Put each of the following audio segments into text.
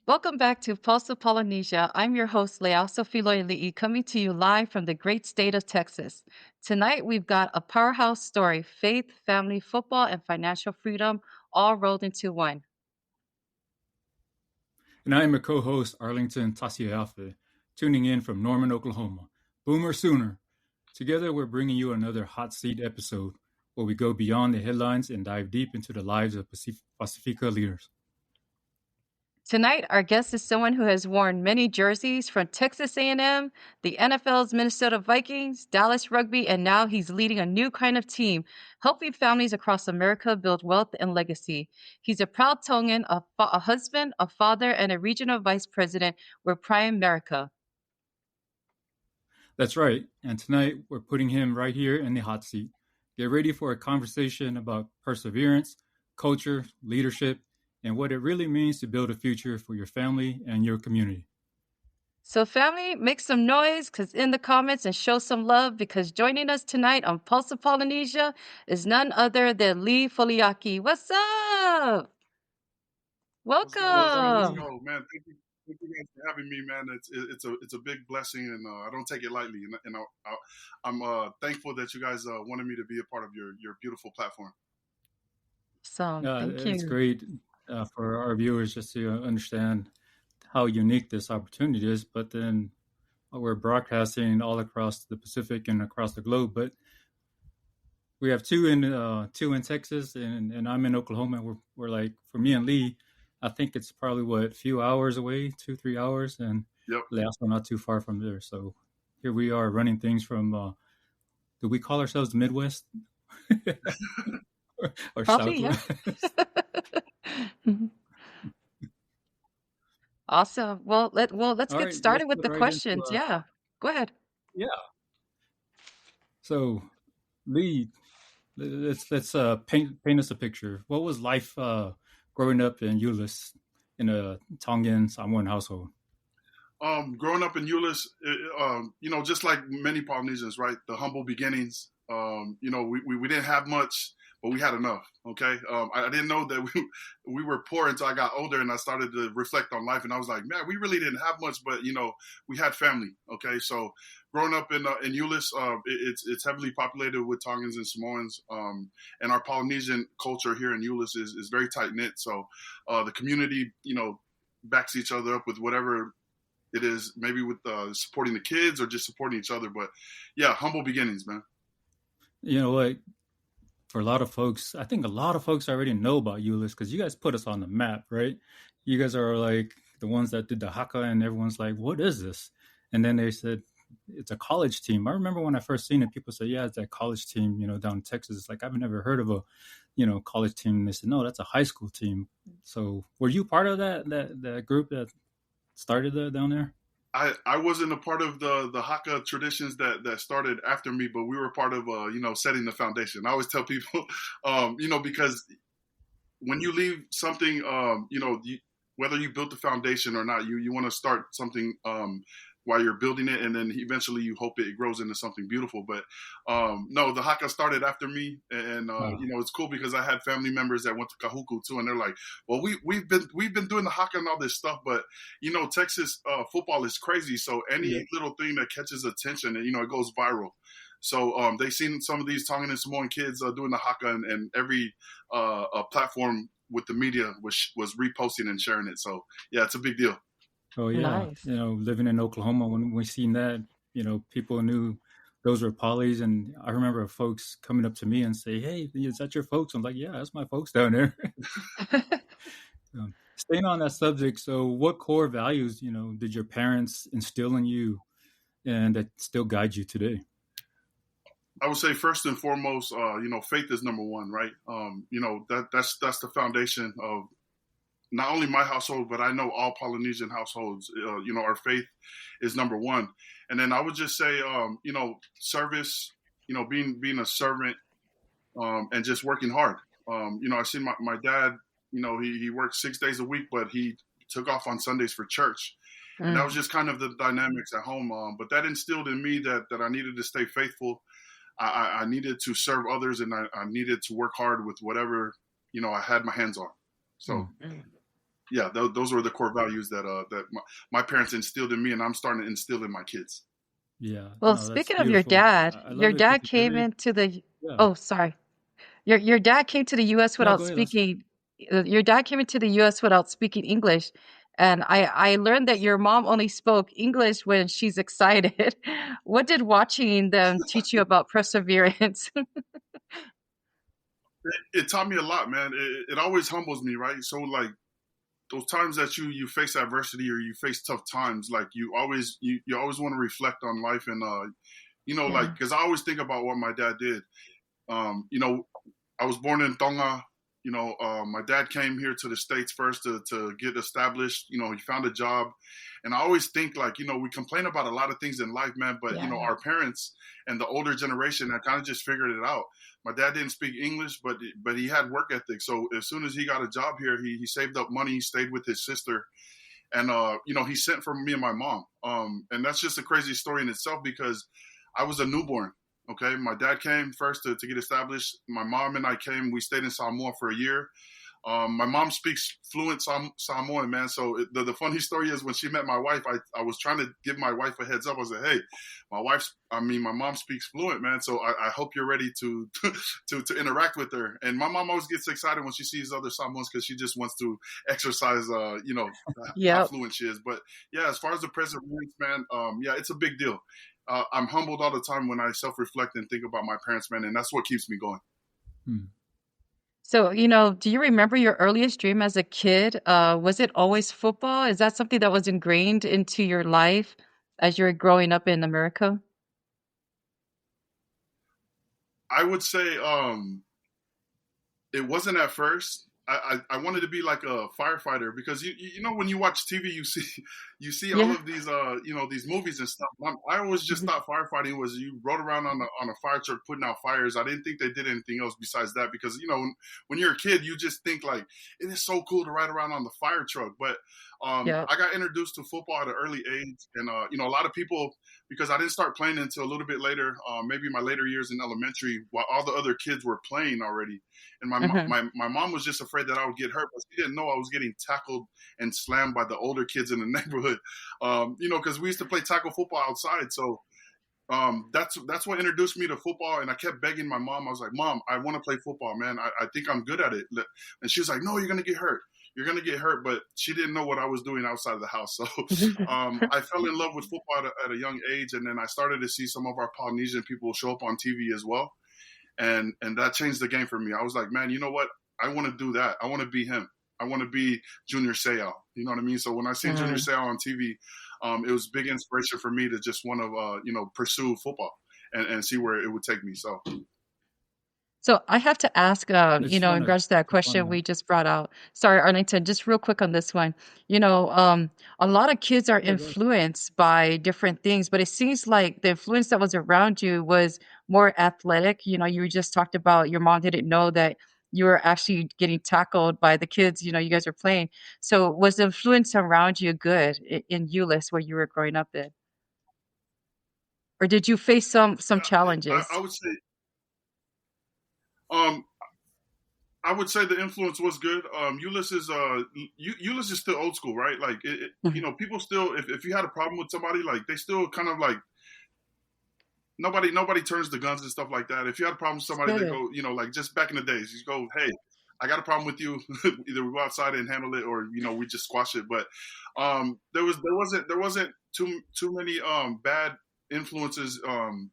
Welcome back to Pulse of Polynesia. I'm your host, Leao Sofiloili'i, coming to you live from the great state of Texas. Tonight, we've got a powerhouse story: faith, family, football, and financial freedom all rolled into one. And I am your co-host, Arlington Tasiafe, tuning in from Norman, Oklahoma. Boomer Sooner. Together, we're bringing you another hot seat episode where we go beyond the headlines and dive deep into the lives of Pacifica leaders. Tonight, our guest is someone who has worn many jerseys from Texas A&M, the NFL's Minnesota Vikings, Dallas Rugby, and now he's leading a new kind of team, helping families across America build wealth and legacy. He's a proud Tongan, a husband, a father, and a regional vice president with Primerica. That's right. And tonight, we're putting him right here in the hot seat. Get ready for a conversation about perseverance, culture, leadership, and what it really means to build a future for your family and your community. So, family, make some noise in the comments and show some love, because joining us tonight on Pulse of Polynesia is none other than Lee Foliaki. What's up? Let's go, let's go, let's Welcome. go, man. Thank you guys for having me, man. It's a big blessing, and I don't take it lightly. And I'm thankful that you guys wanted me to be a part of your beautiful platform. So, thank It's you. great for our viewers just to understand how unique this opportunity is, but then we're broadcasting all across the Pacific and across the globe. But we have two in Texas, and I'm in Oklahoma. We're like, for me and Lee, I think it's probably a few hours away, 2-3 hours, and Yep. also not too far from there. So here we are running things from. Do we call ourselves the Midwest or Probably, yeah. Southwest? Mhm. Awesome. Let's All get right, let's started with get the right into questions. Yeah, go ahead. yeah. So Lee, let's paint us a picture. What was life growing up in Euless in a Tongan Samoan household? Growing up in Euless, just like many Polynesians, right? The humble beginnings. We didn't have much, but we had enough. Okay. I didn't know that we were poor until I got older and I started to reflect on life. And I was like, man, we really didn't have much, but we had family. Okay. So growing up in Euless, it's heavily populated with Tongans and Samoans. And our Polynesian culture here in Euless is very tight knit. So the community, backs each other up with whatever it is, maybe with supporting the kids or just supporting each other. But yeah, humble beginnings, man. You know what? For a lot of folks, I think a lot of folks already know about Euless because you guys put us on the map, right? You guys are like the ones that did the haka, and everyone's like, "What is this?" And then they said it's a college team. I remember when I first seen it, people said, "Yeah, it's that college team, down in Texas." It's like I've never heard of a, college team. And they said, "No, that's a high school team." So, were you part of that group that started that down there? I wasn't a part of the haka traditions that started after me, but we were part of setting the foundation. I always tell people, because when you leave something, whether you built the foundation or not, you want to start something while you're building it, and then eventually you hope it grows into something beautiful. But no, the haka started after me, and it's cool because I had family members that went to Kahuku too, and they're like, "Well, we've been doing the haka and all this stuff, but Texas football is crazy, so any little thing that catches attention, it goes viral." So they seen some of these Tongan and Samoan kids doing the haka, and every platform with the media was reposting and sharing it. So yeah, it's a big deal. Oh yeah, Nice. living in Oklahoma when we seen that, people knew those were polys, and I remember folks coming up to me and say, "Hey, is that your folks?" I'm like, "Yeah, that's my folks down there." Staying on that subject, so what core values, did your parents instill in you, and that still guide you today? I would say first and foremost, faith is number one, right? That's the foundation of not only my household, but I know all Polynesian households. Our faith is number one, and then I would just say, service. Being a servant, and just working hard. I see my dad. He worked 6 days a week, but he took off on Sundays for church. And that was just kind of the dynamics at home. But that instilled in me that I needed to stay faithful. I needed to serve others, and I needed to work hard with whatever I had my hands on. So yeah, those were the core values that my parents instilled in me, and I'm starting to instill in my kids. Yeah, Well, no, that's speaking of your beautiful. dad, I your love it because dad it came really, into the yeah. oh, sorry. Your dad came to the US No, without go ahead. Let's. speaking your dad came into the US without speaking English. And I learned that your mom only spoke English when she's excited. What did watching them teach you about perseverance? It taught me a lot, man. It always humbles me, right? So like those times that you face adversity or you face tough times, like you always want to reflect on life and like Yeah. because I always think about what my dad did. You know, I was born in Tonga. My dad came here to the States first to get established. He found a job. And I always think like, we complain about a lot of things in life, man, but Yeah. our parents and the older generation that kind of just figured it out. My dad didn't speak English, but he had work ethic. So as soon as he got a job here, he saved up money, he stayed with his sister, and he sent for me and my mom. And that's just a crazy story in itself because I was a newborn. Okay, my dad came first to get established. My mom and I came. We stayed in Samoa for a year. My mom speaks fluent Samoan, man. So the funny story is when she met my wife, I was trying to give my wife a heads up. I was like, hey, my mom speaks fluent, man. So I hope you're ready to, to interact with her. And my mom always gets excited when she sees other Samoans because she just wants to exercise, how Yep. fluent she is. But yeah, as far as the perseverance, man, yeah, it's a big deal. I'm humbled all the time when I self-reflect and think about my parents, man, and that's what keeps me going. Hmm. So, do you remember your earliest dream as a kid? Was it always football? Is that something that was ingrained into your life as you were growing up in America? I would say it wasn't at first. I wanted to be like a firefighter because when you watch TV you see you see all Yeah. of these these movies and stuff. I always just thought firefighting was you rode around on a fire truck putting out fires. I didn't think they did anything else besides that because when you're a kid you just think like it is so cool to ride around on the fire truck. But Yep. I got introduced to football at an early age, and a lot of people because I didn't start playing until a little bit later, maybe my later years in elementary, while all the other kids were playing already. And Hmm. my mom was just afraid that I would get hurt, but she didn't know I was getting tackled and slammed by the older kids in the neighborhood. Because we used to play tackle football outside. So that's what introduced me to football. And I kept begging my mom. I was like, Mom, I want to play football, man. I think I'm good at it. And she was like, No, you're gonna get hurt. You're gonna get hurt. But she didn't know what I was doing outside of the house. So I fell in love with football at a young age, and then I started to see some of our Polynesian people show up on TV as well, and that changed the game for me. I was like, man, you know what? I want to do that. I want to be him. I want to be Junior Seau. You know what I mean? So when I seen Junior Mm. Seau on TV, it was big inspiration for me to just want to pursue football and see where it would take me. So So I have to ask, I just in want to regards to that jump on question that. we just brought out. Sorry, Arlington, just real quick on this one. A lot of kids are Yeah, go ahead. influenced by different things, but it seems like the influence that was around you was more athletic. You just talked about your mom didn't know that you were actually getting tackled by the kids, you guys were playing. So was the influence around you good in Euless where you were growing up in? Or did you face some I challenges? would say um, I would say the influence was good. Ulysses is still old school, right? Like Mhm. people still if you had a problem with somebody, like they still kind of like nobody turns to guns and stuff like that. If you had a problem with It's somebody, they good. go, like just back in the days, you go, hey, I got a problem with you. Either we go outside and handle it, or we just squash it. But there wasn't too many bad influences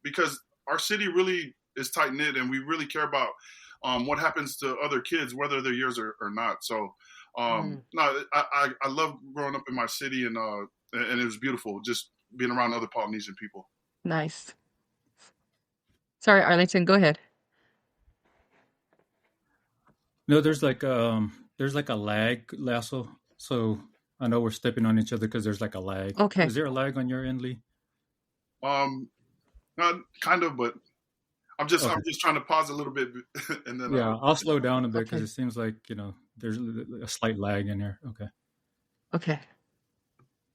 because our city really is tight knit, and we really care about what happens to other kids, whether they're yours or not. So Mm, no, I love growing up in my city, and it was beautiful just being around other Polynesian people. nice. Sorry, Arlington, go ahead. No, there's like a lag, Lasso. So I know we're stepping on each other because there's like a lag. Okay. Is there a lag on your end, Lee? Um, Not kind of, but I'm Okay. just trying to pause a little bit, and then Yeah, I'll slow down a bit because Okay. it seems like there's a slight lag in here. Okay. Okay.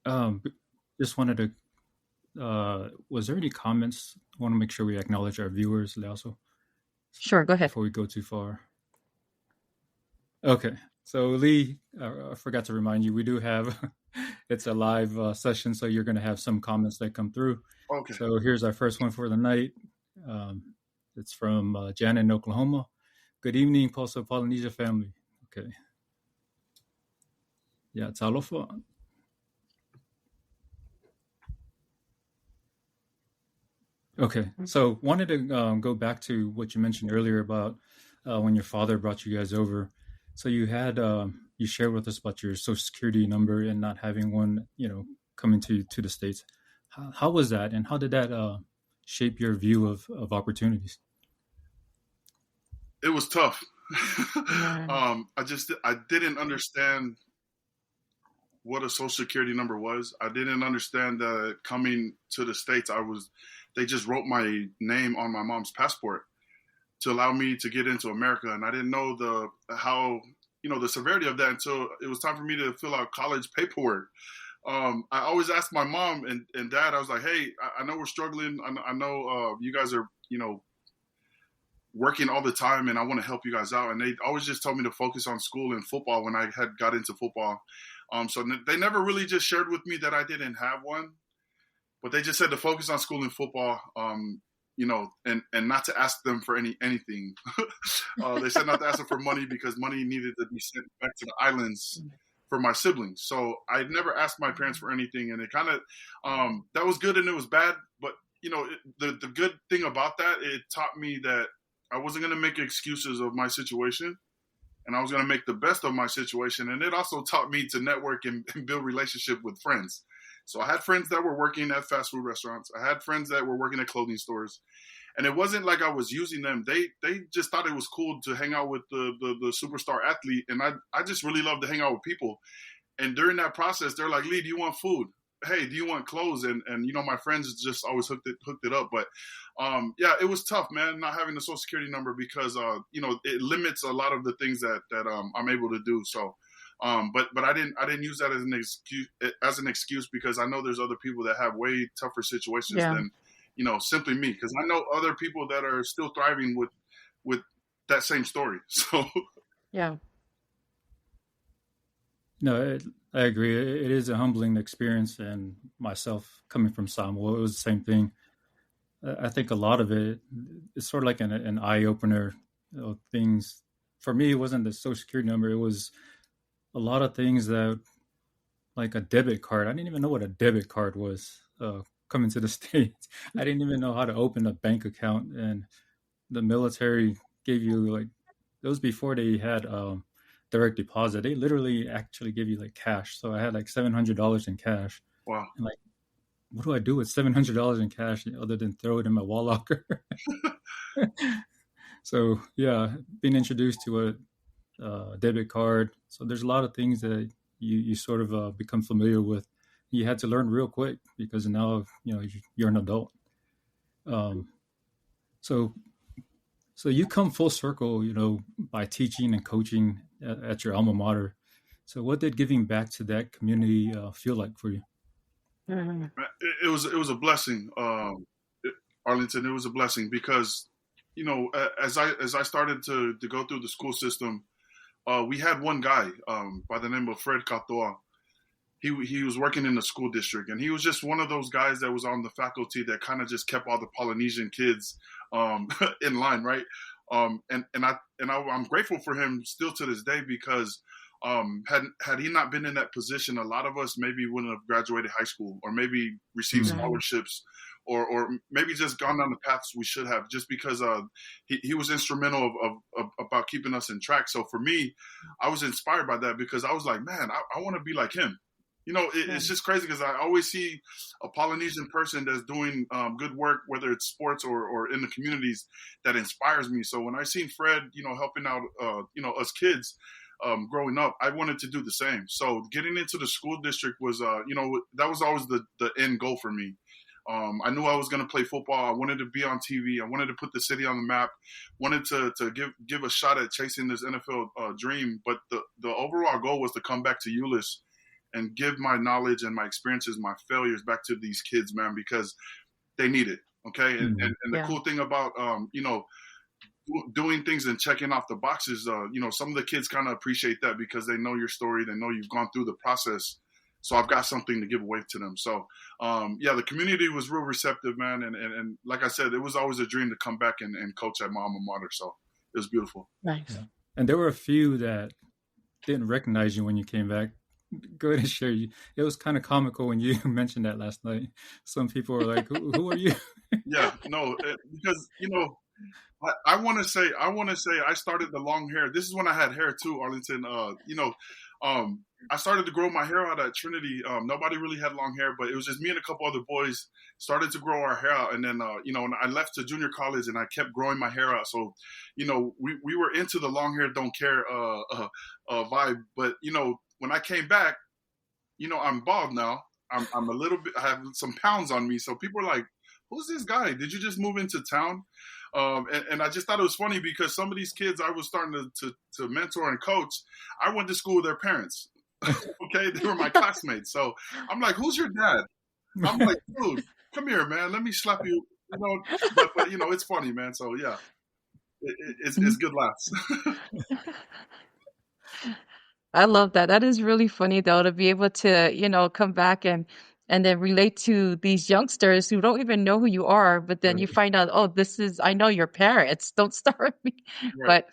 B- just wanted to. Was there any comments? I want to make sure we acknowledge our viewers, Lasso, Sure, go ahead. before we go too far. Okay. So Lee, I forgot to remind you, we do have it's a live session, so you're going to have some comments that come through. Okay. So here's our first one for the night. It's from Janet in Oklahoma. Good evening, Pulse of Polynesia family. Okay. Yeah, talofa. Okay, so wanted to go back to what you mentioned earlier about when your father brought you guys over. So you had you shared with us about your social security number and not having one, coming to the States. How was that, and how did that shape your view of opportunities? It was tough. Mm. I didn't understand what a social security number was. I didn't understand that coming to the States, they just wrote my name on my mom's passport to allow me to get into America. And I didn't know the severity of that until it was time for me to fill out college paperwork. I always asked my mom and dad, I was like, hey, I know we're struggling. I know you guys are, working all the time and I want to help you guys out. And they always just told me to focus on school and football when I had got into football. So they never really just shared with me that I didn't have one, but they just said to focus on school and football, and not to ask them for anything. They said not to ask them for money because money needed to be sent back to the islands for my siblings. So I never asked my parents for anything, and it kind of that was good and it was bad. But the good thing about that, it taught me that I wasn't going to make excuses of my situation, and I was going to make the best of my situation. And it also taught me to network and build relationship with friends. So I had friends that were working at fast food restaurants. I had friends that were working at clothing stores. And it wasn't like I was using them. They just thought it was cool to hang out with the superstar athlete. And I just really love to hang out with people. And during that process, they're like, Lee, do you want food? Hey, do you want clothes? And my friends just always hooked it up. But it was tough, man, not having the social security number because it limits a lot of the things that I'm able to do. So but I didn't use that as an excuse because I know there's other people that have way tougher situations than simply me, because I know other people that are still thriving with that same story. So Yeah. No, I agree. It is a humbling experience, and myself coming from Samoa, it was the same thing. I think a lot of it is sort of like an eye opener. Things for me, it wasn't the social security number. It was a lot of things that, like a debit card. I didn't even know what a debit card was coming to the States. I didn't even know how to open a bank account, and the military gave you it was before they had direct deposit. They literally actually give you cash. So I had $700 in cash. wow. And what do I do with $700 in cash other than throw it in my wall locker? So yeah, being introduced to a debit card. So there's a lot of things that you sort of become familiar with. You had to learn real quick because now you're an adult. So you come full circle, by teaching and coaching at your alma mater. So what did giving back to that community feel like for you? Mm-hmm. It was a blessing, Arlington. It was a blessing because as I started to go through the school system, we had one guy by the name of Fred Katoa. He was working in the school district, and he was just one of those guys that was on the faculty that kind of just kept all the Polynesian kids in line, right? I'm grateful for him still to this day because had he not been in that position, a lot of us maybe wouldn't have graduated high school or maybe received scholarships or maybe just gone down the paths we should have, just because he was instrumental of about keeping us in track. So for me, I was inspired by that because I was like, man, I want to be like him. It's just crazy because I always see a Polynesian person that's doing good work, whether it's sports or in the communities, that inspires me. So when I seen Fred, helping out, us kids growing up, I wanted to do the same. So getting into the school district was, that was always the end goal for me. I knew I was going to play football. I wanted to be on TV. I wanted to put the city on the map. Wanted to give a shot at chasing this NFL dream. But the overall goal was to come back to Euless and give my knowledge and my experiences, my failures back to these kids, man, because they need it. Okay. And the cool thing about, doing things and checking off the boxes, some of the kids kind of appreciate that because they know your story, they know you've gone through the process. So I've got something to give away to them. So, the community was real receptive, man. And like I said, it was always a dream to come back and coach at my alma mater. So it was beautiful. Nice. Yeah. And there were a few that didn't recognize you when you came back. Go ahead and share. You. It was kind of comical when you mentioned that last night. Some people were like, who are you? Yeah, no, because, I want to say I started the long hair. This is when I had hair too, Arlington. I started to grow my hair out at Trinity. Nobody really had long hair, but it was just me and a couple other boys started to grow our hair out. And then, when I left to junior college and I kept growing my hair out. So, we were into the long hair, don't care vibe. But, when I came back, I'm bald now. I'm a little bit, I have some pounds on me. So people are like, who's this guy? Did you just move into town? And I just thought it was funny because some of these kids I was starting to mentor and coach, I went to school with their parents. Okay, they were my classmates. So I'm like, who's your dad? I'm like, dude, come here, man. Let me slap you. But it's funny, man. So yeah, it's good laughs. I love that. That is really funny though, to be able to, come back and then relate to these youngsters who don't even know who you are, but then you find out, oh, I know your parents. Don't start with me. Right.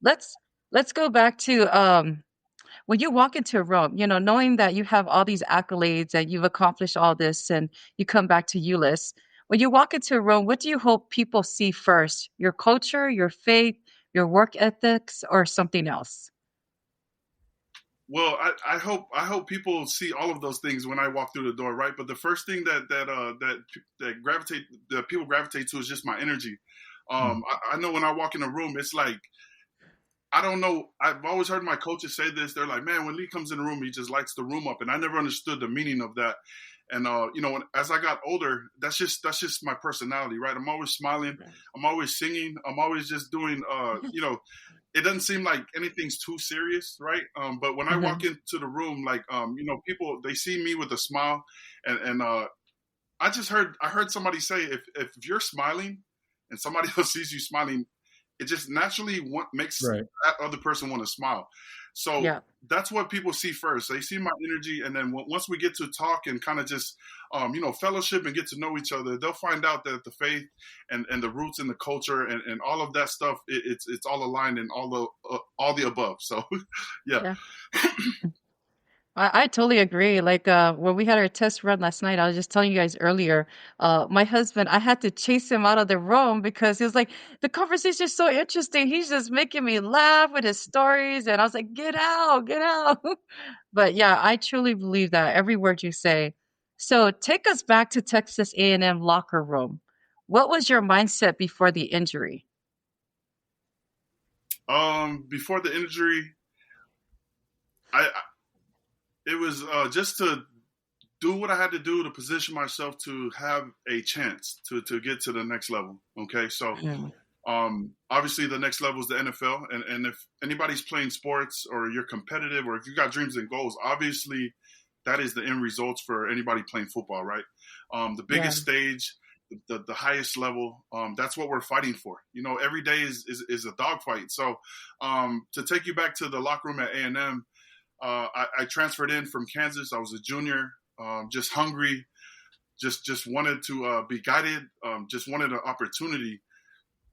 But let's go back to when you walk into a room, knowing that you have all these accolades and you've accomplished all this and you come back to Euless. When you walk into a room, what do you hope people see first? Your culture, your faith, your work ethics, or something else? Well, I hope people see all of those things when I walk through the door, right? But the first thing that people gravitate to is just my energy. I know when I walk in a room, it's like, I don't know. I've always heard my coaches say this. They're like, man, when Lee comes in the room, he just lights the room up, and I never understood the meaning of that. And as I got older, that's just my personality, right? I'm always smiling, I'm always singing, I'm always just doing, it doesn't seem like anything's too serious, right? But when I walk into the room, like, people, they see me with a smile, and I heard somebody say, if you're smiling and somebody else sees you smiling, it just naturally makes that other person want to smile. So that's what people see first. They see my energy, and then once we get to talk and kind of just, fellowship and get to know each other, they'll find out that the faith and the roots and the culture and all of that stuff, it's all aligned in all the above. So, yeah. I totally agree. Like when we had our test run last night, I was just telling you guys earlier, my husband, I had to chase him out of the room because he was like, the conversation is so interesting. He's just making me laugh with his stories. And I was like, get out, get out. But yeah, I truly believe that every word you say. So take us back to Texas A&M locker room. What was your mindset before the injury? Before the injury, it was just to do what I had to do to position myself to have a chance to get to the next level. Okay, so obviously the next level is the NFL, and if anybody's playing sports or you're competitive or if you got dreams and goals, obviously that is the end results for anybody playing football, right? The biggest stage, the highest level, that's what we're fighting for. Every day is a dogfight. So to take you back to the locker room at A&M, I transferred in from Kansas. I was a junior, just hungry, just wanted to be guided, just wanted an opportunity.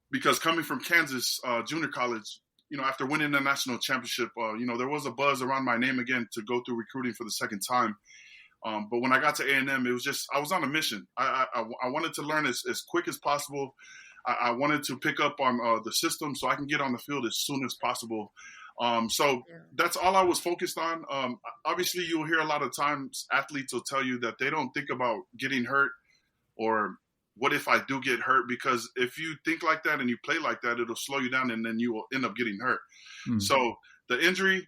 Because coming from Kansas junior college, after winning the national championship, there was a buzz around my name again to go through recruiting for the second time. But when I got to A&M, it was just I was on a mission. I wanted to learn as quick as possible. I wanted to pick up on the system so I can get on the field as soon as possible. That's all I was focused on. Obviously, you'll hear a lot of times athletes will tell you that they don't think about getting hurt or what if I do get hurt, because if you think like that and you play like that, it'll slow you down and then you will end up getting hurt. So the injury,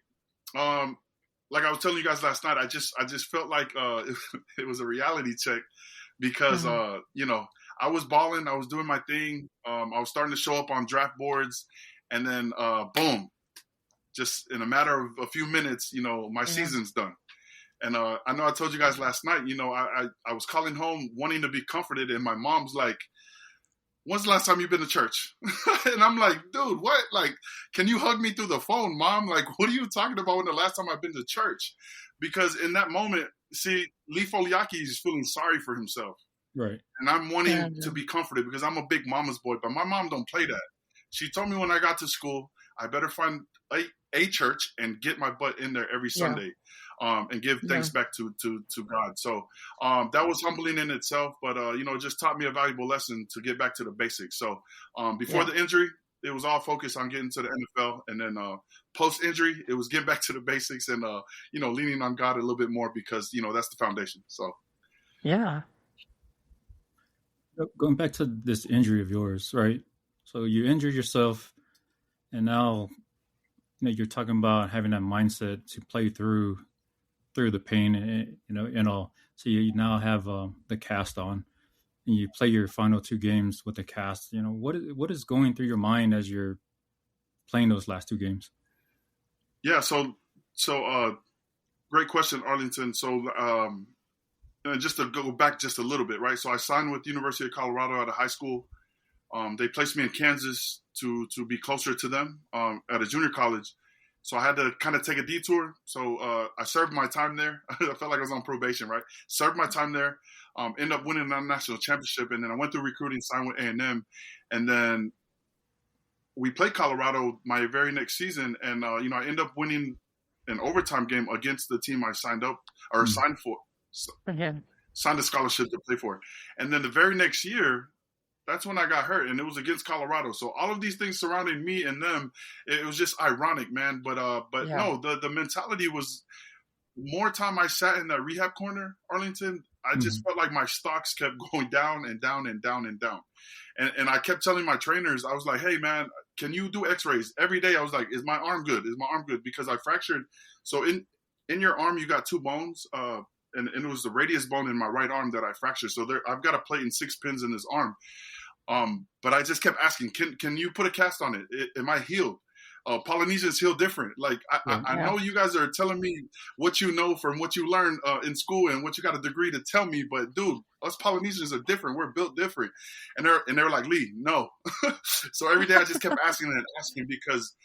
like I was telling you guys last night, I just felt like it was a reality check because, I was balling, I was doing my thing. I was starting to show up on draft boards, and then boom, just in a matter of a few minutes, my season's done. And I know I told you guys last night, I was calling home wanting to be comforted, and my mom's like, when's the last time you've been to church? And I'm like, dude, what? Like, can you hug me through the phone, Mom? Like, what are you talking about when the last time I've been to church? Because in that moment, see, Lee Foliaki is feeling sorry for himself. Right. And I'm wanting to be comforted because I'm a big mama's boy, but my mom don't play that. She told me when I got to school, I better find a church and get my butt in there every Sunday, and give thanks back to God. So that was humbling in itself, but it just taught me a valuable lesson to get back to the basics. So before the injury, it was all focused on getting to the NFL, and then post injury, it was getting back to the basics and leaning on God a little bit more because that's the foundation. So going back to this injury of yours, right? So you injured yourself, and now you're talking about having that mindset to play through the pain, and all. So you now have the cast on, and you play your final 2 games with the cast. What is going through your mind as you're playing those last 2 games? Yeah, so great question, Arlington. So just to go back just a little bit, right? So I signed with the University of Colorado out of high school. They placed me in Kansas to be closer to them at a junior college. So I had to kind of take a detour. So I served my time there. I felt like I was on probation, right? Served my time there. Ended up winning a national championship. And then I went through recruiting, signed with A&M. And then we played Colorado my very next season. And, I ended up winning an overtime game against the team I signed up or signed for. Signed a scholarship to play for. And then the very next year, that's when I got hurt, and it was against Colorado. So all of these things surrounding me and them, it was just ironic, man. But no, the mentality was more time I sat in that rehab corner, Arlington, I just felt like my stocks kept going down and down and down and down. And I kept telling my trainers, I was like, hey, man, can you do x-rays? Every day I was like, is my arm good? Is my arm good? Because I fractured. So in your arm, you got 2 bones, and it was the radius bone in my right arm that I fractured. So I've got a plate and 6 pins in this arm. But I just kept asking, can you put a cast on it? Am I healed? Polynesians heal different. Like I know you guys are telling me what you know from what you learned in school and what you got a degree to tell me, but dude, us Polynesians are different. We're built different. And they're like, Lee, no. So every day I just kept asking and asking because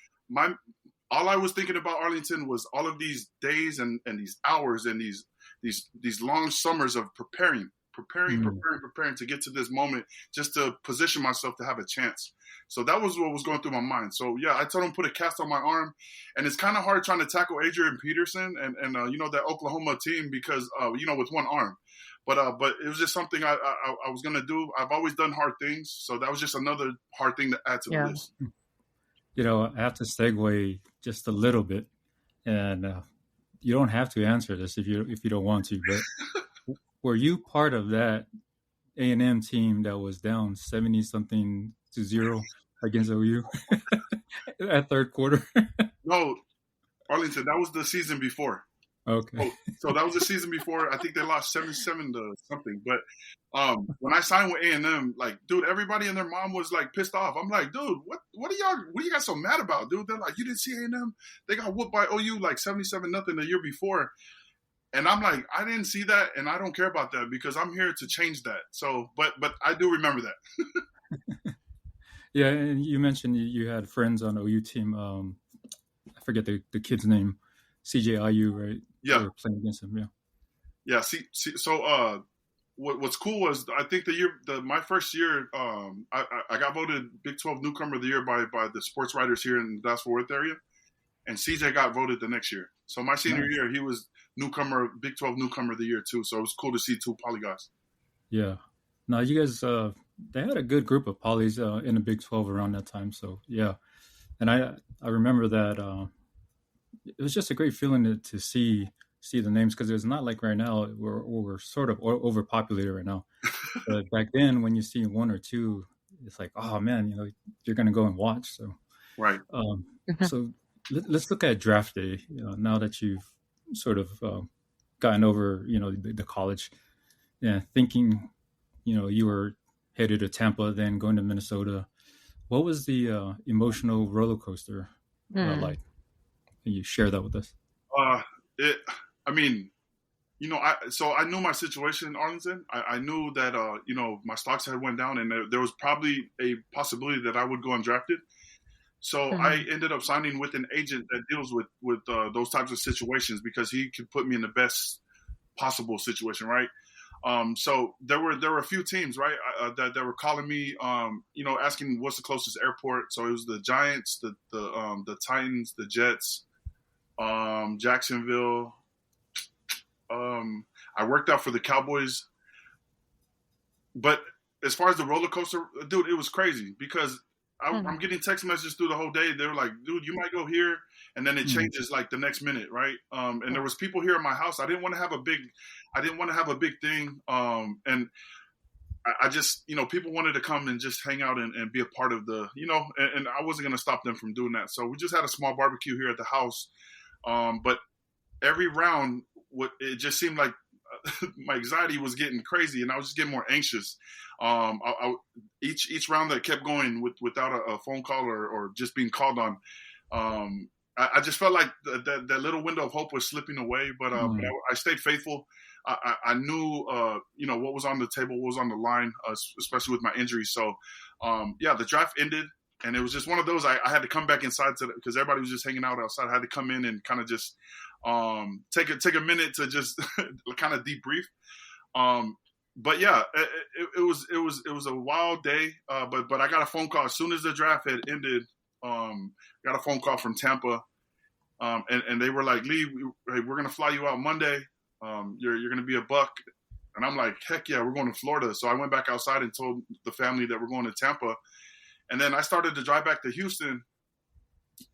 all I was thinking about, Arlington, was all of these days and these hours and these long summers of preparing to get to this moment, just to position myself to have a chance. So that was what was going through my mind. So yeah, I told him put a cast on my arm, and it's kind of hard trying to tackle Adrian Peterson and that Oklahoma team because with one arm. But it was just something I was gonna do. I've always done hard things, so that was just another hard thing to add to the list. I have to segue just a little bit, and you don't have to answer this if you don't want to, but were you part of that A&M team that was down 70-something to 0 against OU at third quarter? No, Arlington, that was the season before. Okay. So that was the season before. I think they lost 77 to something. But when I signed with A&M, like, dude, everybody and their mom was like pissed off. I'm like, dude, what are you guys so mad about, dude? They're like, you didn't see A&M? They got whooped by OU like 77-0 the year before. And I'm like, I didn't see that, and I don't care about that because I'm here to change that. So, but I do remember that. Yeah, and you mentioned you had friends on the OU team. I forget the kid's name, CJIU, right? Yeah, they were playing against him. Yeah. So what's cool was I think my first year, I got voted Big 12 Newcomer of the Year by the sports writers here in the Dallas-Fort Worth area, and CJ got voted the next year. So my senior year, he was Big 12 Newcomer of the Year too. So it was cool to see 2 poly guys. Yeah. Now you guys, they had a good group of polys in the Big 12 around that time. So yeah, and I remember that it was just a great feeling to see the names, because it's not like right now we're sort of overpopulated right now. But back then, when you see 1 or 2, it's like, oh man, you're gonna go and watch. So right. So let's look at draft day. Now that you've sort of gotten over, the college, thinking, you were headed to Tampa, then going to Minnesota. What was the emotional roller coaster like? Can you share that with us? I knew my situation in Arlington. I knew that my stocks had went down, and there was probably a possibility that I would go undrafted. So I ended up signing with an agent that deals with those types of situations because he could put me in the best possible situation, right? So there were a few teams, right, that were calling me, asking what's the closest airport. So it was the Giants, the Titans, the Jets, Jacksonville. I worked out for the Cowboys, but as far as the roller coaster, dude, it was crazy because I'm getting text messages through the whole day. They were like, dude, you might go here. And then it changes like the next minute. Right. And there was people here at my house. I didn't want to have a big thing. And I just, people wanted to come and just hang out and be a part of the, and I wasn't going to stop them from doing that. So we just had a small barbecue here at the house. But every round, it just seemed like my anxiety was getting crazy, and I was just getting more anxious. Each round that kept going without a phone call or just being called on, I just felt like that little window of hope was slipping away. But I stayed faithful. I knew what was on the table, what was on the line, especially with my injury. So the draft ended, and it was just one of those. I had to come back inside because everybody was just hanging out outside. I had to come in and kind of just take a minute to just kind of debrief. But yeah, it was a wild day. But I got a phone call as soon as the draft had ended. Got a phone call from Tampa, and they were like, "Lee, we're gonna fly you out Monday. You're gonna be a Buck." And I'm like, "Heck yeah, we're going to Florida." So I went back outside and told the family that we're going to Tampa, and then I started to drive back to Houston.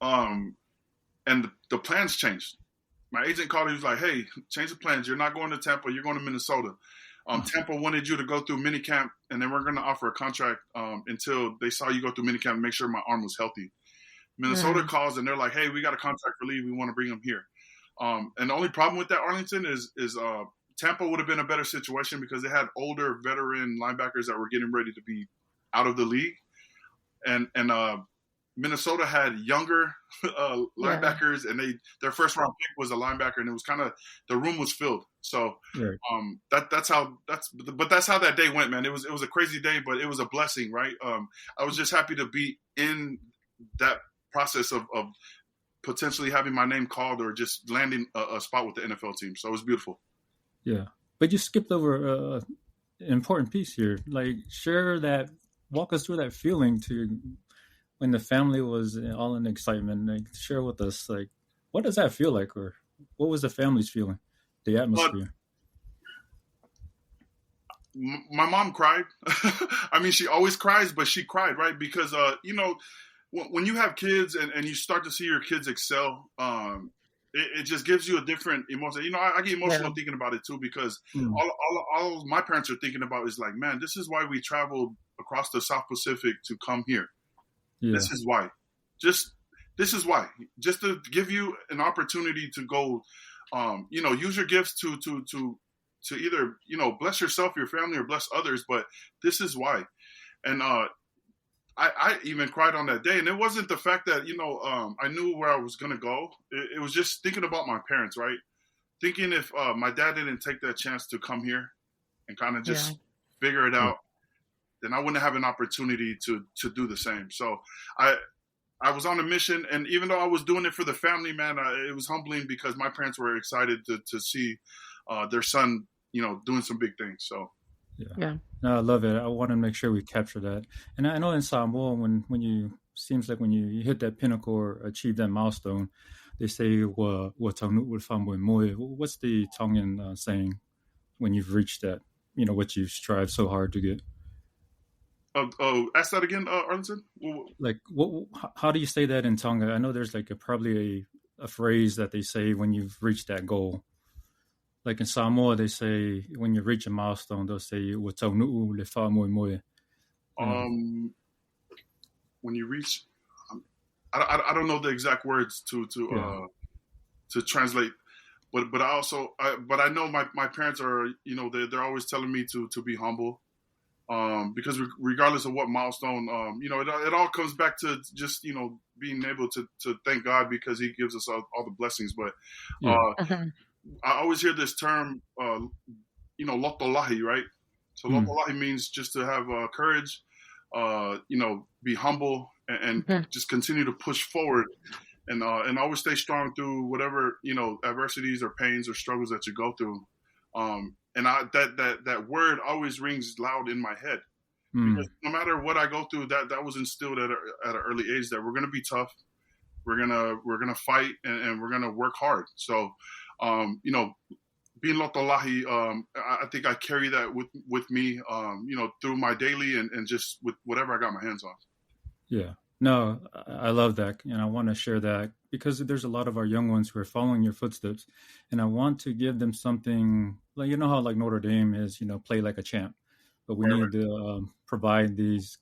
And the plans changed. My agent called. He was like, "Hey, change the plans. You're not going to Tampa. You're going to Minnesota. Tampa wanted you to go through minicamp, and then we're going to offer a contract until they saw you go through minicamp and make sure my arm was healthy." Minnesota calls, and they're like, "Hey, we got a contract for Lee. We want to bring him here." And the only problem with that, Arlington, is Tampa would have been a better situation because they had older veteran linebackers that were getting ready to be out of the league, and Minnesota had younger linebackers, and their first round pick was a linebacker, and it was kind of the room was filled. So that's how that day went, man. It was a crazy day, but it was a blessing, right? I was just happy to be in that process of potentially having my name called or just landing a spot with the NFL team. So it was beautiful. Yeah, but you skipped over an important piece here. Like, walk us through that feeling to when the family was all in excitement. Like, share with us, like, what does that feel like, or what was the family's feeling, the atmosphere? My mom cried. I mean, she always cries, but she cried, right? Because, when you have kids and you start to see your kids excel, it just gives you a different emotion. I get emotional thinking about it too, because all my parents are thinking about is like, man, this is why we traveled across the South Pacific to come here. Yeah. This is why. This is why. Just to give you an opportunity to go, use your gifts to either, bless yourself, your family, or bless others. But this is why. And I even cried on that day. And it wasn't the fact that, I knew where I was going to go. It was just thinking about my parents, right? Thinking if my dad didn't take that chance to come here and kind of just figure it out, then I wouldn't have an opportunity to do the same. So I was on a mission, and even though I was doing it for the family, man, it was humbling because my parents were excited to see their son, doing some big things. So, yeah. No, I love it. I want to make sure we capture that. And I know in Samoa, when you hit that pinnacle or achieve that milestone, they say, what's the Tongan saying when you've reached that, what you strive so hard to get? Ask that again, Arlington. Like, how do you say that in Tonga? I know there's like probably a phrase that they say when you've reached that goal. Like in Samoa, they say when you reach a milestone, they'll say "Wataunu'u le fa moe moe." When you reach, I don't know the exact words to translate, but I know my parents are, they're always telling me to be humble. Because regardless of what milestone, it all comes back to just, being able to thank God because he gives us all the blessings. But I always hear this term, lotolahi, right? So lotolahi means just to have courage, be humble and Okay. just continue to push forward and always stay strong through whatever adversities or pains or struggles that you go through. That word always rings loud in my head because no matter what I go through, that was instilled at an early age that we're gonna be tough, we're gonna fight, and we're gonna work hard. So, being lotolahi, I think I carry that with me, through my daily and just with whatever I got my hands on. Yeah. No, I love that. And I want to share that because there's a lot of our young ones who are following your footsteps. And I want to give them something like, how like Notre Dame is, play like a champ. But we Right, need to provide these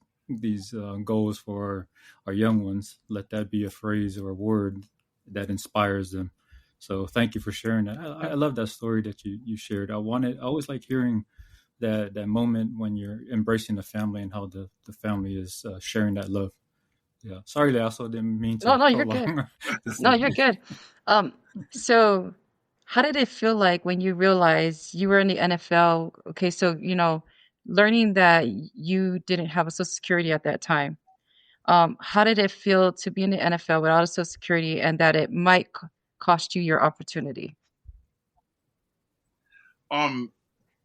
goals for our young ones. Let that be a phrase or a word that inspires them. So thank you for sharing that. I love that story that you shared. I always like hearing that moment when you're embracing the family and how the family is sharing that love. Yeah. Sorry, I also didn't mean to No, you're good. prolong the No, you're segment. good. So how did it feel like when you realized you were in the NFL? Okay, so learning that you didn't have a Social Security at that time. How did it feel to be in the NFL without a Social Security and that it might cost you your opportunity? Um,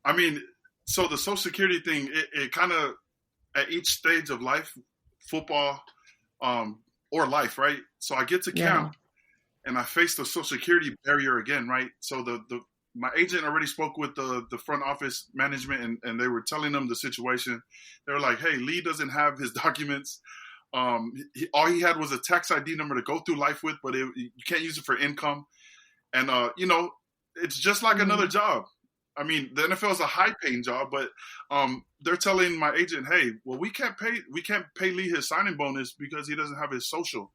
I mean, so the Social Security thing, it kind of at each stage of life, football, or life, right? So I get to camp Yeah. and I face the Social Security barrier again, right? So my agent already spoke with the front office management and they were telling them the situation. They were like, "Hey, Lee doesn't have his documents. All he had was a tax ID number to go through life with, but you can't use it for income." And it's just like another Mm, job. I mean, the NFL is a high-paying job, but they're telling my agent, "Hey, well, we can't pay Lee his signing bonus because he doesn't have his social."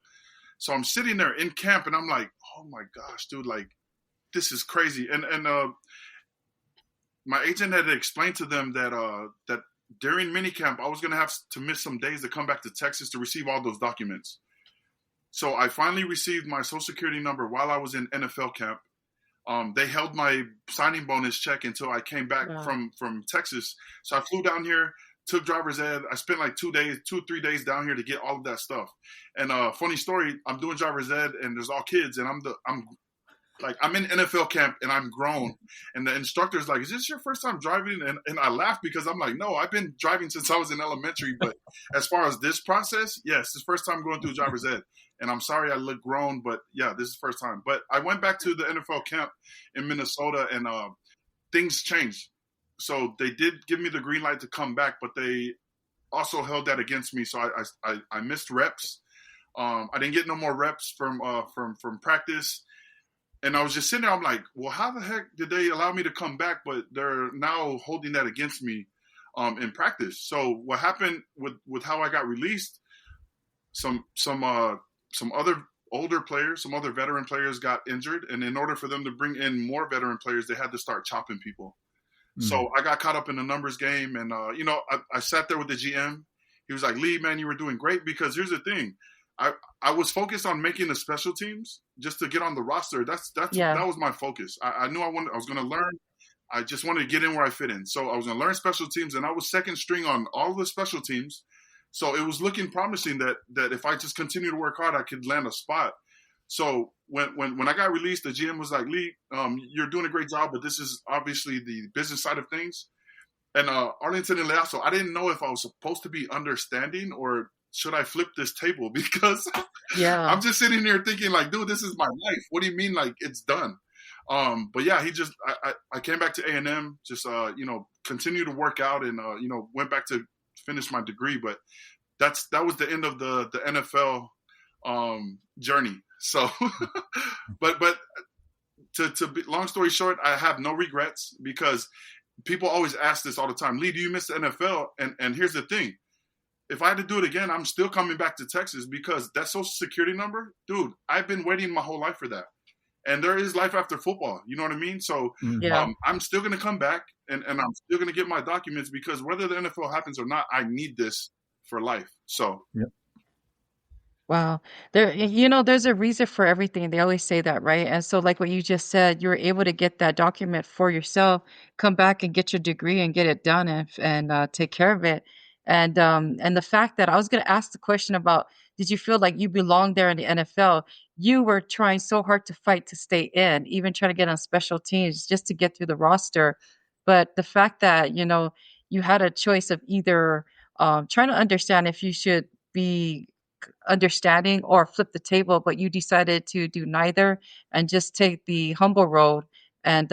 So I'm sitting there in camp, and I'm like, "Oh my gosh, dude! Like, this is crazy." And my agent had explained to them that during minicamp, I was going to have to miss some days to come back to Texas to receive all those documents. So I finally received my Social Security number while I was in NFL camp. They held my signing bonus check until I came back wow. from Texas. So I flew down here, took driver's ed. I spent like 2 3 days down here to get all of that stuff. And funny story, I'm doing driver's ed, and there's all kids, and I'm in NFL camp and I'm grown. And the instructor's like, "Is this your first time driving?" And I laugh because I'm like, "No, I've been driving since I was in elementary. But as far as this process, yes, this is first time going through driver's ed. And I'm sorry I look grown, but yeah, this is the first time." But I went back to the NFL camp in Minnesota and things changed. So they did give me the green light to come back, but they also held that against me. So I missed reps. I didn't get no more reps from practice. And I was just sitting there. I'm like, well, how the heck did they allow me to come back, but they're now holding that against me in practice? So what happened with how I got released? Some other older players, some other veteran players got injured, and in order for them to bring in more veteran players, they had to start chopping people. Mm. So I got caught up in the numbers game, and I sat there with the GM. He was like, "Lee, man, you were doing great." Because here's the thing, I was focused on making the special teams just to get on the roster. That Yeah. was my focus. I knew I was going to learn. I just wanted to get in where I fit in. So I was going to learn special teams, and I was second string on all the special teams. So it was looking promising that if I just continue to work hard, I could land a spot. So when I got released, the GM was like, "Lee, you're doing a great job, but this is obviously the business side of things." And Arlington and Leaso, I didn't know if I was supposed to be understanding or should I flip this table because Yeah. I'm just sitting here thinking like, dude, this is my life. What do you mean like it's done? But yeah, I came back to A&M, just continued to work out and went back to finish my degree. But that was the end of the NFL journey. So, but to be, long story short, I have no regrets because people always ask this all the time. "Lee, do you miss the NFL?" And here's the thing. If I had to do it again, I'm still coming back to Texas because that Social Security number, dude, I've been waiting my whole life for that. And there is life after football. You know what I mean? So Hmm. Yeah. I'm still going to come back and I'm still going to get my documents because whether the NFL happens or not, I need this for life. So, Yep. Wow. There's a reason for everything. They always say that, right? And so, like what you just said, you were able to get that document for yourself, come back and get your degree and get it done and take care of it. And the fact that I was going to ask the question about, did you feel like you belonged there in the NFL? You were trying so hard to fight to stay in, even trying to get on special teams just to get through the roster. But the fact that, you had a choice of either trying to understand if you should be understanding or flip the table, but you decided to do neither and just take the humble road and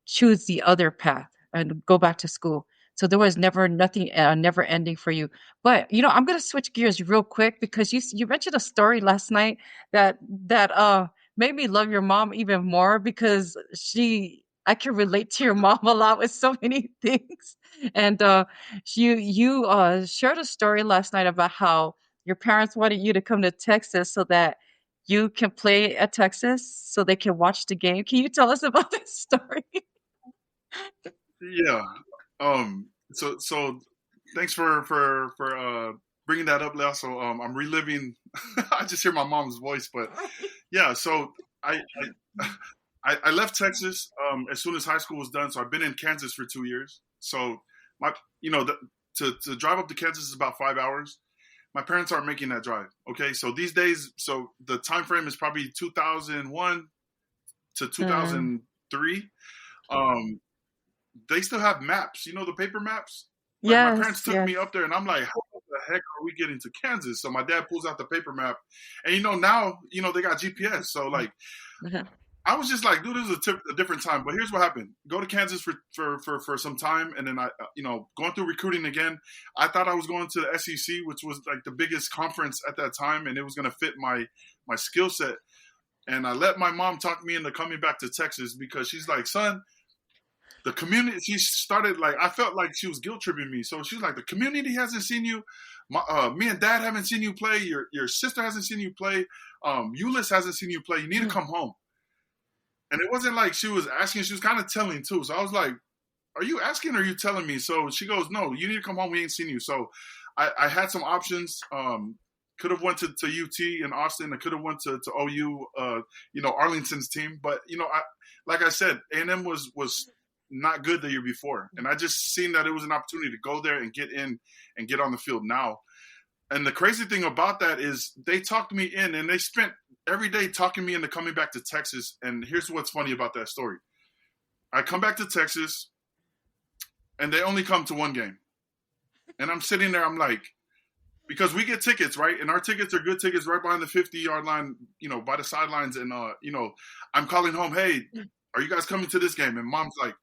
choose the other path and go back to school. So there was never ending for you. But I'm gonna switch gears real quick because you mentioned a story last night that made me love your mom even more because I can relate to your mom a lot with so many things. And you shared a story last night about how your parents wanted you to come to Texas so that you can play at Texas so they can watch the game. Can you tell us about this story? Yeah. So thanks for bringing that up, Leo. So I'm reliving. I just hear my mom's voice, but yeah. So I I left Texas as soon as high school was done. So I've been in Kansas for 2 years. So my to drive up to Kansas is about 5 hours. My parents aren't making that drive. Okay, so these days, so the time frame is probably 2001 to Mm. 2003. Um, they still have maps, the paper maps. Like my parents Yes, took yes. me up there, and I'm like, how the heck are we getting to Kansas? So my dad pulls out the paper map, and now they got GPS. So like Mhm. I was just like, dude, this is a different time. But here's what happened: go to Kansas for some time, and then going through recruiting again. I thought I was going to the SEC, which was like the biggest conference at that time, and it was going to fit my skill set. And I let my mom talk me into coming back to Texas because she's like, son, the community. She started like I felt like she was guilt tripping me. So she's like, the community hasn't seen you. Me and Dad haven't seen you play. Your sister hasn't seen you play. Euless hasn't seen you play. You need to Mm. come home. And it wasn't like she was asking, she was kind of telling too. So I was like, are you asking or are you telling me? So she goes, no, you need to come home. We ain't seen you. So I had some options. Could have went to UT in Austin. I could have went to OU, Arlington's team. But, like I said, A&M was not good the year before. And I just seen that it was an opportunity to go there and get in and get on the field now. And the crazy thing about that is they talked me in and they spent every day talking me into coming back to Texas. And here's what's funny about that story. I come back to Texas and they only come to one game. And I'm sitting there, I'm like, because we get tickets, right? And our tickets are good tickets right behind the 50-yard line, by the sidelines. And, I'm calling home, hey, are you guys coming to this game? And mom's like,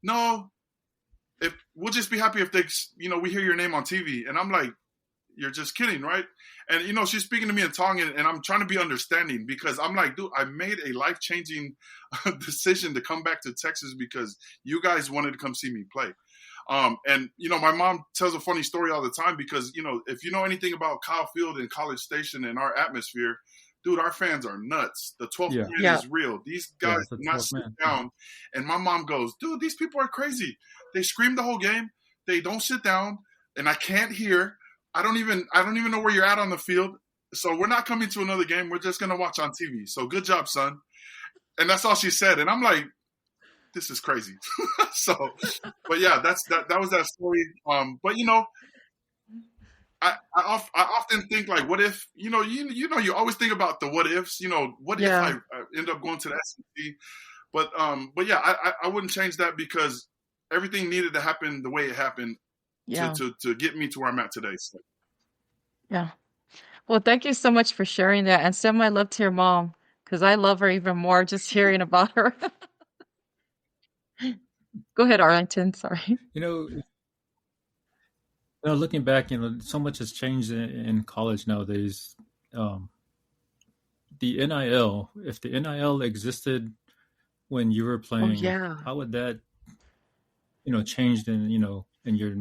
no, if we'll just be happy if they, we hear your name on TV. And I'm like, you're just kidding, right? And she's speaking to me in Tongan, and I'm trying to be understanding because I'm like, dude, I made a life-changing decision to come back to Texas because you guys wanted to come see me play. And my mom tells a funny story all the time because if you know anything about Kyle Field and College Station and our atmosphere, dude, our fans are nuts. The 12th Yeah, man Yeah. is real. These yeah, guys it's a do not 12 sit man. down. And my mom goes, dude, these people are crazy. They scream the whole game. They don't sit down, and I can't hear. I don't even know where you're at on the field. So we're not coming to another game. We're just gonna watch on TV. So good job, son. And that's all she said. And I'm like, this is crazy. So, but yeah, that was that story. But I often think like, what if you always think about the what ifs. What if Yeah. I end up going to the SEC? But yeah, I wouldn't change that because everything needed to happen the way it happened to Yeah. to to get me to where I'm at today. So. Yeah. Well, thank you so much for sharing that and send my love to your mom because I love her even more just hearing about her. Go ahead, Arlington. Sorry. You know, looking back, so much has changed in college nowadays. Um, the NIL, if the NIL existed when you were Oh, playing, yeah. how would that, changed in your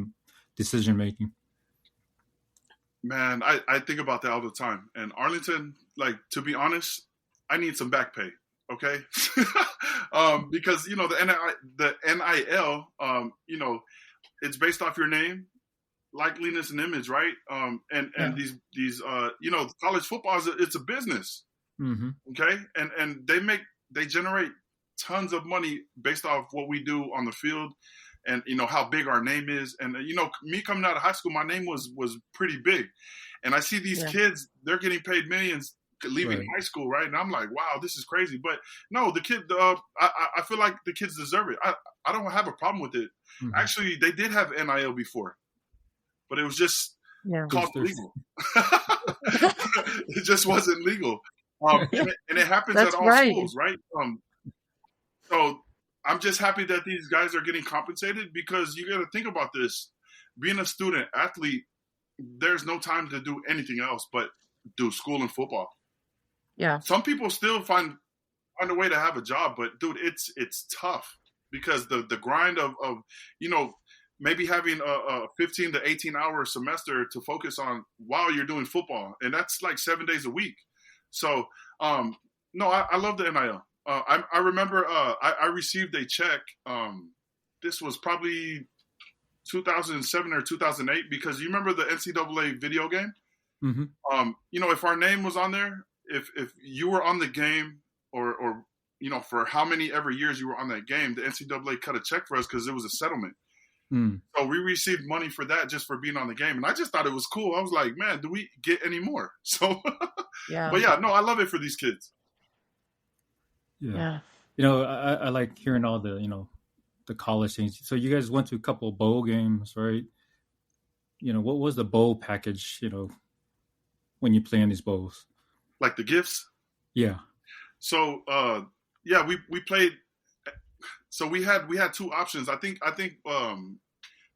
decision making? Man, I think about that all the time. And Arlington, like to be honest, I need some back pay. Okay, because the NIL, it's based off your name, likeliness and image, right? And these college football it's a business, okay? And they generate tons of money based off what we do on the field, and how big our name is. And me coming out of high school, my name was pretty big, and I see these kids, they're getting paid millions leaving high school, right? And I'm like, wow, this is crazy. But no, the kid, I feel like the kids deserve it. I don't have a problem with it. Actually, they did have NIL before, but it was just called legal. It just wasn't legal. And it happens at all schools, right? So I'm just happy that these guys are getting compensated, because you got to think about this. Being a student athlete, there's no time to do anything else but do school and football. Yeah. Some people still find a way to have a job, but dude, it's tough, because the grind of maybe having a 15 to 18 hour semester to focus on while you're doing football, and that's like 7 days a week. So no, I love the NIL. I remember I received a check. This was probably 2007 or 2008, because you remember the NCAA video game. If our name was on there, if you were on the game, or for how many ever years you were on that game, the NCAA cut a check for us because it was a settlement. So we received money for that, just for being on the game, and I just thought it was cool. I was like, man, do we get any more? So, but yeah, no, I love it for these kids. Yeah. I like hearing all the the college things. So you guys went to a couple of bowl games, right? What was the bowl package? When you play in these bowls, like the gifts. Yeah. So we played. So we had two options. I think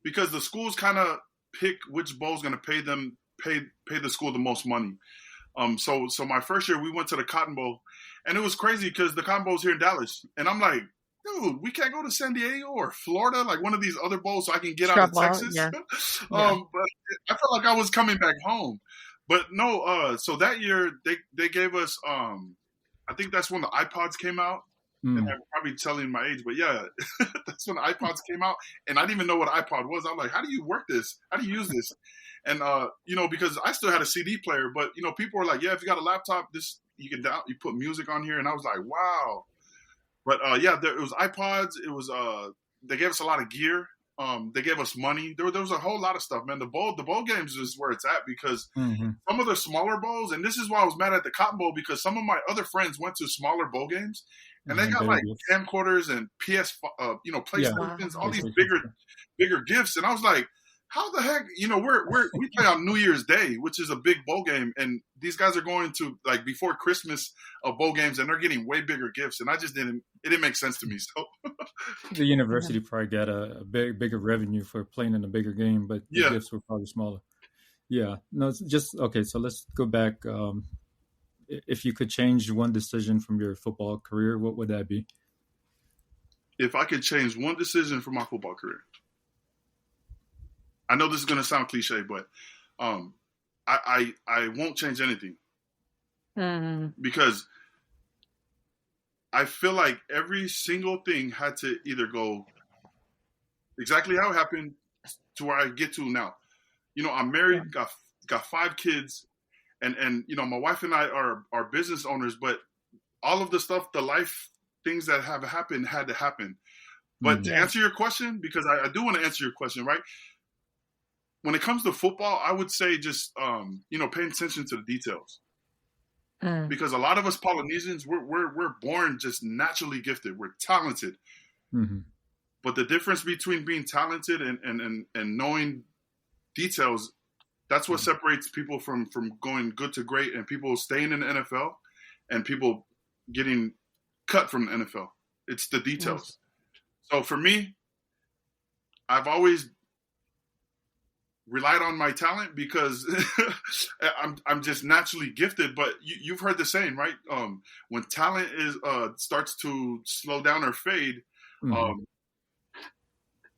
because the schools kind of pick which bowl's going to pay the school the most money. So my first year we went to the Cotton Bowl, and it was crazy because the Cotton Bowl's here in Dallas, and I'm like, dude, we can't go to San Diego or Florida, like one of these other bowls, so I can get out of Texas. Yeah. But I felt like I was coming back home. But no, so that year they gave us, I think that's when the iPods came out. And I'm probably telling my age, but yeah, that's when the iPods came out, and I didn't even know what an iPod was. I'm like, how do you work this? How do you use this? And because I still had a CD player, but people were like, yeah, if you got a laptop, you put music on here, and I was like, wow. But it was iPods. It was they gave us a lot of gear. They gave us money. There was a whole lot of stuff, man. The bowl games is where it's at, because some of the smaller bowls, and this is why I was mad at the Cotton Bowl, because some of my other friends went to smaller bowl games, and they got like camcorders and PlayStations, all these bigger gifts, and I was like, how the heck, we play on New Year's Day, which is a big bowl game, and these guys are going to, like, before Christmas bowl games, and they're getting way bigger gifts, and it didn't make sense to me. So the university probably got a bigger revenue for playing in a bigger game, but the gifts were probably smaller. Yeah, no, it's just okay. So let's go back. If you could change one decision from your football career, what would that be? If I could change one decision from my football career, I know this is going to sound cliche, but I won't change anything, because I feel like every single thing had to either go exactly how it happened to where I get to now. I'm married, got 5 kids, and my wife and I are business owners, but all of the stuff, the life things that have happened had to happen. But to answer your question, because I do want to answer your question, right? When it comes to football, I would say just paying attention to the details, because a lot of us Polynesians, we're born just naturally gifted. We're talented, but the difference between being talented and knowing details, that's what separates people from going good to great, and people staying in the NFL, and people getting cut from the NFL. It's the details. So for me, I've always relied on my talent, because I'm just naturally gifted. But you've heard the saying, right? When talent starts to slow down or fade,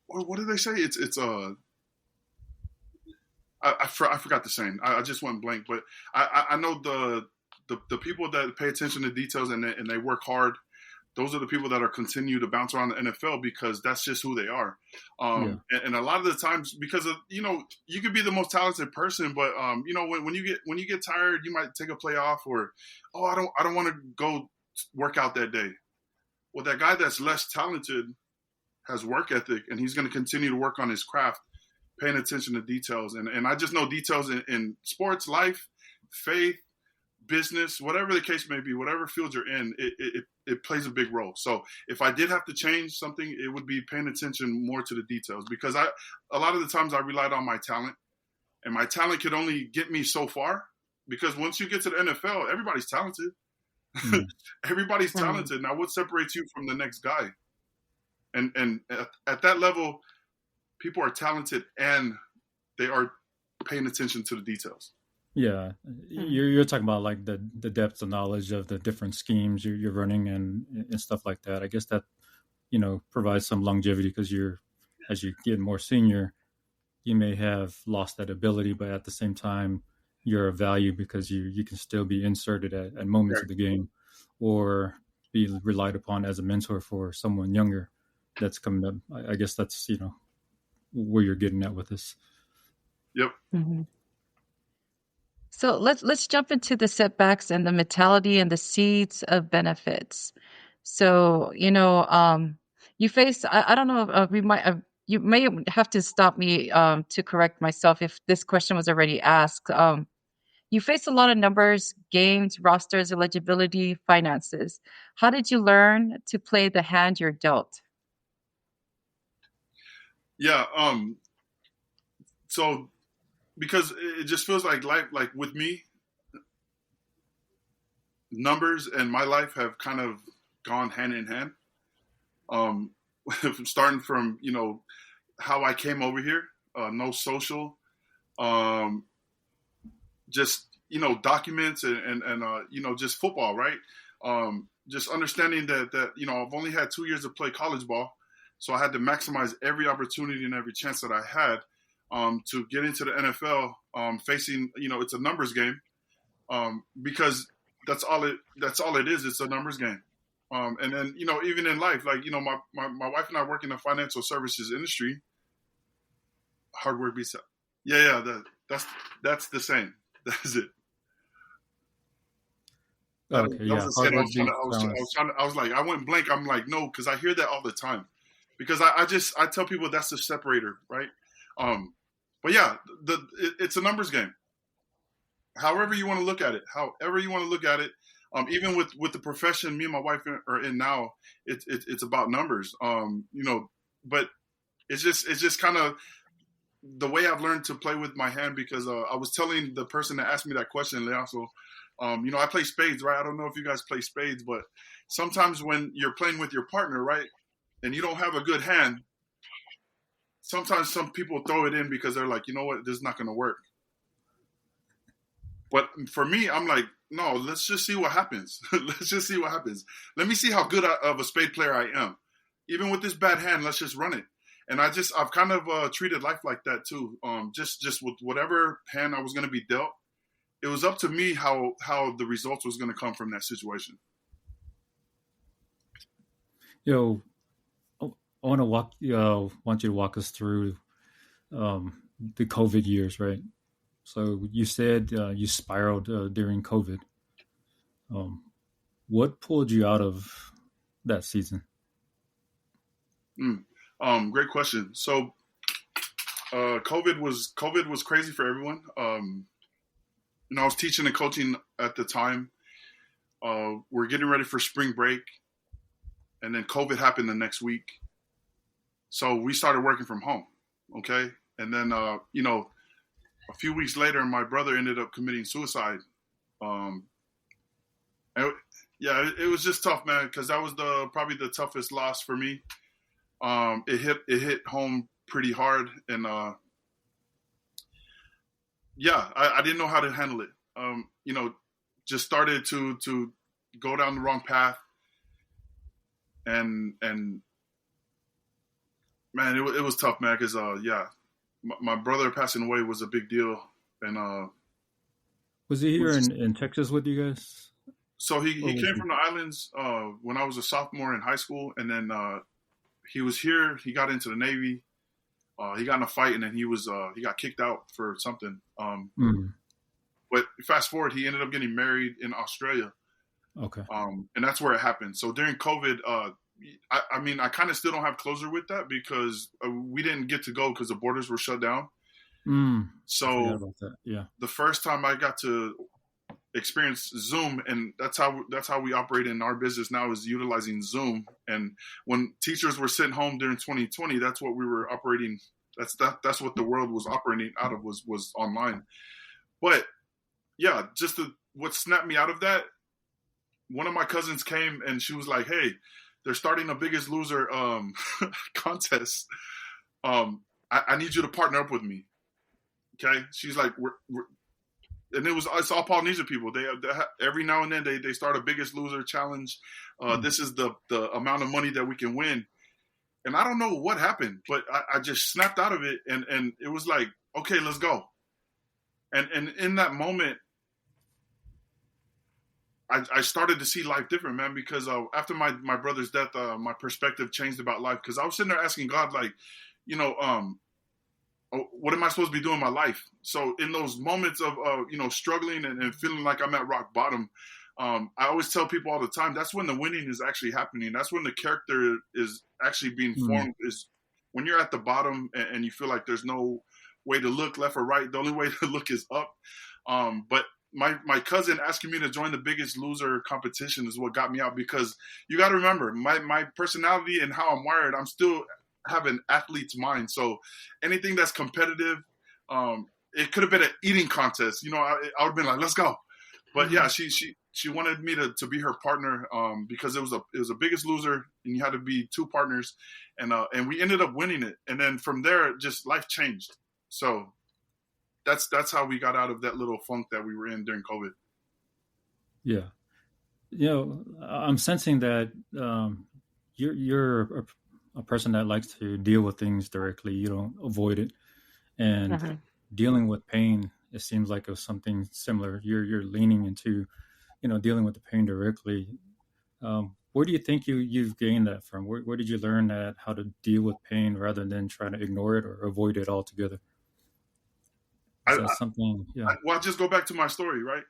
what do they say? I forgot the saying. I just went blank. But I know the people that pay attention to details and they work hard. those are the people that are continue to bounce around the NFL because that's just who they are. Yeah. And a lot of the times, because of, you could be the most talented person, but when you get tired, you might take a play off, or I don't want to go work out that day. Well, that guy that's less talented has work ethic, and he's going to continue to work on his craft, paying attention to details. And I just know details in sports, life, faith, business, whatever the case may be, whatever field you're in, it plays a big role. So if I did have to change something, it would be paying attention more to the details, because a lot of the times I relied on my talent, and my talent could only get me so far, because once you get to the NFL, everybody's talented. Mm. Everybody's talented. Now, what separates you from the next guy? And at that level, people are talented and they are paying attention to the details. Yeah, you're talking about like the depth of knowledge of the different schemes you're running and stuff like that. I guess that provides some longevity, because as you get more senior, you may have lost that ability, but at the same time, you're of value because you can still be inserted at moments of the game, or be relied upon as a mentor for someone younger that's coming up. I guess that's where you're getting at with this. Yep. Mm-hmm. So let's jump into the setbacks and the mentality and the seeds of benefits. So you face, I don't know, you may have to stop me to correct myself if this question was already asked. You face a lot of numbers, games, rosters, eligibility, finances. How did you learn to play the hand you're dealt? Yeah. So, because it just feels like life, like with me, numbers and my life have kind of gone hand in hand. Starting from, how I came over here, no social, just, documents and just football, right? Just understanding that, I've only had 2 years to play college ball. So I had to maximize every opportunity and every chance that I had to get into the NFL, facing, it's a numbers game, because that's all it is. It's a numbers game. And then, even in life, like, my wife and I work in the financial services industry. Hard work beats up. Yeah. That's the same. That's it. Okay, that was I was like, I went blank. I'm like, no, because I hear that all the time. Because I tell people that's the separator, right? But yeah, it's a numbers game. However you want to look at it, even with the profession me and my wife are in now, it's about numbers. But it's just kind of the way I've learned to play with my hand, because I was telling the person that asked me that question, Leaso, I play spades, right? I don't know if you guys play spades, but sometimes when you're playing with your partner, right, and you don't have a good hand, sometimes some people throw it in because they're like, you know what, this is not going to work. But for me, I'm like, no, let's just see what happens. Let's just see what happens. Let me see how good of a spade player I am. Even with this bad hand, let's just run it. And I've kind of treated life like that too. Just with whatever hand I was going to be dealt, it was up to me how the results was going to come from that situation. I want you to walk us through the COVID years, right? So you said you spiraled during COVID. What pulled you out of that season? Great question. So COVID was crazy for everyone. I was teaching and coaching at the time. We're getting ready for spring break, and then COVID happened the next week. So we started working from home, okay? And then, a few weeks later, my brother ended up committing suicide. It was just tough, man, because that was probably the toughest loss for me. It hit home pretty hard, and I didn't know how to handle it. Just started to go down the wrong path, and man, it was tough, man, because my brother passing away was a big deal, and was he here in Texas with you guys? So he Or was came he? from the islands when I was a sophomore in high school, and then he was here. He got into the Navy. He got in a fight, and then he got kicked out for something. Mm, But fast forward, he ended up getting married in Australia, okay. and that's where it happened. So during COVID, I mean, I kind of still don't have closure with that because we didn't get to go because the borders were shut down. I forgot So about that. Yeah. the first time I got to experience Zoom, and that's how we operate in our business now, is utilizing Zoom. And when teachers were sitting home during 2020, that's what we were operating. That's what the world was operating out of, was online. But yeah, what snapped me out of that, one of my cousins came and she was like, "Hey, they're starting a Biggest Loser contest. I need you to partner up with me." Okay, she's like, and it's all Polynesian people. They every now and then they start a Biggest Loser challenge. This is the amount of money that we can win. And I don't know what happened, but I just snapped out of it, and it was like, okay, let's go. And in that moment, I started to see life different, man, because after my brother's death, my perspective changed about life. Because I was sitting there asking God, like, you know, what am I supposed to be doing in my life? So in those moments of struggling and feeling like I'm at rock bottom, I always tell people all the time, that's when the winning is actually happening. That's when the character is actually being formed, is when you're at the bottom and you feel like there's no way to look left or right. The only way to look is up. But my cousin asking me to join the Biggest Loser competition is what got me out, because you got to remember my personality and how I'm wired. I'm still have an athlete's mind. So anything that's competitive, it could have been an eating contest. I would have been like, let's go. But yeah, she wanted me to be her partner, because it was a Biggest Loser, and you had to be two partners, and we ended up winning it. And then from there, just life changed. So that's how we got out of that little funk that we were in during COVID. Yeah. I'm sensing that you're a person that likes to deal with things directly. You don't avoid it, and Uh-huh. dealing with pain. It seems like it was something similar. You're leaning into, dealing with the pain directly. Where do you think you've gained that from? Where did you learn that, how to deal with pain rather than trying to ignore it or avoid it altogether? Is that something? Yeah. Well, I'll just go back to my story, right?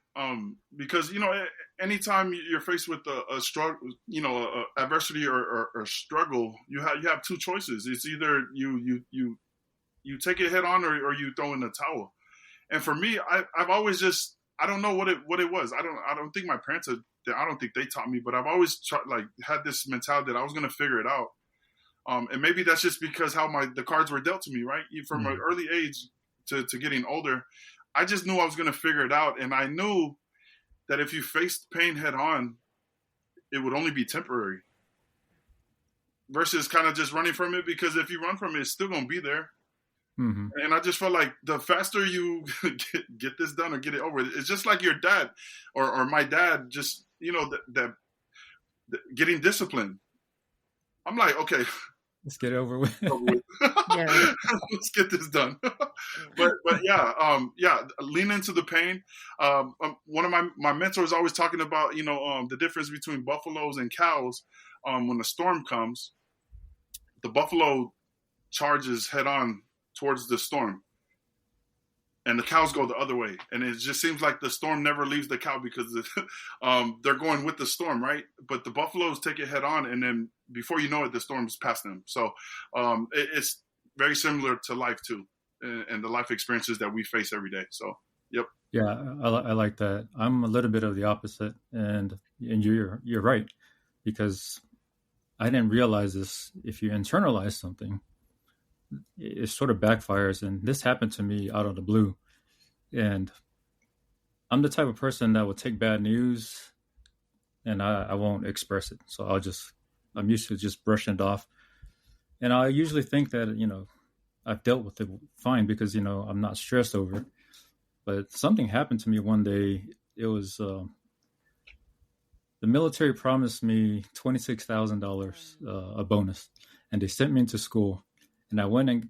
Because anytime you're faced with a struggle, a adversity or struggle, you have two choices. It's either you take it head on, or you throw in the towel. And for me, I've always just, I don't know what it was. I don't think my parents I don't think they taught me, but I've always had this mentality that I was going to figure it out. And maybe that's just because how the cards were dealt to me, right? From an early age to getting older, I just knew I was going to figure it out. And I knew that if you faced pain head on, it would only be temporary, versus kind of just running from it, because if you run from it, it's still going to be there. Mm-hmm. And I just felt like the faster you get this done or get it over, it's just like your dad or my dad, just, that getting disciplined. I'm like, okay, Let's get it over with. Yeah. let's get this done. but yeah, lean into the pain. One of my mentors always talking about, the difference between buffaloes and cows. When the storm comes, the buffalo charges head on towards the storm, and the cows go the other way. And it just seems like the storm never leaves the cow, because they're going with the storm, right? But the buffaloes take it head on, and then before you know it, the storm's past them. So it's very similar to life too, and the life experiences that we face every day. So, yep. Yeah, I like that. I'm a little bit of the opposite, and you're right, because I didn't realize this. If you internalize something, it sort of backfires, and this happened to me out of the blue. And I'm the type of person that will take bad news, and I won't express it. So I'm used to just brushing it off. And I usually think that, I've dealt with it fine because, I'm not stressed over it. But something happened to me one day. It was the military promised me $26,000 a bonus, and they sent me into school. And I went and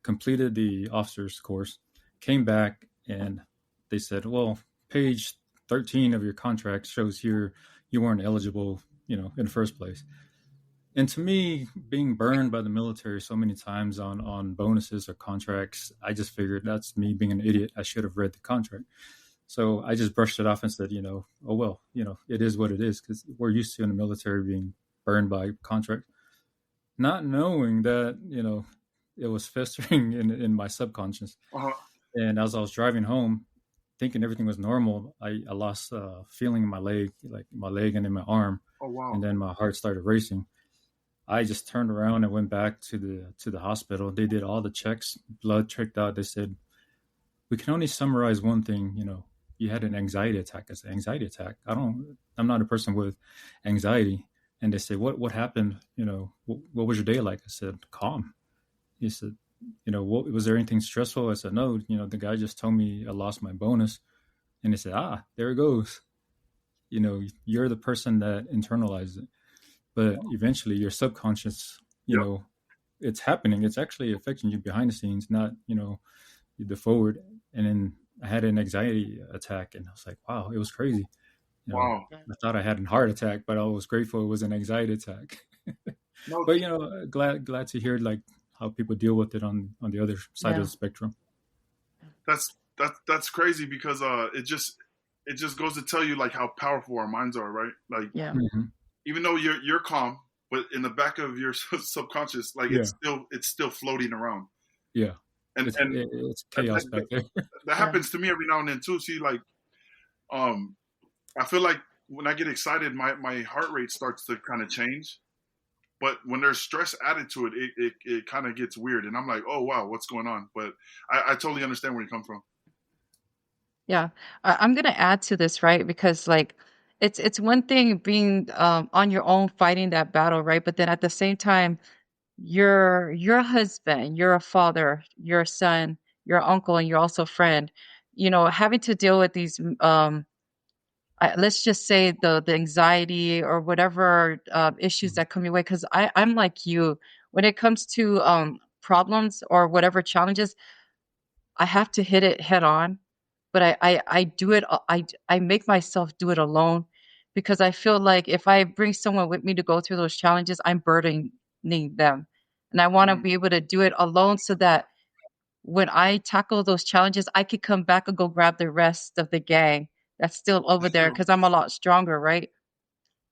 completed the officer's course, came back, and they said, well, page 13 of your contract shows here you weren't eligible, in the first place. And to me, being burned by the military so many times on bonuses or contracts, I just figured that's me being an idiot. I should have read the contract. So I just brushed it off and said, oh well, it is what it is, because we're used to in the military being burned by contracts, not knowing that it was festering in my subconscious. Uh-huh. And as I was driving home, thinking everything was normal, I lost feeling in my leg, like my leg and in my arm. Oh wow. And then my heart started racing. I just turned around and went back to the hospital. They did all the checks, blood checked out. They said, we can only summarize one thing. You had an anxiety attack. I said, anxiety attack? I'm not a person with anxiety. And they said, what happened? What was your day like? I said, calm. He said, was there anything stressful? I said, no, the guy just told me I lost my bonus. And they said, there it goes. You're the person that internalized it. But eventually your subconscious, it's happening. It's actually affecting you behind the scenes, not, the forward. And then I had an anxiety attack, and I was like, wow, it was crazy. Wow. I thought I had a heart attack, but I was grateful it was an anxiety attack. No, But, glad to hear like how people deal with it on the other side of the spectrum. That's crazy, because it just goes to tell you like how powerful our minds are, right? Like, Mm-hmm. even though you're calm, but in the back of your subconscious, like it's still floating around. Yeah. And it's chaos back there. That happens to me every now and then too. See, like, I feel like when I get excited, my heart rate starts to kind of change. But when there's stress added to it, it kind of gets weird. And I'm like, oh, wow, what's going on? But I totally understand where you come from. Yeah. I'm going to add to this, right? Because like it's one thing being on your own fighting that battle, right? But then at the same time, you're a husband, you're a father, you're a son, you're an uncle, and you're also a friend. Having to deal with these let's just say the anxiety or whatever issues that come your way. Because I'm like you when it comes to problems or whatever challenges, I have to hit it head on. But I do it. I make myself do it alone because I feel like if I bring someone with me to go through those challenges, I'm burdening them, and I want to Mhm. be able to do it alone so that when I tackle those challenges, I could come back and go grab the rest of the gang that's still over there because I'm a lot stronger, right?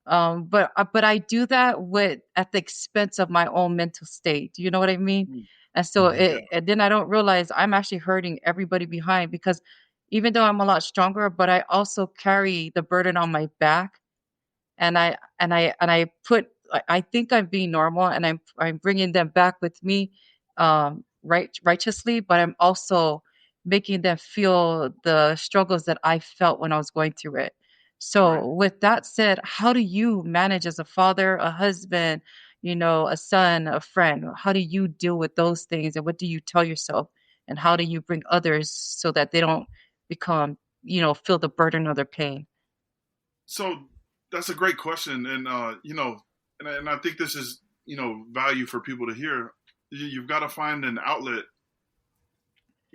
But I do that with at the expense of my own mental state. Do you know what I mean? Mhm. And so Mhm. and then I don't realize I'm actually hurting everybody behind because even though I'm a lot stronger, but I also carry the burden on my back, and I put I think I'm being normal, and I'm bringing them back with me, righteously, but I'm also making them feel the struggles that I felt when I was going through it. Right. So with that said, how do you manage as a father, a husband, a son, a friend? How do you deal with those things, and what do you tell yourself, and how do you bring others so that they don't become, feel the burden of their pain? So that's a great question. And, and I think this is, value for people to hear. You've got to find an outlet.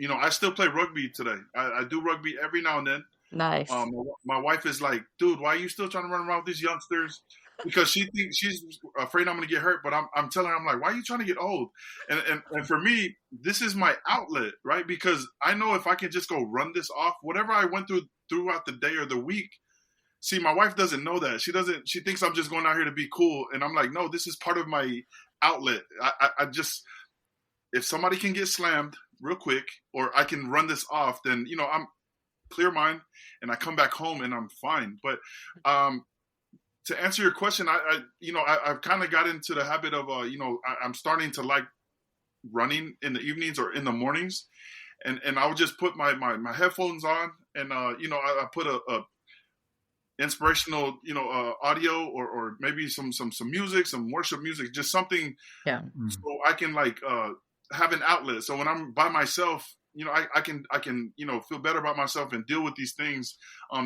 I still play rugby today. I do rugby every now and then. Nice. My wife is like, dude, why are you still trying to run around with these youngsters? Because she thinks she's afraid I'm going to get hurt. But I'm telling her, I'm like, why are you trying to get old? And for me, this is my outlet, right? Because I know if I can just go run this off, whatever I went through throughout the day or the week. See, my wife doesn't know that. She thinks I'm just going out here to be cool. And I'm like, no, this is part of my outlet. I just, if somebody can get slammed real quick or I can run this off, then, I'm clear mind and I come back home and I'm fine. But to answer your question, I've kind of got into the habit of, I'm starting to like running in the evenings or in the mornings. And I would just put my headphones on and, I put a inspirational, audio or maybe some music, some worship music, just something Yeah. so I can like have an outlet. So when I'm by myself, I can feel better about myself and deal with these things.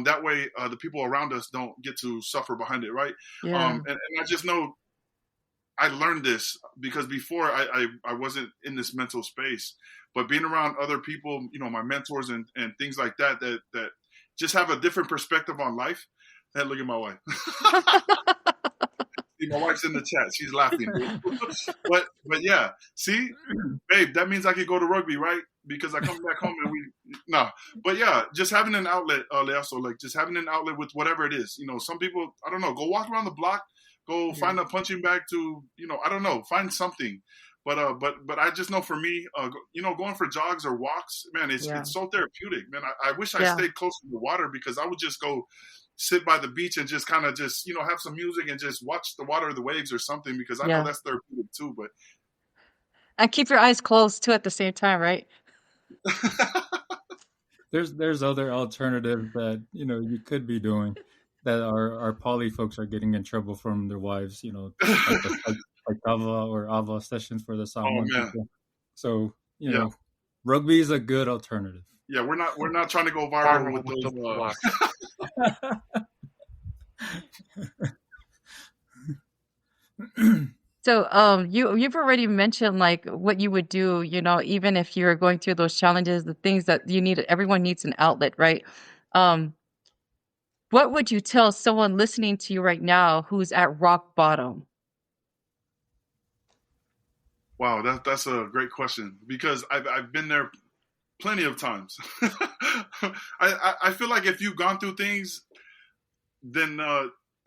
That way, the people around us don't get to suffer behind it, right? Yeah. And I just know I learned this because before I wasn't in this mental space, but being around other people, my mentors and things like that just have a different perspective on life. Hey, look at my wife. See, my wife's in the chat. She's laughing. but yeah, see, babe, that means I could go to rugby, right? Because I come back home and no. But yeah, just having an outlet, Leaso, like just having an outlet with whatever it is. Some people, I don't know, go walk around the block, go find a punching bag to, I don't know, find something. But I just know for me, going for jogs or walks, man, it's so therapeutic, man. I wish I stayed close to the water because I would just go sit by the beach and just kind of just, have some music and just watch the water or the waves or something because I know that's therapeutic too. But and keep your eyes closed too at the same time, right? There's other alternatives that you could be doing that our poly folks are getting in trouble from their wives. Like Ava or Ava sessions for the Samoan people. So rugby is a good alternative. Yeah, we're not trying to go viral with those. So you've already mentioned like what you would do, even if you're going through those challenges, the things that everyone needs an outlet, right? What would you tell someone listening to you right now who's at rock bottom? Wow, that's a great question because I've been there plenty of times. I feel like if you've gone through things, then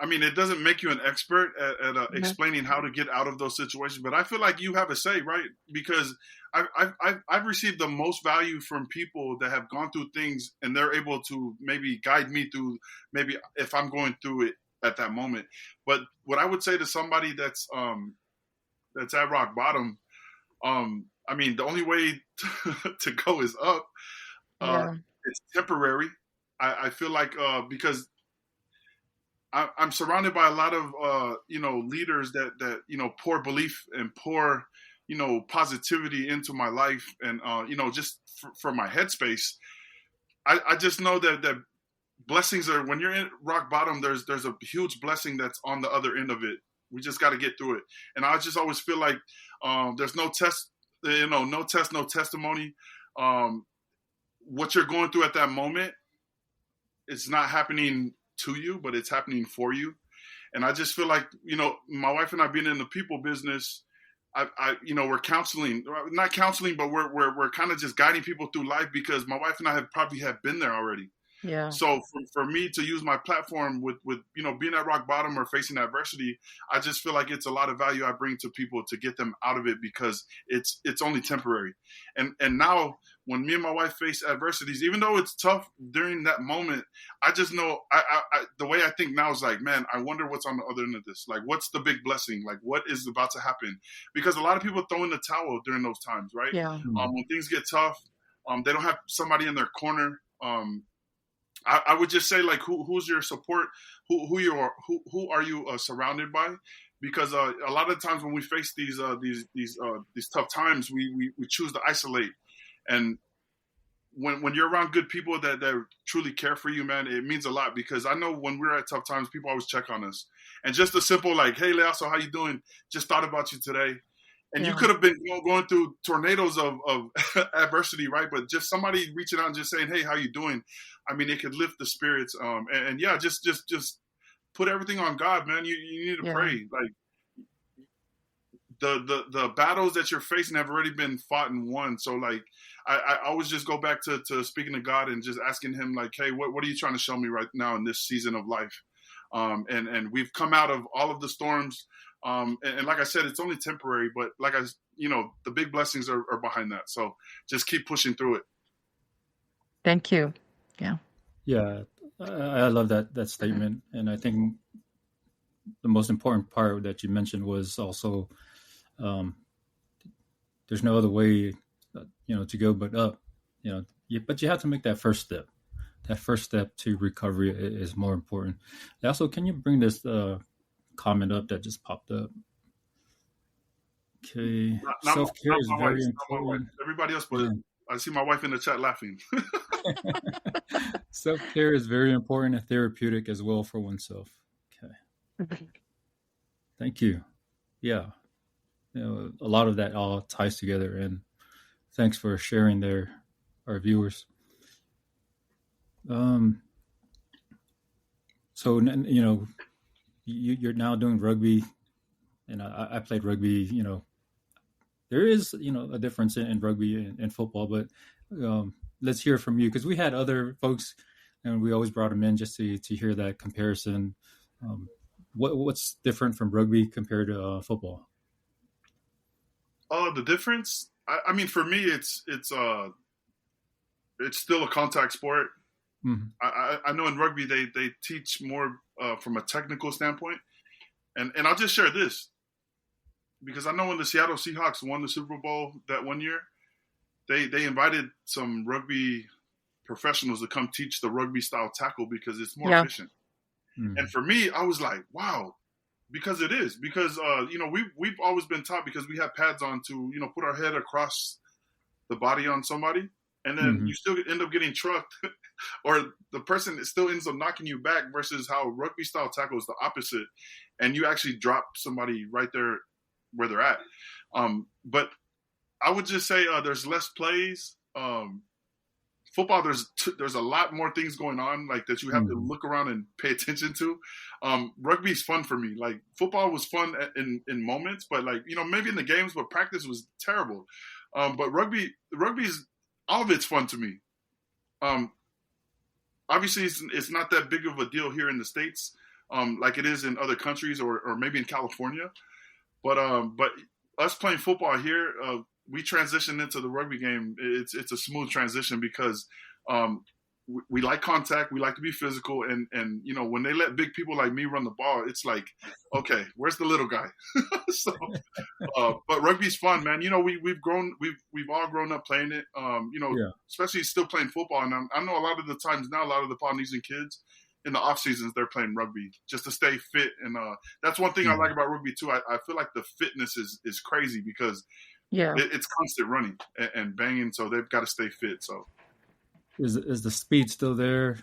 it doesn't make you an expert at explaining how to get out of those situations. But I feel like you have a say, right? Because I've received the most value from people that have gone through things and they're able to maybe guide me through maybe if I'm going through it at that moment. But what I would say to somebody that's at rock bottom, the only way to go is up. It's temporary. I feel like because I'm surrounded by a lot of leaders that pour belief and pour positivity into my life and just for my headspace. I just know that blessings are when you're in rock bottom. There's a huge blessing that's on the other end of it. We just got to get through it. And I just always feel like there's no test, no test, no testimony. What you're going through at that moment, it's not happening to you, but it's happening for you. And I just feel like, my wife and I being in the people business, we're counseling, not counseling, but we're kind of just guiding people through life because my wife and I have been there already. Yeah. So for me to use my platform with being at rock bottom or facing adversity, I just feel like it's a lot of value I bring to people to get them out of it because it's only temporary. And now when me and my wife face adversities, even though it's tough during that moment, I just know I the way I think now is like, man, I wonder what's on the other end of this. Like, what's the big blessing? Like, what is about to happen? Because a lot of people throw in the towel during those times, right? Yeah. When things get tough, they don't have somebody in their corner. I would just say like who's your support, who are you surrounded by, because a lot of times when we face these tough times we choose to isolate, and when you're around good people that truly care for you, man, it means a lot because I know when we're at tough times people always check on us, and just a simple like, hey Leaso, how you doing? Just thought about you today. And you could have been going through tornadoes of adversity, right? But just somebody reaching out and just saying, "Hey, how you doing?" It could lift the spirits. Just put everything on God, man. You need to pray. Like the battles that you're facing have already been fought and won. So like I always just go back to speaking to God and just asking Him like, "Hey, what are you trying to show me right now in this season of life?" And we've come out of all of the storms. And like I said, it's only temporary, but the big blessings are behind that. So just keep pushing through it. Thank you. Yeah. Yeah. I love that statement. And I think the most important part that you mentioned was also, there's no other way, to go but up, but you have to make that first step. That first step to recovery is more important. Also, can you bring this, comment up that just popped up? Okay. Self-care is very important. Everybody else, but I see my wife in the chat laughing. Self-care is very important and therapeutic as well for oneself. Okay. Thank you. Yeah. A lot of that all ties together, and thanks for sharing our viewers. So you know, you're now doing rugby, and I played rugby. You know, there is a difference in rugby and football, but let's hear from you because we had other folks, and we always brought them in just to hear that comparison. Um, what's different from rugby compared to football? The difference. I mean, for me, it's still a contact sport. Mm-hmm. I know in rugby they teach more from a technical standpoint, and I'll just share this because I know when the Seattle Seahawks won the Super Bowl that one year, they invited some rugby professionals to come teach the rugby style tackle because it's more efficient. Mm-hmm. And for me, I was like, wow, because it is because we've always been taught because we have pads on to put our head across the body on somebody, and then Mm-hmm. you still end up getting trucked, or the person still ends up knocking you back. Versus how rugby style tackle is the opposite, and you actually drop somebody right there where they're at. But I would just say there's less plays. Football, there's a lot more things going on like that you have to look around and pay attention to. Rugby's fun for me. Like football was fun in moments, but like maybe in the games, but practice was terrible. But rugby's all of it's fun to me. Obviously, it's not that big of a deal here in the States, like it is in other countries or maybe in California. But us playing football here, we transitioned into the rugby game. It's a smooth transition because we like contact, we like to be physical, and when they let big people like me run the ball, it's like, okay, where's the little guy? So, but rugby's fun, man. We've all grown up playing it. Especially still playing football, and I know a lot of the times now, a lot of the Polynesian kids in the off seasons they're playing rugby just to stay fit, and that's one thing I like about rugby too. I feel like the fitness is crazy because it's constant running and banging, so they've got to stay fit. So is the speed still there?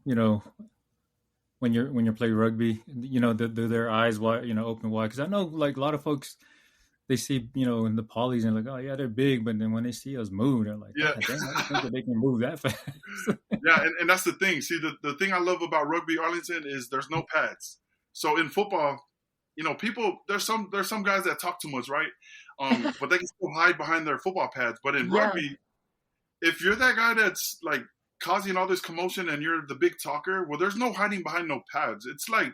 When you're playing rugby, do their eyes wide, open wide? Because I know like a lot of folks, they see in the polys and like, oh yeah, they're big, but then when they see us move, they're like, yeah, I don't think that they can move that fast. Yeah, and that's the thing. See, the thing I love about rugby, Arlington, is there's no pads. So in football, people there's some guys that talk too much, right? But they can still hide behind their football pads. But in rugby, if you're that guy that's like causing all this commotion and you're the big talker, well, there's no hiding behind no pads. It's like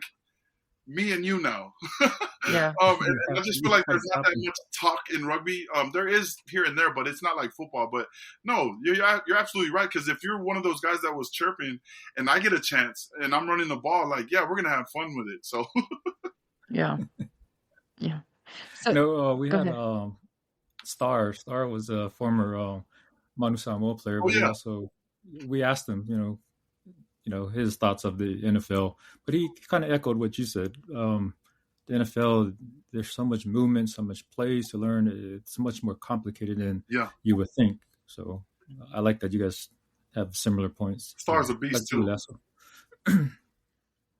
me and you now. And I just feel like there's not that much talk in rugby. There is here and there, but it's not like football. But no, you're absolutely right. Because if you're one of those guys that was chirping and I get a chance and I'm running the ball, like, yeah, we're going to have fun with it. So, yeah. So, we had Star. Star was a former Manu Samoa player, but we asked him, his thoughts of the NFL, but he kind of echoed what you said. The NFL, there's so much movement, so much plays to learn. It's much more complicated than you would think. So I like that you guys have similar points. Star's a beast too.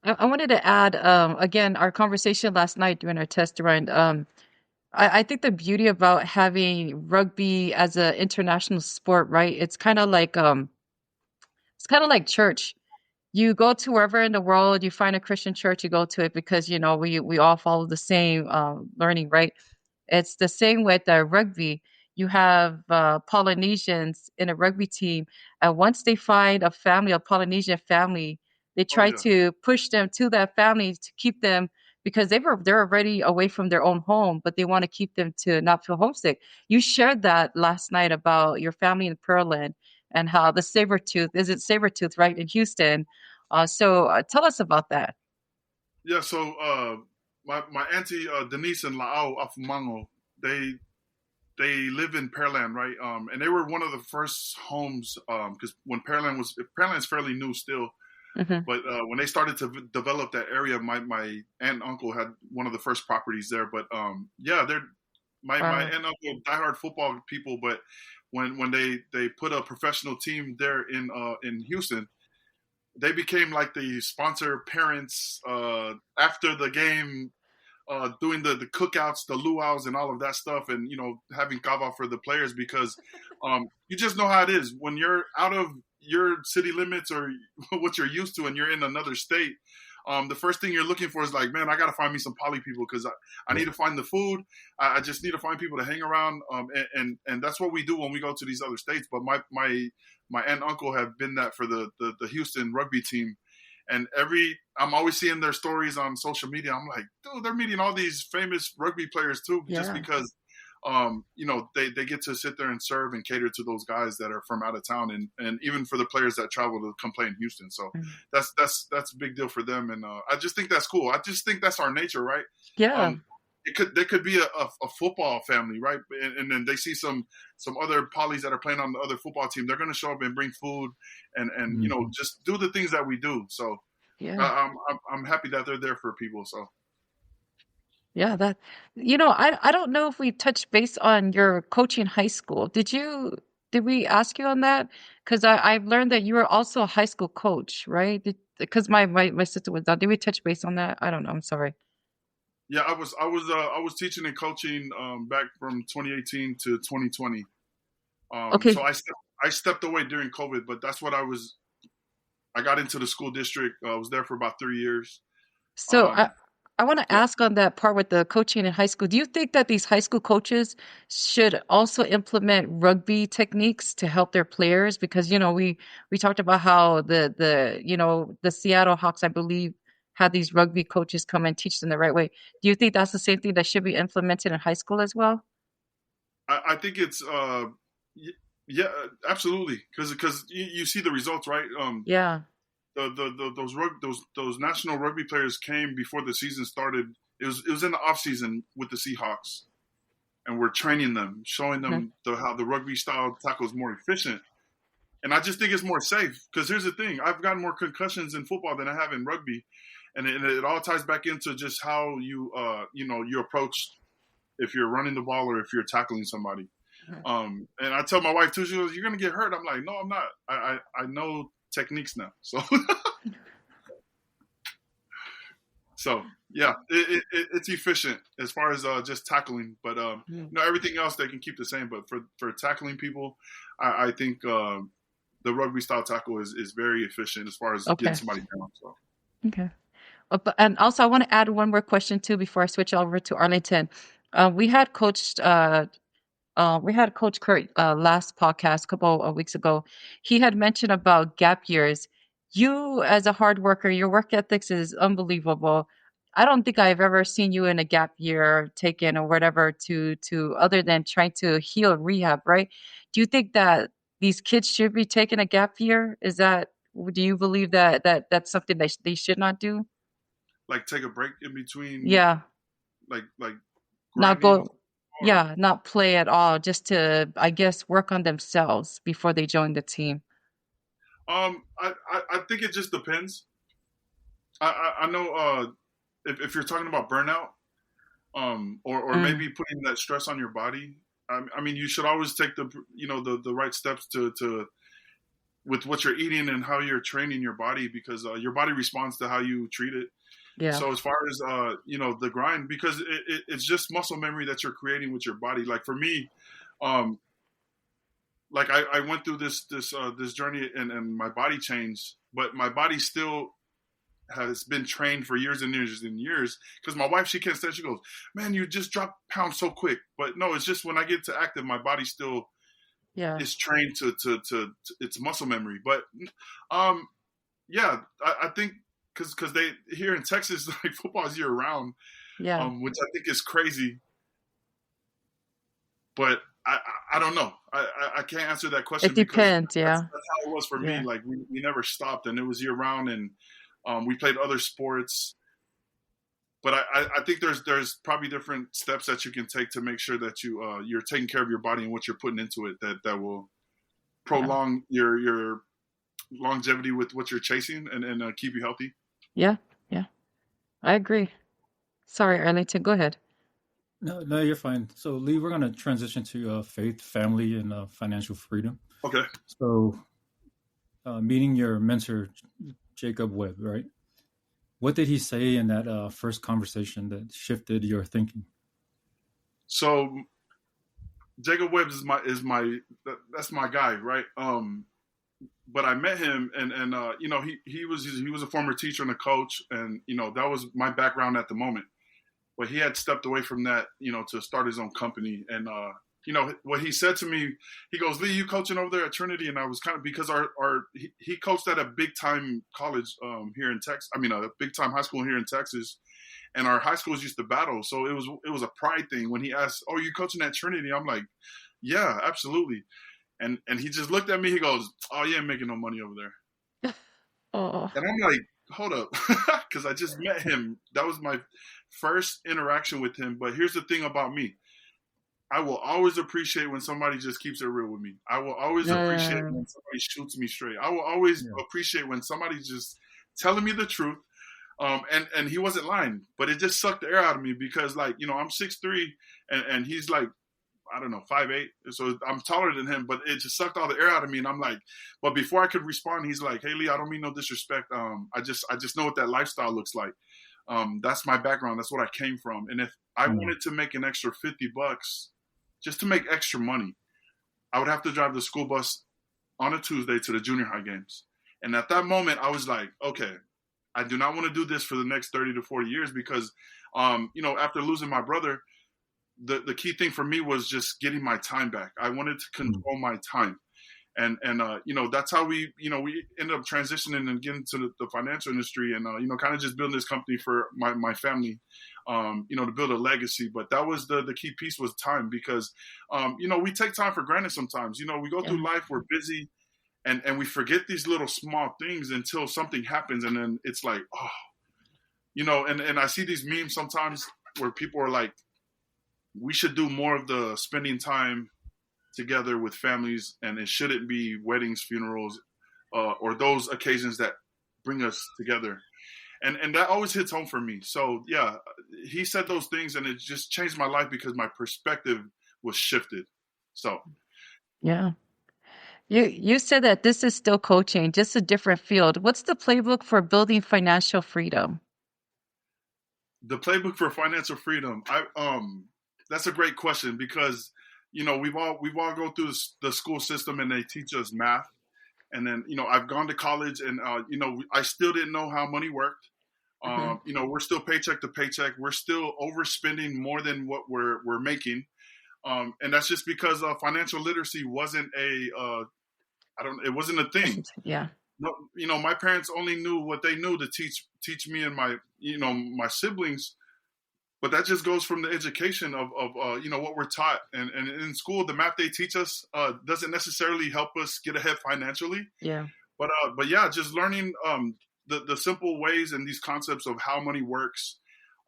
I wanted to add, again, our conversation last night during our test run. I think the beauty about having rugby as an international sport, right? It's kind of like church. You go to wherever in the world, you find a Christian church, you go to it because, we all follow the same learning, right? It's the same with rugby. You have Polynesians in a rugby team, and once they find a Polynesian family, they try to push them to that family to keep them because they're already away from their own home, but they want to keep them to not feel homesick. You shared that last night about your family in Pearland and how the Sabertooth, right, in Houston. So tell us about that. Yeah, so my auntie Denise and La'au Afumango, they live in Pearland, right? And they were one of the first homes because when Pearland's fairly new still, but when they started to develop that area, my aunt and uncle had one of the first properties there. But they're my aunt and uncle diehard football people, but when they put a professional team there in Houston, they became like the sponsor parents after the game, doing the cookouts, the luau's, and all of that stuff, and having kava for the players because you just know how it is when you're out of your city limits or what you're used to, and you're in another state. the first thing you're looking for is like, man, I got to find me some poly people because I need to find the food. I just need to find people to hang around. And that's what we do when we go to these other states. But my aunt and uncle have been that for the Houston rugby team. And I'm always seeing their stories on social media. I'm like, dude, they're meeting all these famous rugby players too, just because, they get to sit there and serve and cater to those guys that are from out of town, and even for the players that travel to come play in Houston. So that's a big deal for them, and I just think that's cool. I just think that's our nature, right? Yeah. There could be a football family, right? And then they see some other polys that are playing on the other football team. They're going to show up and bring food and just do the things that we do. So I'm happy that they're there for people. So yeah, I don't know if we touched base on your coaching in high school. Did we ask you on that? Because I've learned that you were also a high school coach, right? Because my sister was down. Did we touch base on that? I don't know. I'm sorry. yeah, I was teaching and coaching back from 2018 to 2020. Okay. So I stepped away during COVID, but that's what I got into the school district. I was there for about 3 years. So Um, I want to yeah, ask on that part with the coaching in high school. Do you think that these high school coaches should also implement rugby techniques to help their players? Because, we talked about how the Seattle Hawks, I believe, had these rugby coaches come and teach them the right way. Do you think that's the same thing that should be implemented in high school as well? I think it's yeah, absolutely, because you see the results, right? Yeah. Those national rugby players came before the season started. It was in the off season with the Seahawks, and we're training them, showing Okay. them how the rugby style tackle is more efficient. And I just think it's more safe because here's the thing: I've gotten more concussions in football than I have in rugby, and it all ties back into just how you approach if you're running the ball or if you're tackling somebody. And I tell my wife too, she goes, "You're gonna get hurt." I'm like, "No, I'm not. I know techniques now." So so yeah, it's efficient as far as just tackling, but everything else they can keep the same. But for tackling people, I think the rugby style tackle is very efficient as far as getting Okay. somebody down. So Okay. And also, I want to add one more question too before I switch over to Arlington. We had Coach Kurt last podcast a couple of weeks ago. He had mentioned about gap years. You, as a hard worker, your work ethics is unbelievable. I don't think I've ever seen you in a gap year taken or whatever to other than trying to heal and rehab, right? Do you think that these kids should be taking a gap year? Do you believe that's something they should not do? like take a break in between, Yeah. like Not grinding, go, or yeah, not play at all, just to, I guess, work on themselves before they join the team. I think it just depends. I know if you're talking about burnout, or Mm, maybe putting that stress on your body. I mean, you should always take the right steps to with what you're eating and how you're training your body, because your body responds to how you treat it. yeah. So as far as the grind, because it's just muscle memory that you're creating with your body. Like for me, um, like I went through this journey, and my body changed, but my body still has been trained for years and years and years. Because my wife, she can't stand. She goes, "Man, you just drop pounds so quick." But no, it's just when I get to active, my body still Yeah. is trained to its muscle memory. But um, yeah, I think because they here in Texas, like football is year round, Yeah. which I think is crazy. But I don't know. I can't answer that It question because depends. that's Yeah. that's how it was for me. Yeah. Like we never stopped, and it was year round, and we played other sports. But I think there's probably different steps that you can take to make sure that you're taking care of your body and what you're putting into it, that will Yeah. prolong your longevity with what you're chasing, and keep you healthy. Yeah. Yeah. I agree. Sorry, Arlington, go ahead. No, no, you're fine. So, Lee, we're going to transition to faith, family, and financial freedom. Okay. So, meeting your mentor, Jacob Webb, right? What did he say in that first conversation that shifted your thinking? So Jacob Webb is my that's my guy, right? but I met him, and he was a former teacher and a coach, and that was my background at the moment. But he had stepped away from that, to start his own company. And what he said to me, he goes, "Lee, you coaching over there at Trinity?" And I was kind of, because he coached at a big time college here in Texas. I mean, a big time high school here in Texas, and our high schools used to battle. So it was a pride thing when he asked, "Oh, you coaching at Trinity?" I'm like, "Yeah, absolutely." And he just looked at me. He goes, "Oh, you ain't making no money over there." Oh. And I'm like, "Hold up," because I just met him. That was my first interaction with him. But here's the thing about me: I will always appreciate when somebody just keeps it real with me. I will always appreciate when somebody shoots me straight. I will always appreciate when somebody's just telling me the truth. And he wasn't lying, but it just sucked the air out of me because, like, I'm 6'3", and he's like, I don't know, 5'8", so I'm taller than him, but it just sucked all the air out of me. And I'm like, but before I could respond, he's like, "Hey, Lee, I don't mean no disrespect. I just know what that lifestyle looks like. That's my background. That's what I came from. And if I wanted to make an extra $50 just to make extra money, I would have to drive the school bus on a Tuesday to the junior high games." And at that moment, I was like, okay, I do not want to do this for the next 30 to 40 years because, after losing my brother, the key thing for me was just getting my time back. I wanted to control my time. And that's how we ended up transitioning and getting to the financial industry and, kind of just building this company for my family, to build a legacy. But that was the key piece was time because, we take time for granted sometimes. We go through life, we're busy, and we forget these little small things until something happens. And then it's like, oh, and I see these memes sometimes where people are like, we should do more of the spending time together with families, and it shouldn't be weddings, funerals, or those occasions that bring us together. And that always hits home for me. So yeah, he said those things, and it just changed my life because my perspective was shifted. So Yeah. You said that this is still coaching, just a different field. What's the playbook for building financial freedom? the playbook for financial freedom, that's a great question because we've all go through the school system and they teach us math, and then I've gone to college and I still didn't know how money worked. We're still paycheck to paycheck. We're still overspending more than what we're making, and that's just because financial literacy wasn't it wasn't a thing. Yeah. No, my parents only knew what they knew to teach me and my siblings. But that just goes from the education of what we're taught, and in school the math they teach us doesn't necessarily help us get ahead financially. Yeah. But yeah, just learning the simple ways and these concepts of how money works,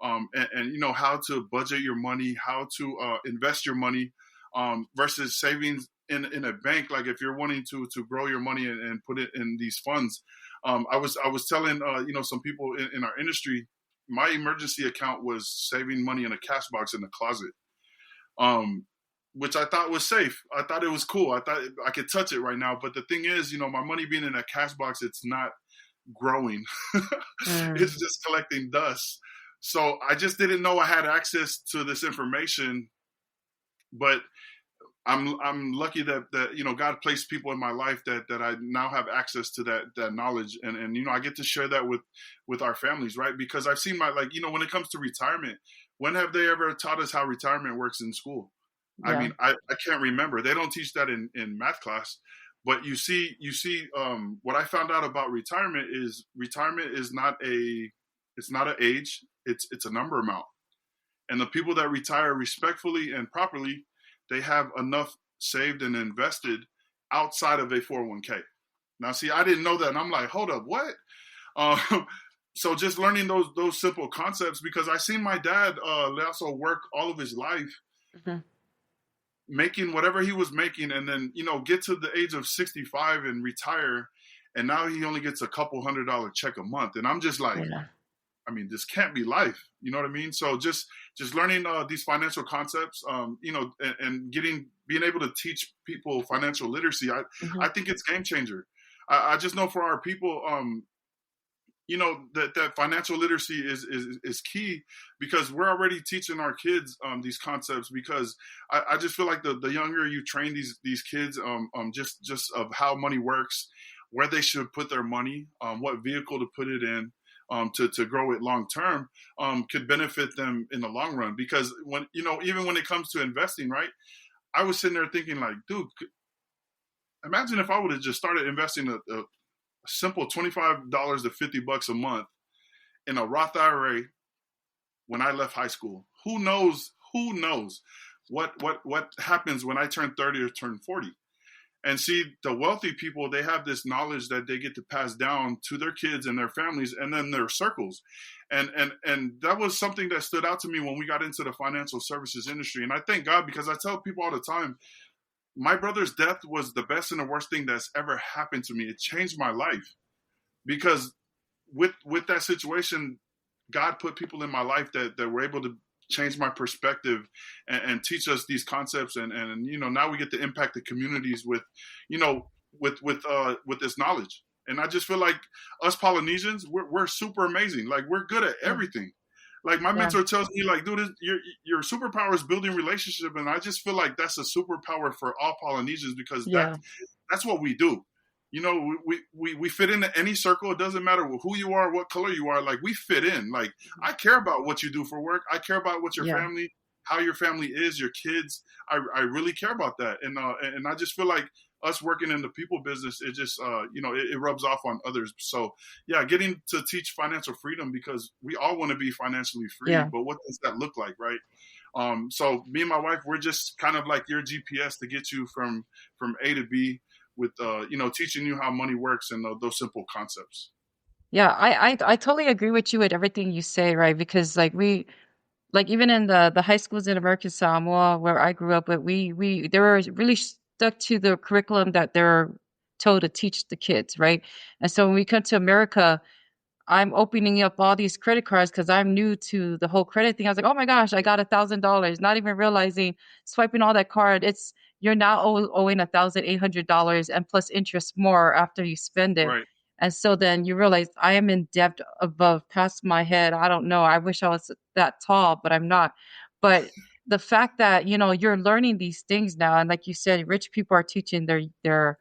and how to budget your money, how to invest your money, versus savings in a bank. Like if you're wanting to grow your money and put it in these funds, I was telling some people in our industry, my emergency account was saving money in a cash box in the closet, which I thought was safe. I thought it was cool. I thought I could touch it right now. But the thing is, my money being in a cash box, it's not growing. It's just collecting dust. So I just didn't know I had access to this information. But I'm lucky that God placed people in my life that I now have access to that knowledge, and I get to share that with our families, right? Because I've seen when it comes to retirement, when have they ever taught us how retirement works in school? Yeah. I mean, I can't remember. They don't teach that in math class. But you see, what I found out about retirement is not an age. It's a number amount, and the people that retire respectfully and properly, they have enough saved and invested outside of a 401k. Now, see, I didn't know that. And I'm like, hold up, what? So just learning those simple concepts, because I seen my dad also work all of his life, making whatever he was making, and then, get to the age of 65 and retire. And now he only gets a couple $100 check a month. And I'm just like, I mean, this can't be life. You know what I mean? So just learning these financial concepts, and being able to teach people financial literacy, I think it's game changer. I just know for our people, that financial literacy is key, because we're already teaching our kids these concepts, because I just feel like the younger you train these kids just of how money works, where they should put their money, what vehicle to put it in, to grow it long term, could benefit them in the long run. Because when even when it comes to investing, right, I was sitting there thinking like, dude, imagine if I would have just started investing a simple $25 to $50 a month in a Roth IRA when I left high school. Who knows what happens when I turn 30 or turn 40. And see, the wealthy people, they have this knowledge that they get to pass down to their kids and their families and then their circles. And that was something that stood out to me when we got into the financial services industry. And I thank God, because I tell people all the time, my brother's death was the best and the worst thing that's ever happened to me. It changed my life, because with that situation, God put people in my life that were able to change my perspective and teach us these concepts. And now we get to impact the communities with this knowledge. And I just feel like us Polynesians, we're super amazing. Like, we're good at everything. Like, my mentor tells me, like, dude, your superpower is building relationship. And I just feel like that's a superpower for all Polynesians, because that's what we do. We fit into any circle. It doesn't matter who you are, what color you are. Like, we fit in. Like, I care about what you do for work. I care about what your family, how your family is, your kids. I really care about that. And I just feel like us working in the people business, it just, it rubs off on others. So yeah, getting to teach financial freedom, because we all want to be financially free, but what does that look like? Right. So me and my wife, we're just kind of like your GPS to get you from A to B, with teaching you how money works and those simple concepts. Yeah, I totally agree with you with everything you say, right? Because like even in the high schools in American Samoa where I grew up, but they were really stuck to the curriculum that they're told to teach the kids, right? And so when we come to America, I'm opening up all these credit cards because I'm new to the whole credit thing. I was like, oh my gosh, I got $1,000, not even realizing swiping all that card. You're now owing $1,800 and plus interest more after you spend it. Right. And so then you realize I am in debt above past my head. I don't know. I wish I was that tall, but I'm not. But the fact that, you're learning these things now, and like you said, rich people are teaching their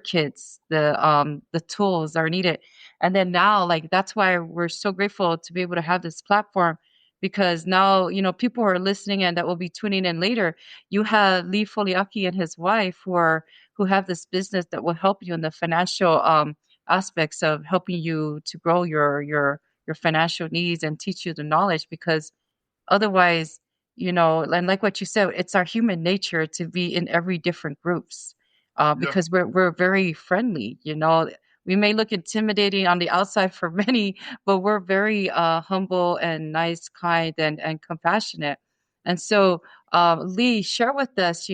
kids the tools that are needed. And then now, like, that's why we're so grateful to be able to have this platform, because now, people who are listening and that will be tuning in later, you have Lee Foliaki and his wife who have this business that will help you in the financial aspects of helping you to grow your financial needs and teach you the knowledge. Because otherwise, and like what you said, it's our human nature to be in every different groups, Yeah. because we're very friendly. We may look intimidating on the outside for many, but we're very humble and nice, kind, and compassionate. And so, Lee, share with us,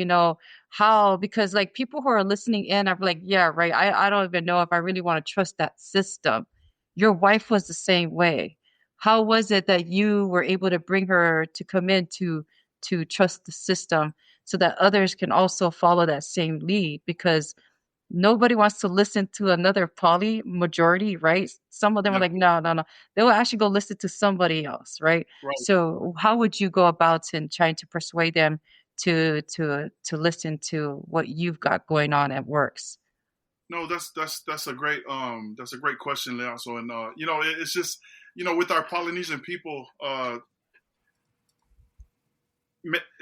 how, because like people who are listening in are like, yeah, right. I don't even know if I really want to trust that system. Your wife was the same way. How was it that you were able to bring her to come in to trust the system so that others can also follow that same lead? Because nobody wants to listen to another poly majority, right? Some of them are Yeah. like, no, no, no. They will actually go listen to somebody else, right? Right. So how would you go about in trying to persuade them to listen to what you've got going on at works? No, that's a great question, Leonso. And it's just, with our Polynesian people,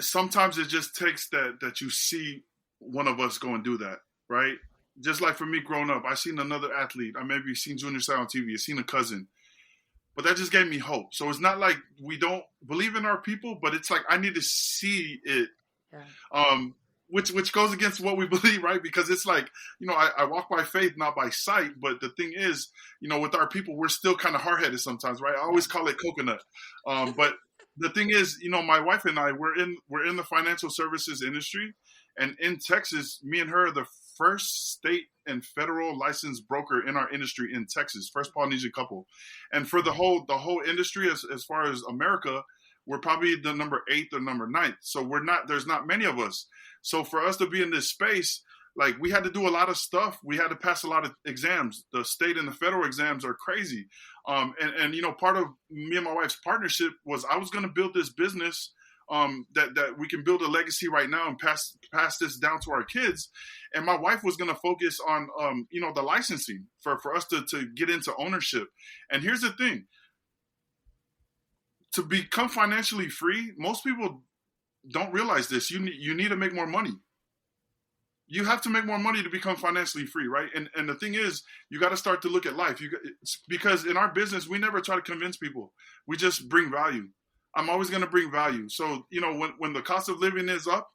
sometimes it just takes that you see one of us go and do that, right? Just like for me growing up, I seen another athlete. I maybe seen Junior Side on TV. I seen a cousin, but that just gave me hope. So it's not like we don't believe in our people, but it's like I need to see it. Yeah. Which goes against what we believe, right? Because it's like, I walk by faith, not by sight. But the thing is, with our people, we're still kind of hard-headed sometimes, right? I always call it coconut. But the thing is, my wife and I, we're in the financial services industry, and in Texas, me and her are the first state and federal licensed broker in our industry in Texas, first Polynesian couple. And for the whole industry, as far as America, we're probably the number 8th or number 9th. So there's not many of us. So for us to be in this space, Like we had to do a lot of stuff. We had to pass a lot of exams. The state and the federal exams are crazy. And part of me and my wife's partnership was I was going to build this business that we can build a legacy right now and pass this down to our kids. And my wife was going to focus on, the licensing for us to get into ownership. And here's the thing. To become financially free, most people don't realize this. You need to make more money. You have to make more money to become financially free, right? And the thing is, you got to start to look at life. Because in our business, we never try to convince people. We just bring value. I'm always going to bring value. So, when the cost of living is up,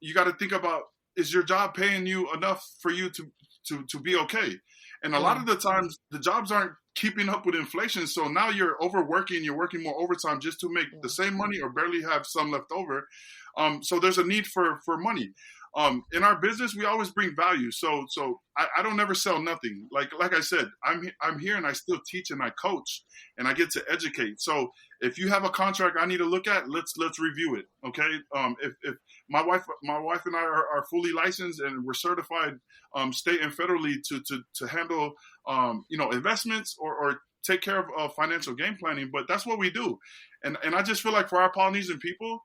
you got to think about, is your job paying you enough for you to be okay? And a lot of the times, the jobs aren't keeping up with inflation. So now you're overworking, you're working more overtime just to make the same money or barely have some left over. So there's a need for money. In our business, we always bring value. So I don't ever sell nothing. Like I said, I'm here and I still teach and I coach and I get to educate. So if you have a contract I need to look at, let's review it. Okay. If my wife and I are fully licensed and we're certified state and federally to handle investments or take care of financial game planning, but that's what we do. And I just feel like for our Polynesian people,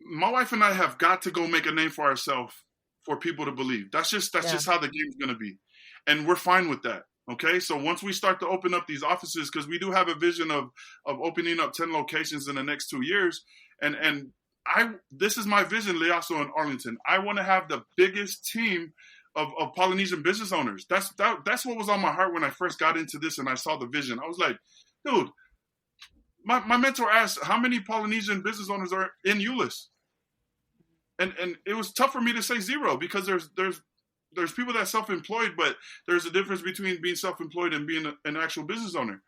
my wife and I have got to go make a name for ourselves for people to believe. That's just how the game's going to be. And we're fine with that. Okay. So once we start to open up these offices, because we do have a vision of opening up 10 locations in the next 2 years. And this is my vision, Leaso in Arlington. I want to have the biggest team of Polynesian business owners. That's what was on my heart when I first got into this and I saw the vision. I was like, dude, my mentor asked, how many Polynesian business owners are in Euless? And it was tough for me to say zero because there's people that are self-employed, but there's a difference between being self-employed and being an actual business owner.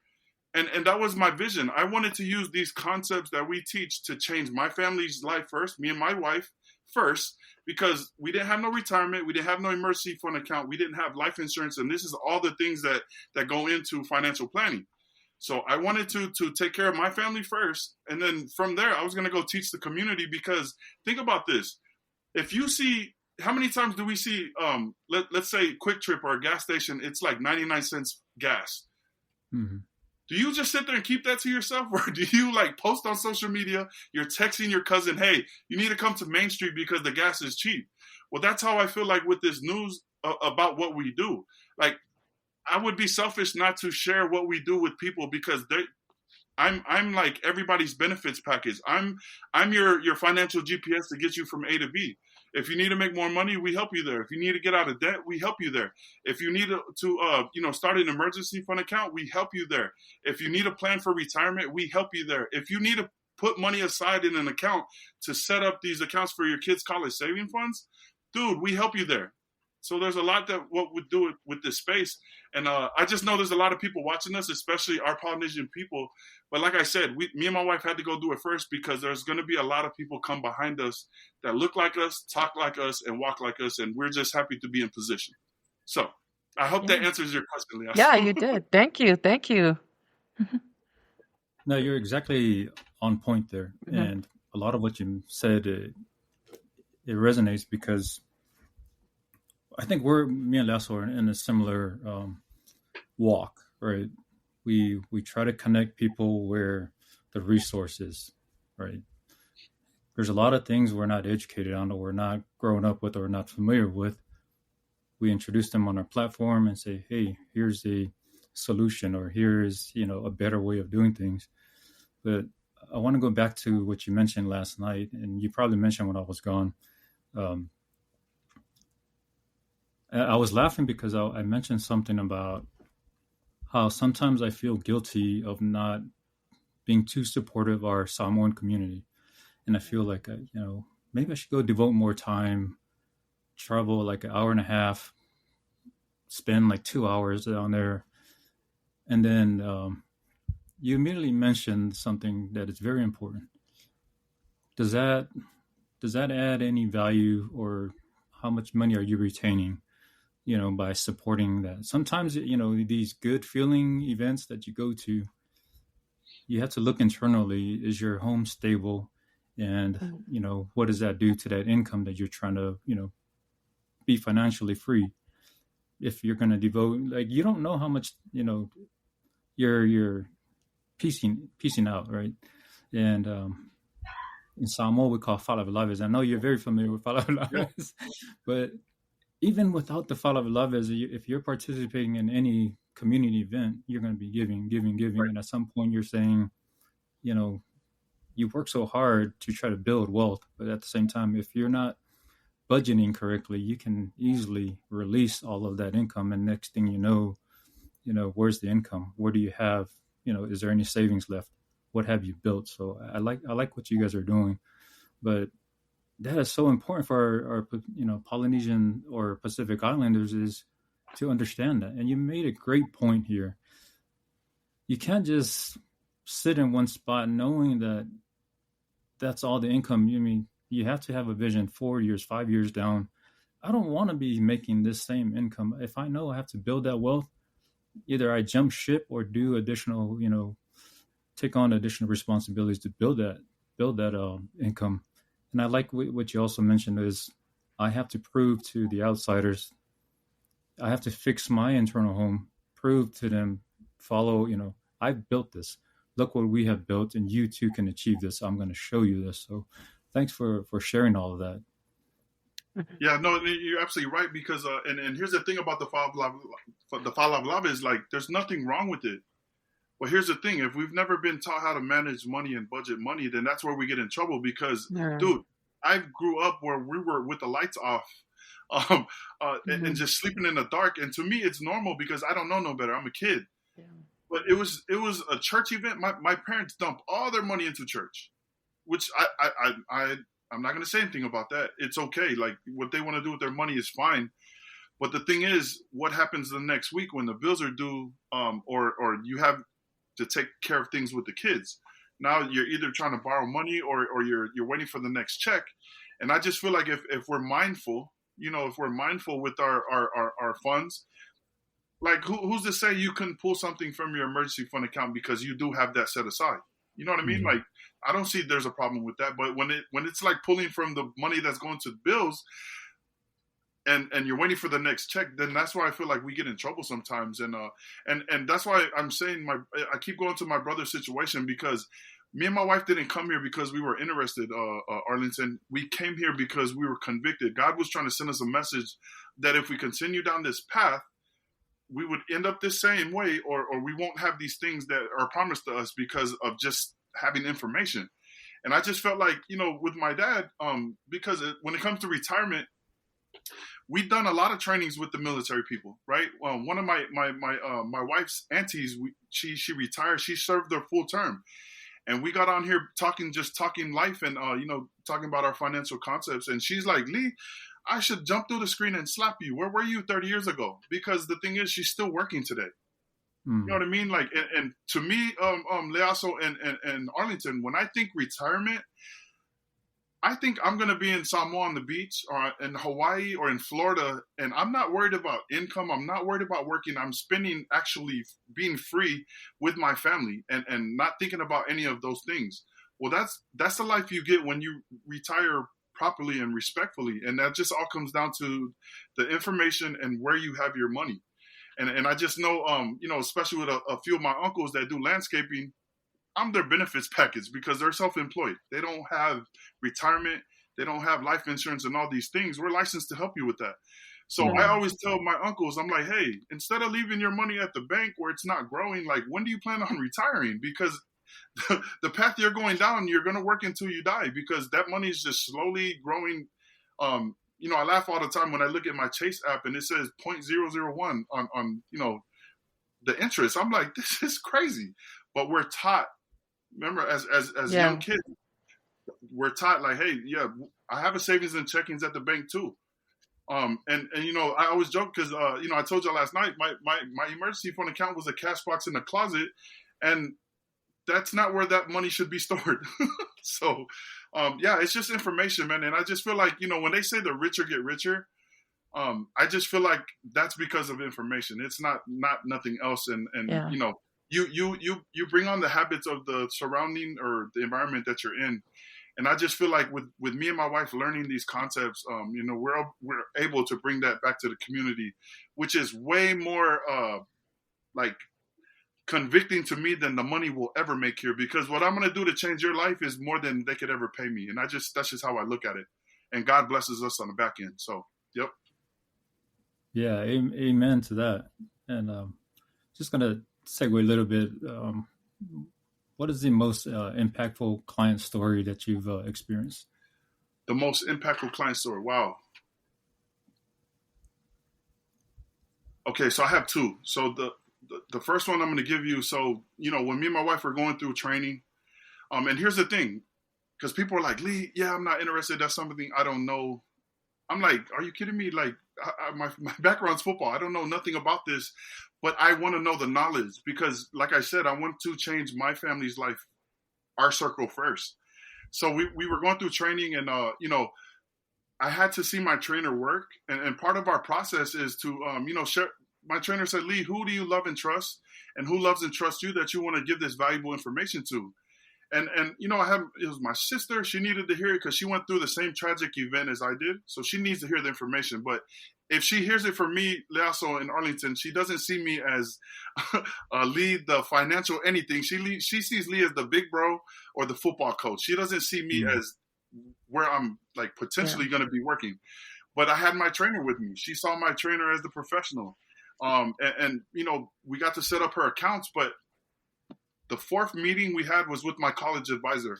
And that was my vision. I wanted to use these concepts that we teach to change my family's life first, me and my wife first, because we didn't have no retirement. We didn't have no emergency fund account. We didn't have life insurance. And this is all the things that go into financial planning. So I wanted to take care of my family first. And then from there, I was going to go teach the community because think about this. If you see, how many times do we see, let's say Quick Trip or a gas station, it's like 99 cents gas. Mm-hmm. Do you just sit there and keep that to yourself? Or do you post on social media, you're texting your cousin, hey, you need to come to Main Street because the gas is cheap. Well, that's how I feel like with this news about what we do. I would be selfish not to share what we do with people because I'm like everybody's benefits package. I'm your financial GPS to get you from A to B. If you need to make more money, we help you there. If you need to get out of debt, we help you there. If you need to start an emergency fund account, we help you there. If you need a plan for retirement, we help you there. If you need to put money aside in an account to set up these accounts for your kids' college saving funds, dude, we help you there. So there's a lot that what we do with this space. And I just know there's a lot of people watching us, especially our Polynesian people. But like I said, me and my wife had to go do it first because there's going to be a lot of people come behind us that look like us, talk like us, and walk like us. And we're just happy to be in position. So I hope that answers your question, Leah. Yeah, you did. Thank you. Thank you. No, you're exactly on point there. Mm-hmm. And a lot of what you said, it resonates because I think me and Lasso are in a similar walk, right? We try to connect people where the resources, right? There's a lot of things we're not educated on or we're not grown up with or not familiar with. We introduce them on our platform and say, hey, here's a solution or here's, a better way of doing things. But I want to go back to what you mentioned last night, and you probably mentioned when I was gone. I was laughing because I mentioned something about how sometimes I feel guilty of not being too supportive of our Samoan community. And I feel like, maybe I should go devote more time, travel like an hour and a half, spend 2 hours down there. And then you immediately mentioned something that is very important. Does that add any value or how much money are you retaining? By supporting that. Sometimes, these good feeling events that you go to, you have to look internally. Is your home stable? And, Mhm. what does that do to that income that you're trying to, be financially free? If you're going to devote, like, you don't know how much, you're piecing out, right? And in Samoa, we call falavelavas. I know you're very familiar with Yeah, falavelavas, but even without the falavelavas, if you're participating in any community event, you're going to be giving, giving, giving. right. And at some point, you're saying, you know, you work so hard to try to build wealth, but at the same time, if you're not budgeting correctly, you can easily release all of that income. And next thing where's the income? Where do you have, is there any savings left? What have you built? So I like what you guys are doing, but that is so important for our Polynesian or Pacific Islanders is to understand that. And you made a great point here. You can't just sit in one spot knowing that that's all the income. You have to have a vision 4 years, 5 years down. I don't want to be making this same income. If I know I have to build that wealth, either I jump ship or do additional, take on additional responsibilities to build that income. And I like what you also mentioned is I have to prove to the outsiders, I have to fix my internal home, prove to them, follow, I've built this. Look what we have built, and you too can achieve this. I'm going to show you this. So thanks for sharing all of that. Yeah, no, you're absolutely right because and here's the thing about the falablava is like there's nothing wrong with it. But here's the thing: if we've never been taught how to manage money and budget money, then that's where we get in trouble. Because, Yeah. dude, I grew up where we were with the lights off, and just sleeping in the dark. And to me, it's normal because I don't know no better. I'm a kid. Yeah. But it was a church event. My parents dumped all their money into church, which I'm not going to say anything about that. It's okay. Like what they want to do with their money is fine. But the thing is, what happens the next week when the bills are due, or you have to take care of things with the kids? Now you're either trying to borrow money or you're waiting for the next check. And I just feel like if we're mindful, if we're mindful with our funds, like who's to say you couldn't pull something from your emergency fund account because you do have that set aside? You know what I mean? Mm-hmm. Like I don't see there's a problem with that. But when it's like pulling from the money that's going to bills and you're waiting for the next check, then that's why I feel like we get in trouble sometimes. And that's why I'm saying I keep going to my brother's situation because me and my wife didn't come here because we were interested, Arlington. We came here because we were convicted. God was trying to send us a message that if we continue down this path, we would end up the same way, or we won't have these things that are promised to us because of just having information. And I just felt like, with my dad, because when it comes to retirement, we've done a lot of trainings with the military people, right? One of my wife's aunties, she retired. She served her full term. And we got on here talking life and, talking about our financial concepts. And she's like, Lee, I should jump through the screen and slap you. Where were you 30 years ago? Because the thing is, she's still working today. You know what I mean? Like, and to me, Leaso and Arlington, when I think retirement, I think I'm going to be in Samoa on the beach or in Hawaii or in Florida. And I'm not worried about income. I'm not worried about working. I'm spending actually being free with my family and not thinking about any of those things. Well, that's the life you get when you retire properly and respectfully. And that just all comes down to the information and where you have your money. And I just know, especially with a few of my uncles that do landscaping, I'm their benefits package because they're self-employed. They don't have retirement. They don't have life insurance and all these things. We're licensed to help you with that. So I always tell my uncles, I'm like, hey, instead of leaving your money at the bank where it's not growing, like when do you plan on retiring? Because the path you're going down, you're going to work until you die because that money is just slowly growing. I laugh all the time when I look at my Chase app and it says 0.001 on the interest. I'm like, this is crazy. But we're taught, remember, as young kids, we're taught like, hey, yeah, I have a savings and checkings at the bank too. And I always joke because I told you last night my emergency fund account was a cash box in the closet, and that's not where that money should be stored. So, it's just information, man. And I just feel like, when they say the richer get richer, I just feel like that's because of information. It's not nothing else. And you bring on the habits of the surrounding or the environment that you're in. And I just feel like with me and my wife learning these concepts, we're able to bring that back to the community, which is way more like convicting to me than the money will ever make here. Because what I'm going to do to change your life is more than they could ever pay me, and that's just how I look at it. And God blesses us on the back end. So, yep. Yeah, amen to that. And just gonna segue a little bit. What is the most impactful client story that you've experienced? The most impactful client story. Wow. Okay, so I have two. So the first one I'm going to give you. So when me and my wife were going through training, and here's the thing, because people are like, Lee, yeah, I'm not interested. That's something I don't know. I'm like, are you kidding me? Like, my background's football. I don't know nothing about this, but I want to know the knowledge because, like I said, I want to change my family's life, our circle first. So we were going through training, and I had to see my trainer work, and part of our process is to share. My trainer said, Lee, who do you love and trust, and who loves and trusts you that you want to give this valuable information to? And it was my sister. She needed to hear it because she went through the same tragic event as I did. So she needs to hear the information. But if she hears it from me, Leaso in Arlington, she doesn't see me as Lee, the financial anything. She sees Lee as the big bro or the football coach. She doesn't see me as where I'm like potentially going to be working. But I had my trainer with me. She saw my trainer as the professional. And we got to set up her accounts, but the fourth meeting we had was with my college advisor,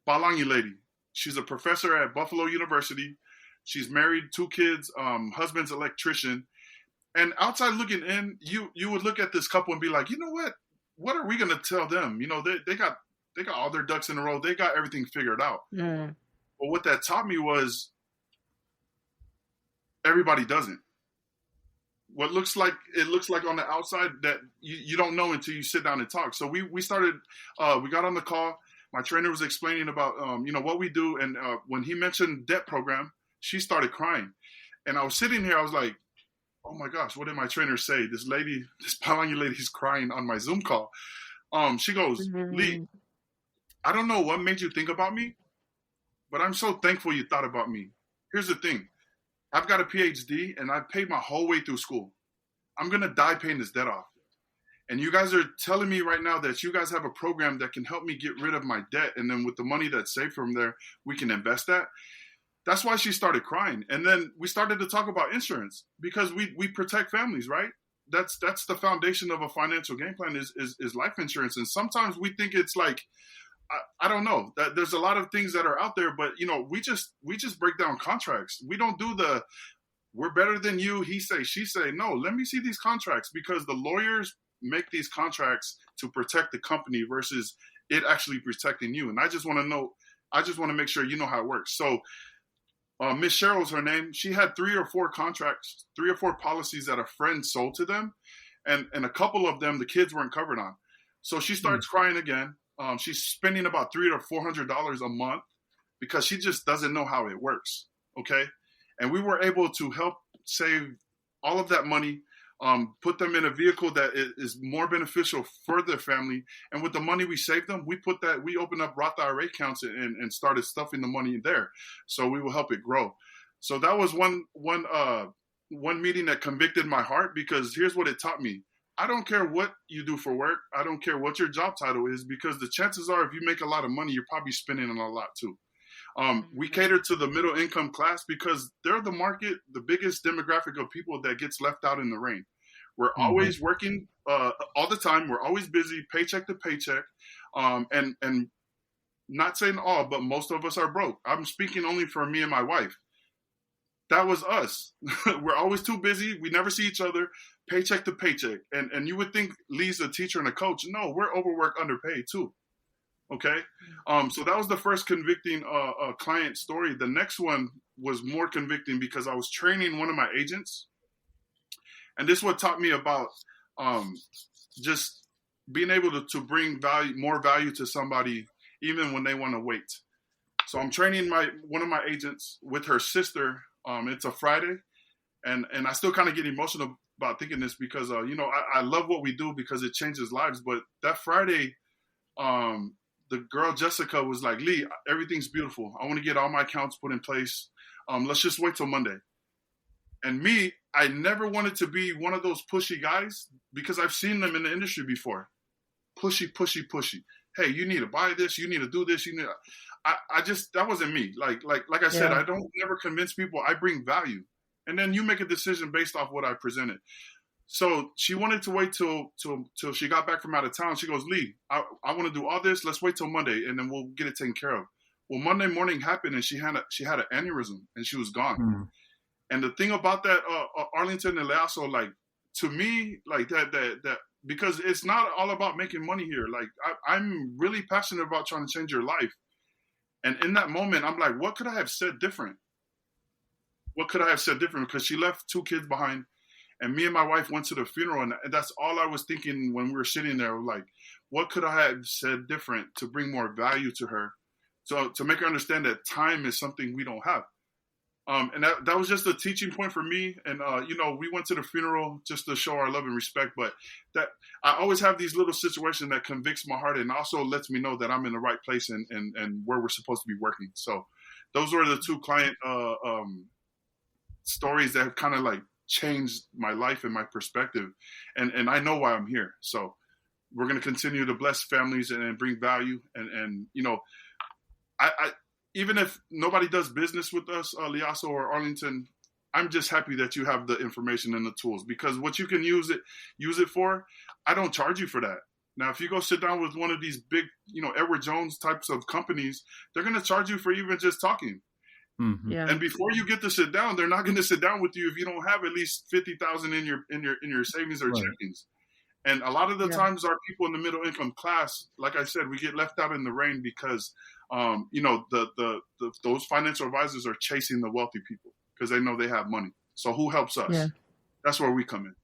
Palangi lady. She's a professor at Buffalo University. She's married, 2 kids, husband's electrician. And outside looking in, you would look at this couple and be like, you know what? What are we going to tell them? They got all their ducks in a row. They got everything figured out. But what that taught me was everybody doesn't. What looks like on the outside that you don't know until you sit down and talk. So we started, we got on the call. My trainer was explaining about, what we do. And when he mentioned debt program, she started crying. And I was sitting here, I was like, oh my gosh, what did my trainer say? This Palangi lady, is crying on my Zoom call. She goes, Lee, I don't know what made you think about me, but I'm so thankful you thought about me. Here's the thing. I've got a PhD and I've paid my whole way through school. I'm going to die paying this debt off. And you guys are telling me right now that you guys have a program that can help me get rid of my debt. And then with the money that's saved from there, we can invest that. That's why she started crying. And then we started to talk about insurance because we protect families, right? That's the foundation of a financial game plan is life insurance. And sometimes we think it's like, I don't know. There's a lot of things that are out there, but we just break down contracts. We don't do we're better than you. He say, she say. No, let me see these contracts because the lawyers make these contracts to protect the company versus it actually protecting you. And I just want to make sure you know how it works. So Miss Cheryl's her name. She had 3 or 4 contracts, 3 or 4 policies that a friend sold to them, and a couple of them the kids weren't covered on. So she starts crying again. She's spending about $300 to $400 a month because she just doesn't know how it works. Okay. And we were able to help save all of that money, put them in a vehicle that is more beneficial for their family. And with the money we saved them, we opened up Roth IRA accounts and started stuffing the money in there. So we will help it grow. So that was one meeting that convicted my heart because here's what it taught me. I don't care what you do for work. I don't care what your job title is because the chances are if you make a lot of money, you're probably spending a lot too. We cater to the middle income class because they're the market, the biggest demographic of people that gets left out in the rain. We're always working all the time. We're always busy, paycheck to paycheck. And not saying all, but most of us are broke. I'm speaking only for me and my wife. That was us. We're always too busy. We never see each other, paycheck to paycheck. And you would think Lee's a teacher and a coach. No, we're overworked, underpaid too. Okay. So that was the first convicting client story. The next one was more convicting because I was training one of my agents. And this is what taught me about just being able to bring more value to somebody, even when they want to wait. So I'm training one of my agents with her sister. It's a Friday, and I still kind of get emotional about thinking this because, I love what we do because it changes lives. But that Friday, the girl Jessica was like, Lee, everything's beautiful. I want to get all my accounts put in place. Let's just wait till Monday. And me, I never wanted to be one of those pushy guys because I've seen them in the industry before. Pushy. Hey, you need to buy this. You need to do this. I just, that wasn't me. Like I said, I don't never convince people. I bring value. And then you make a decision based off what I presented. So she wanted to wait till she got back from out of town. She goes, Lee, I want to do all this. Let's wait till Monday, and then we'll get it taken care of. Well, Monday morning happened, and she had an aneurysm, and she was gone. Mm. And the thing about that, Arlington and Leaso, like, to me, like that because it's not all about making money here. Like, I'm really passionate about trying to change your life. And in that moment, I'm like, what could I have said different? Because she left 2 kids behind. And me and my wife went to the funeral, and that's all I was thinking when we were sitting there. Like, what could I have said different to bring more value to her? So to make her understand that time is something we don't have. And that was just a teaching point for me. And, we went to the funeral just to show our love and respect. But that I always have these little situations that convicts my heart and also lets me know that I'm in the right place and where we're supposed to be working. So those were the 2 client stories that have kind of like changed my life and my perspective. And I know why I'm here. So we're going to continue to bless families and bring value. And I even if nobody does business with us, Leaso or Arlington, I'm just happy that you have the information and the tools, because what you can use it for, I don't charge you for that. Now, if you go sit down with one of these big, Edward Jones types of companies, they're going to charge you for even just talking. Mm-hmm. Yeah. And before you get to sit down, they're not going to sit down with you if you don't have at least 50,000 in your savings or checkings. And a lot of the times, our people in the middle income class, like I said, we get left out in the rain because, those financial advisors are chasing the wealthy people because they know they have money. So who helps us? Yeah. That's where we come in.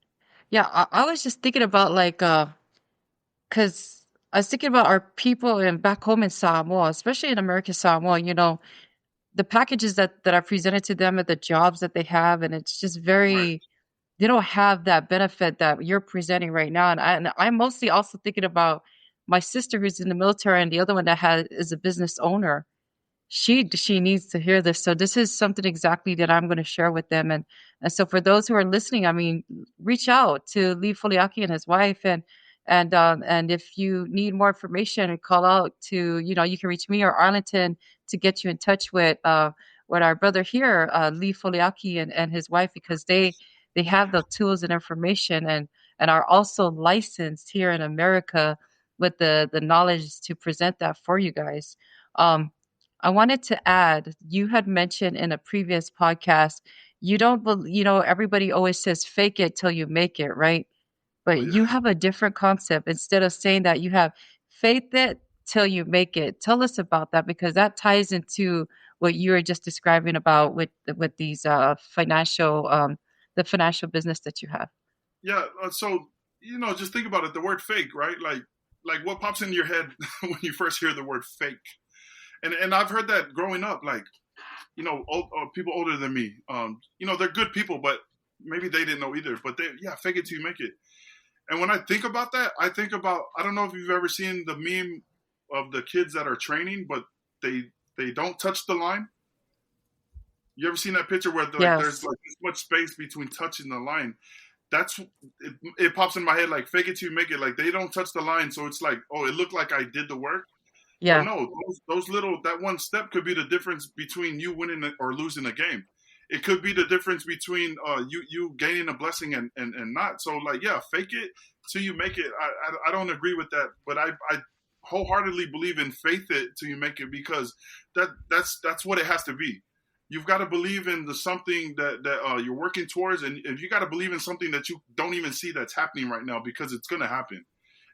Yeah, I was just thinking about because I was thinking about our people back home in Samoa, especially in American Samoa. The packages that are presented to them at the jobs that they have, and it's just very. Right. They don't have that benefit that you're presenting right now. And I'm mostly also thinking about my sister who's in the military and the other one that is a business owner. She needs to hear this. So this is something exactly that I'm going to share with them. And so for those who are listening, I mean, reach out to Lee Foliaki and his wife. And if you need more information, call out to, you can reach me or Arlington to get you in touch with our brother here, Lee Foliaki and his wife, because they have the tools and information and are also licensed here in America with the knowledge to present that for you guys. I wanted to add, you had mentioned in a previous podcast, you don't, everybody always says fake it till you make it, right? But you have a different concept. Instead of saying that, you have faith it till you make it. Tell us about that, because that ties into what you were just describing about with these financial the financial business that you have. Yeah. So, just think about it. The word fake, right? Like what pops into your head when you first hear the word fake? And I've heard that growing up, like, people older than me, they're good people, but maybe they didn't know either, but fake it till you make it. And when I think about that, I don't know if you've ever seen the meme of the kids that are training, but they don't touch the line. You ever seen that picture where there's like this much space between touching the line? That's it pops in my head, like fake it till you make it. Like they don't touch the line, so it's like, oh, it looked like I did the work. Yeah. But no, those that one step could be the difference between you winning or losing a game. It could be the difference between you gaining a blessing and not. So fake it till you make it. I don't agree with that, but I wholeheartedly believe in faith it till you make it, because that's what it has to be. You've got to believe in the something that you're working towards, and you got to believe in something that you don't even see that's happening right now, because it's going to happen.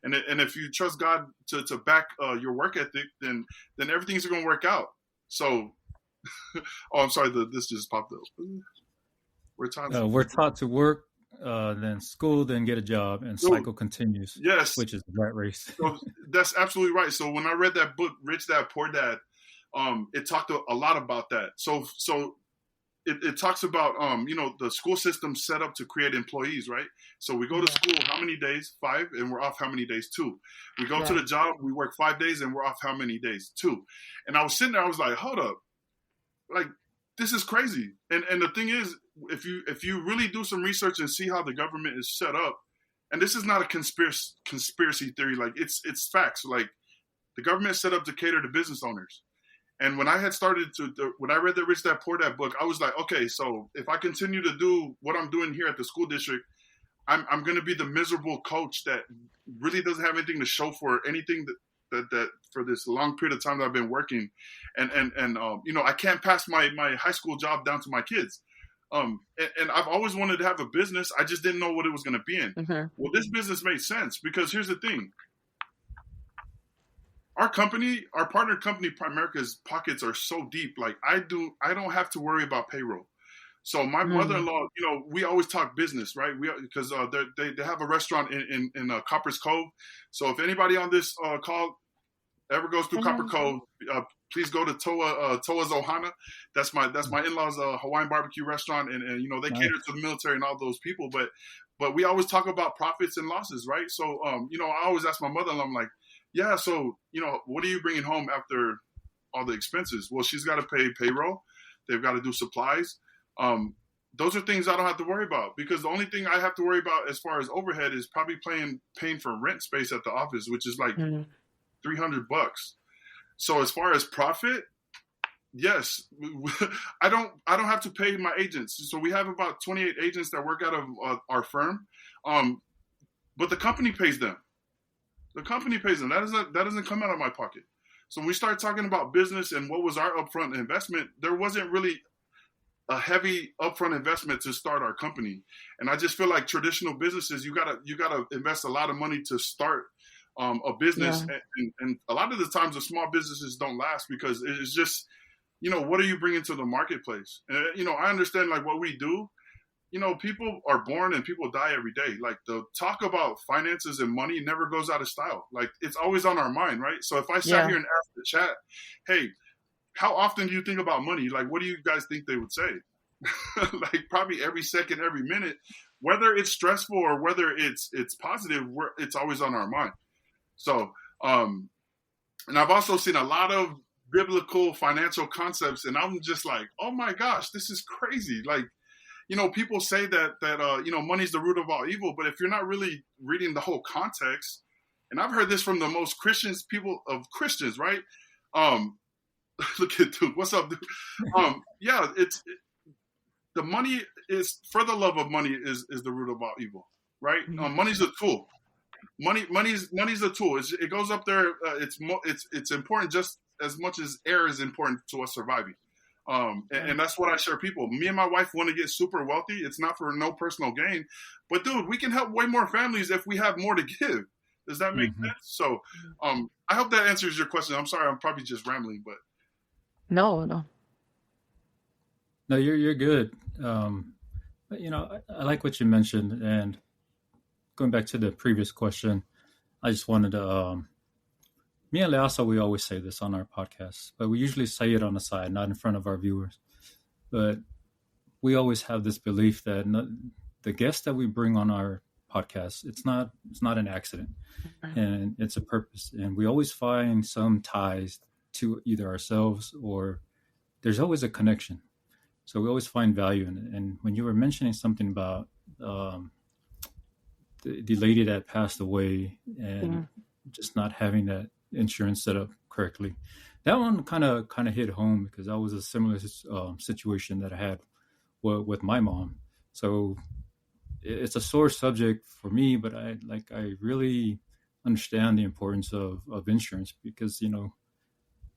And if you trust God to back your work ethic, then everything's going to work out. So, oh, I'm sorry, this just popped up. We're taught to work, then school, then get a job, and cycle continues. Yes, which is the rat race. So that's absolutely right. So when I read that book, Rich Dad Poor Dad, it talked a lot about that. So it talks about the school system set up to create employees, right? So we go to school how many days? 5, and we're off how many days? 2. We go to the job, we work 5 days, and we're off how many days? 2. And I was sitting there, I was like, hold up, like this is crazy. And the thing is, if you really do some research and see how the government is set up, and this is not a conspiracy theory, like it's facts. Like the government is set up to cater to business owners. And when I had when I read the Rich Dad Poor Dad book, I was like, okay, so if I continue to do what I'm doing here at the school district, I'm going to be the miserable coach that really doesn't have anything to show for anything that for this long period of time that I've been working, and I can't pass my high school job down to my kids. And I've always wanted to have a business. I just didn't know what it was going to be in. Mm-hmm. Well, this business made sense because here's the thing. Our company, our partner company, Primerica's pockets are so deep. Like I don't have to worry about payroll. So my mother-in-law, we always talk business, right? Because they have a restaurant in Copper's Cove. So if anybody on this call ever goes through Copper Cove, please go to Toa's Ohana. That's my in-laws' Hawaiian barbecue restaurant, and they cater to the military and all those people. But we always talk about profits and losses, right? So I always ask my mother-in-law, I'm like, yeah, so, what are you bringing home after all the expenses? Well, she's got to pay payroll. They've got to do supplies. Those are things I don't have to worry about because the only thing I have to worry about as far as overhead is probably paying for rent space at the office, which is like $300. So as far as profit, yes, I don't have to pay my agents. So we have about 28 agents that work out of our firm. But the company pays them. The company pays them. That doesn't come out of my pocket. So when we start talking about business and what was our upfront investment, there wasn't really a heavy upfront investment to start our company. And I just feel like traditional businesses, you gotta invest a lot of money to start a business. Yeah. And a lot of the times the small businesses don't last because it's just, what are you bringing to the marketplace? And, I understand like what we do. People are born and people die every day. Like the talk about finances and money never goes out of style. Like it's always on our mind, right? So if I sat here and asked the chat, hey, how often do you think about money? Like, what do you guys think they would say? Like probably every second, every minute, whether it's stressful or whether it's positive, it's always on our mind. So, and I've also seen a lot of biblical financial concepts and I'm just like, oh my gosh, this is crazy. Like, people say that money's the root of all evil, but if you're not really reading the whole context, and I've heard this from the most Christians right? Look at dude, what's up, dude? The money is for the love of money is the root of all evil, right? Money's a tool. Money's a tool. It goes up there. It's important just as much as air is important to us surviving. And that's what I share people. Me and my wife want to get super wealthy. It's not for no personal gain, but dude, we can help way more families if we have more to give. Does that make sense? So, I hope that answers your question. I'm sorry, I'm probably just rambling, but no, you're good. But, I like what you mentioned, and going back to the previous question, I just wanted to. Me and Leasa, we always say this on our podcast, but we usually say it on the side, not in front of our viewers. But we always have this belief that the guests that we bring on our podcast, it's not an accident, and it's a purpose. And we always find some ties to either ourselves or there's always a connection. So we always find value in it. And when you were mentioning something about the lady that passed away and just not having that insurance set up correctly, that one kind of hit home because that was a similar situation that I had with my mom. So it's a sore subject for me, but I really understand the importance of insurance because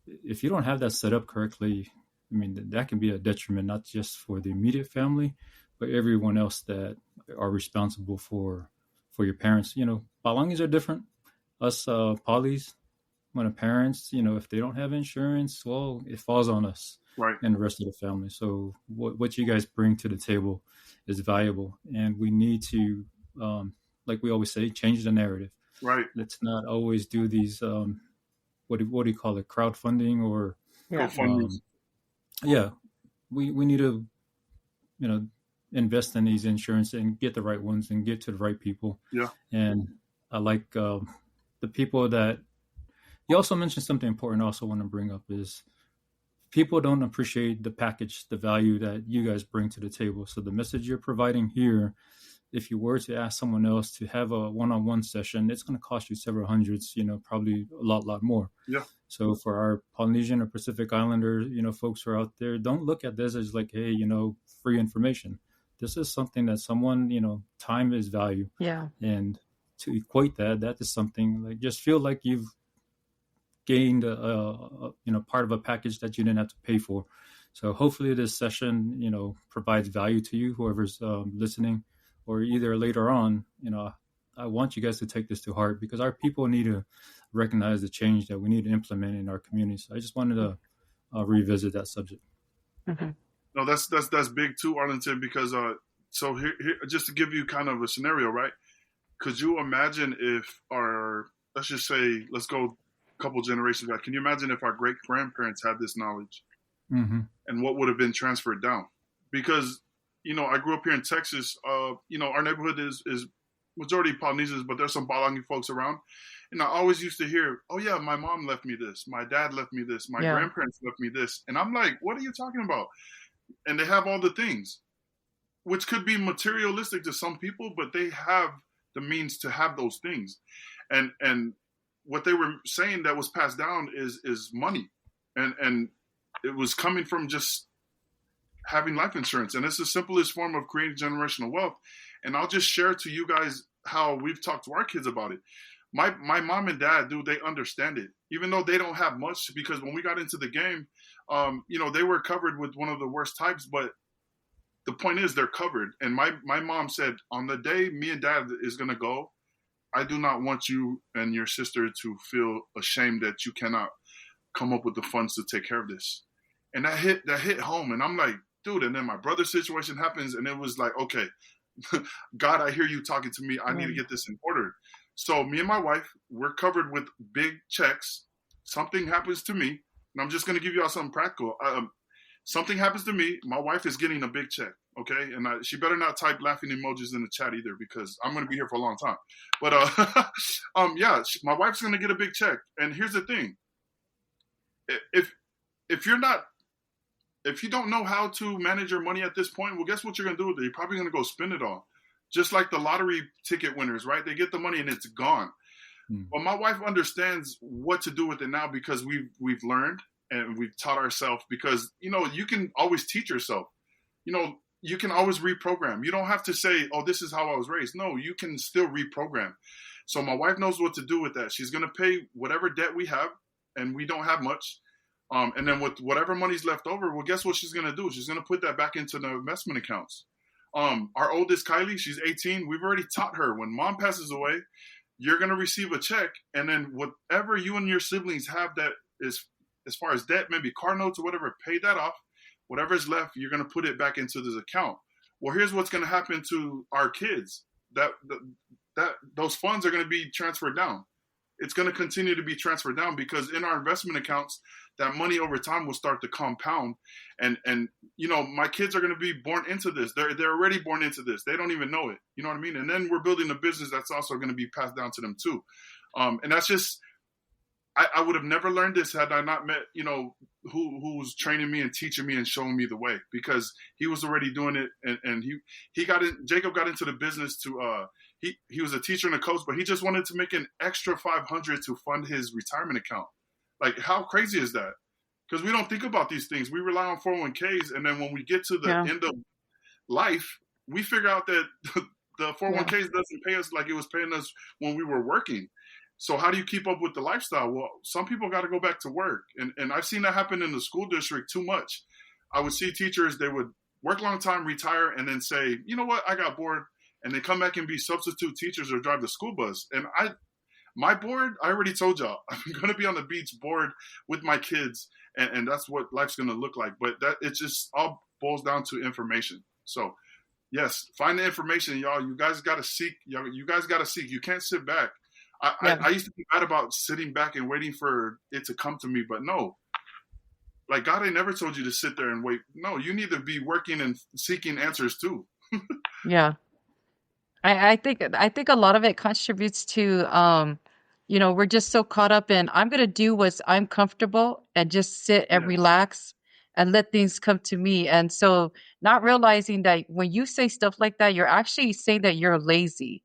if you don't have that set up correctly, I mean that can be a detriment not just for the immediate family, but everyone else that are responsible for your parents. Belongings are different. Us polys, when a parents, if they don't have insurance, well, it falls on us, right, and the rest of the family. So what you guys bring to the table is valuable, and we need to, like we always say, change the narrative. Right. Let's not always do these, what do you call it, crowdfunding or GoFundMe. We need to invest in these insurance and get the right ones and get to the right people. Yeah. And I like the people that you also mentioned something important. I also want to bring up is people don't appreciate the package, the value that you guys bring to the table. So the message you're providing here, if you were to ask someone else to have a one-on-one session, it's going to cost you several hundreds, probably a lot more. Yeah. So for our Polynesian or Pacific Islander, folks who are out there, don't look at this as like, hey, free information. This is something that someone, time is value. Yeah. And to equate that is something like, just feel like you've gained part of a package that you didn't have to pay for. So hopefully this session, provides value to you, whoever's listening, or either later on, I want you guys to take this to heart, because our people need to recognize the change that we need to implement in our communities. So I just wanted to revisit that subject. Mm-hmm. No, that's big too, Arlington, because so here, just to give you kind of a scenario, right? Could you imagine if let's go a couple generations back. Can you imagine if our great grandparents had this knowledge, mm-hmm. and what would have been transferred down? Because I grew up here in Texas. Our neighborhood is majority Polynesians, but there's some Balangi folks around. And I always used to hear, oh yeah, my mom left me this, my dad left me this, my grandparents left me this. And I'm like, what are you talking about? And they have all the things, which could be materialistic to some people, but they have the means to have those things. And what they were saying that was passed down is money. And it was coming from just having life insurance. And it's the simplest form of creating generational wealth. And I'll just share to you guys how we've talked to our kids about it. My mom and dad, they understand it, even though they don't have much, because when we got into the game, they were covered with one of the worst types, but the point is they're covered. And my mom said, on the day me and dad is going to go, I do not want you and your sister to feel ashamed that you cannot come up with the funds to take care of this. And that hit home. And I'm like, dude, and then my brother's situation happens, and it was like, okay, God, I hear you talking to me. I need to get this in order. So me and my wife, we're covered with big checks. Something happens to me, and I'm just going to give you all something practical. Something happens to me. My wife is getting a big check, okay? And she better not type laughing emojis in the chat either, because I'm going to be here for a long time. But my wife's going to get a big check. And here's the thing. If you don't know how to manage your money at this point, well, guess what you're going to do with it? You're probably going to go spend it all. Just like the lottery ticket winners, right? They get the money and it's gone. But my wife understands what to do with it now, because we've learned and we've taught ourselves, because, you can always teach yourself. You can always reprogram. You don't have to say, oh, this is how I was raised. No, you can still reprogram. So my wife knows what to do with that. She's going to pay whatever debt we have, and we don't have much. And then with whatever money's left over, well, guess what she's going to do? She's going to put that back into the investment accounts. Our oldest, Kylie, she's 18. We've already taught her, when mom passes away, you're going to receive a check. And then whatever you and your siblings have that is, as far as debt, maybe car notes or whatever, pay that off. Whatever's left, you're going to put it back into this account. Well, here's what's going to happen to our kids. That those funds are going to be transferred down. It's going to continue to be transferred down, because in our investment accounts, that money over time will start to compound. And my kids are going to be born into this. They're already born into this. They don't even know it. You know what I mean? And then we're building a business that's also going to be passed down to them too. And that's just, I would have never learned this had I not met, who was training me and teaching me and showing me the way, because he was already doing it. And Jacob got into the business to, he was a teacher and a coach, but he just wanted to make an extra $500 to fund his retirement account. Like, how crazy is that? Because we don't think about these things. We rely on 401ks. And then when we get to the end of life, we figure out that the 401ks doesn't pay us like it was paying us when we were working. So how do you keep up with the lifestyle? Well, some people got to go back to work. And I've seen that happen in the school district too much. I would see teachers, they would work a long time, retire, and then say, you know what, I got bored. And they come back and be substitute teachers or drive the school bus. And my board, I already told y'all, I'm going to be on the beach bored with my kids. And that's what life's going to look like. But it just all boils down to information. So, yes, find the information, y'all. You guys got to seek. You guys got to seek. You can't sit back. I used to be bad about sitting back and waiting for it to come to me. But no, Like God ain't never told you to sit there and wait. No, you need to be working and seeking answers too. Yeah. I think a lot of it contributes to we're just so caught up in I'm gonna do what's I'm comfortable and just sit and Yes, relax and let things come to me. And so not realizing that when you say stuff like that, you're actually saying that you're lazy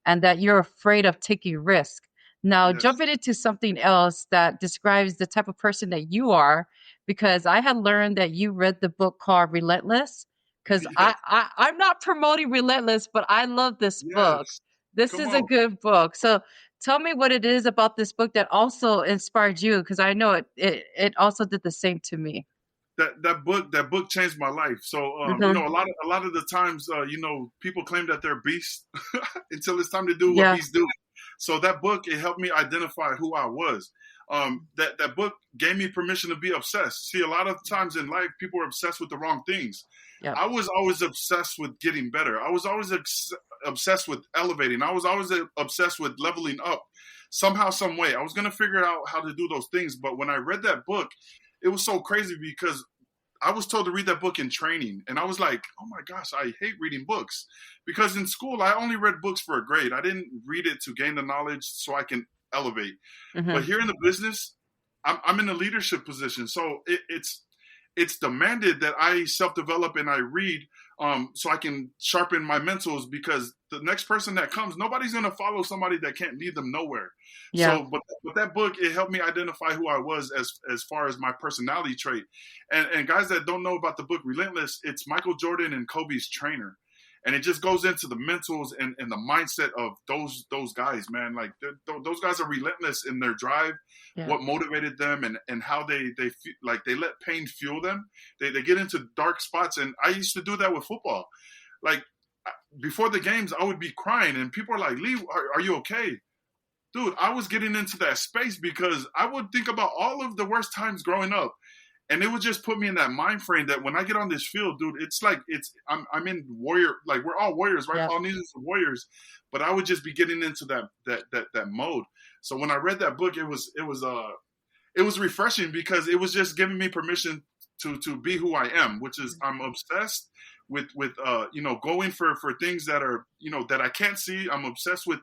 and that you're afraid of taking risk. Now, yes, jumping into something else that describes the type of person that you are, because I had learned that you read the book called Relentless. Because yes, I'm not promoting Relentless, but I love this book. yes. This Come is a on. good book. So tell me what it is about this book that also inspired you, because I know it also did the same to me. That book changed my life. So Hmm. a lot of the times people claim that they're beasts until it's time to do what Yeah, beasts do. So that book, it helped me identify who I was. That book gave me permission to be obsessed. See, a lot of times in life, people are obsessed with the wrong things. yeah, I was always obsessed with getting better. I was always obsessed with elevating. I was always obsessed with leveling up somehow, some way. I was going to figure out how to do those things. But when I read that book, it was so crazy because I was told to read that book in training. And I was like, oh my gosh, I hate reading books. Because in school, I only read books for a grade. I didn't read it to gain the knowledge so I can elevate. But hmm, here in the business, I'm in a leadership position. So it's demanded that I self-develop and I read, so I can sharpen my mentals, because the next person that comes, nobody's going to follow somebody that can't lead them nowhere. yeah, So but that book, it helped me identify who I was as far as my personality trait. And guys that don't know about the book Relentless, it's Michael Jordan and Kobe's trainer. And it just goes into the mentals and the mindset of those guys, man. Like those guys are relentless in their drive, yeah, what motivated them, and how they like they let pain fuel them. They get into dark spots, and I used to do that with football. Like before the games, I would be crying, and people are like, "Lee, are you okay?" Dude, I was getting into that space because I would think about all of the worst times growing up, and it would just put me in that mind frame that when I get on this field, dude, it's like I'm in warrior. Like we're all warriors, right? yeah. Polynesians are warriors, but I would just be getting into that mode. So when I read that book, it was refreshing because it was just giving me permission to be who I am, which is I'm obsessed with going for things that are that I can't see. I'm obsessed with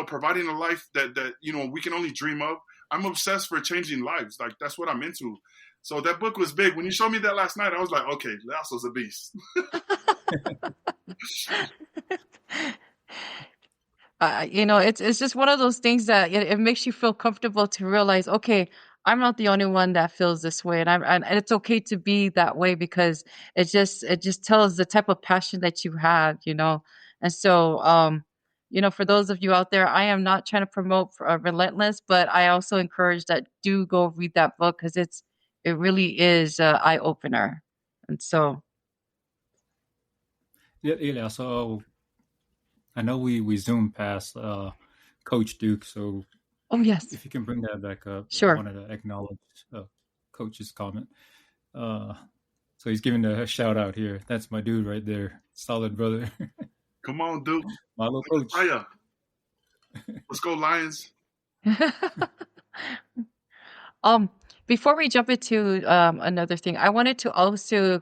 providing a life that we can only dream of. I'm obsessed for changing lives. Like that's what I'm into. So that book was big. When you showed me that last night, I was like, okay, Lasso's a beast. It's just one of those things that it makes you feel comfortable to realize, okay, I'm not the only one that feels this way, and and it's okay to be that way because it just tells the type of passion that you had. And so, for those of you out there, I am not trying to promote Relentless, but I also encourage that do go read that book because it really is an eye opener, and so Yeah, yeah. So I know we zoomed past Coach Duke, so oh yes, if you can bring that back up, I sure. wanted to acknowledge Coach's comment. Uh, so he's giving a shout out here. That's my dude right there, solid brother, Come on, Duke. my little coach. Fire. Let's go, Lions. Um, Before we jump into another thing, I wanted to also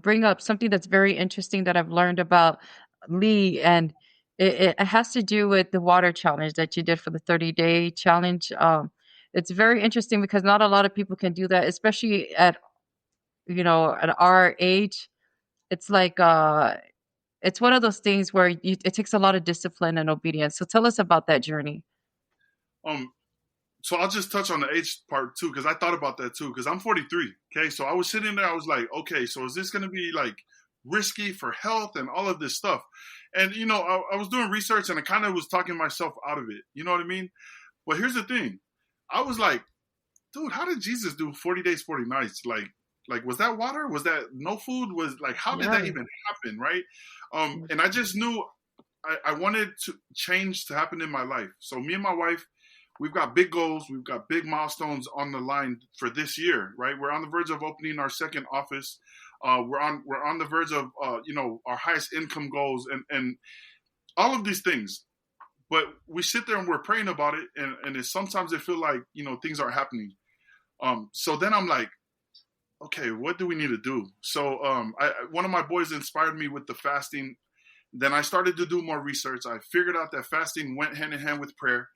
bring up something that's very interesting that I've learned about Lee, and it has to do with the water challenge that you did for the 30-day challenge. It's very interesting because not a lot of people can do that, especially at our age. It's like it's one of those things where it takes a lot of discipline and obedience. So tell us about that journey. Um, so I'll just touch on the age part too, because I thought about that too. Because I'm 43. Okay, so I was sitting there. I was like, okay, so is this going to be like risky for health and all of this stuff? And I was doing research and I kind of was talking myself out of it. You know what I mean? But here's the thing. I was like, dude, how did Jesus do 40 days, 40 nights? Like was that water? Was that no food? Was like, how did that Yeah. even happen? Right? And I just knew I wanted to change to happen in my life. So me and my wife, we've got big goals. We've got big milestones on the line for this year, right? We're on the verge of opening our second office. We're on the verge of our highest income goals and all of these things. But we sit there and we're praying about it, and sometimes it feel like things aren't happening. So then I'm like, okay, what do we need to do? So one of my boys inspired me with the fasting. Then I started to do more research. I figured out that fasting went hand in hand with prayer.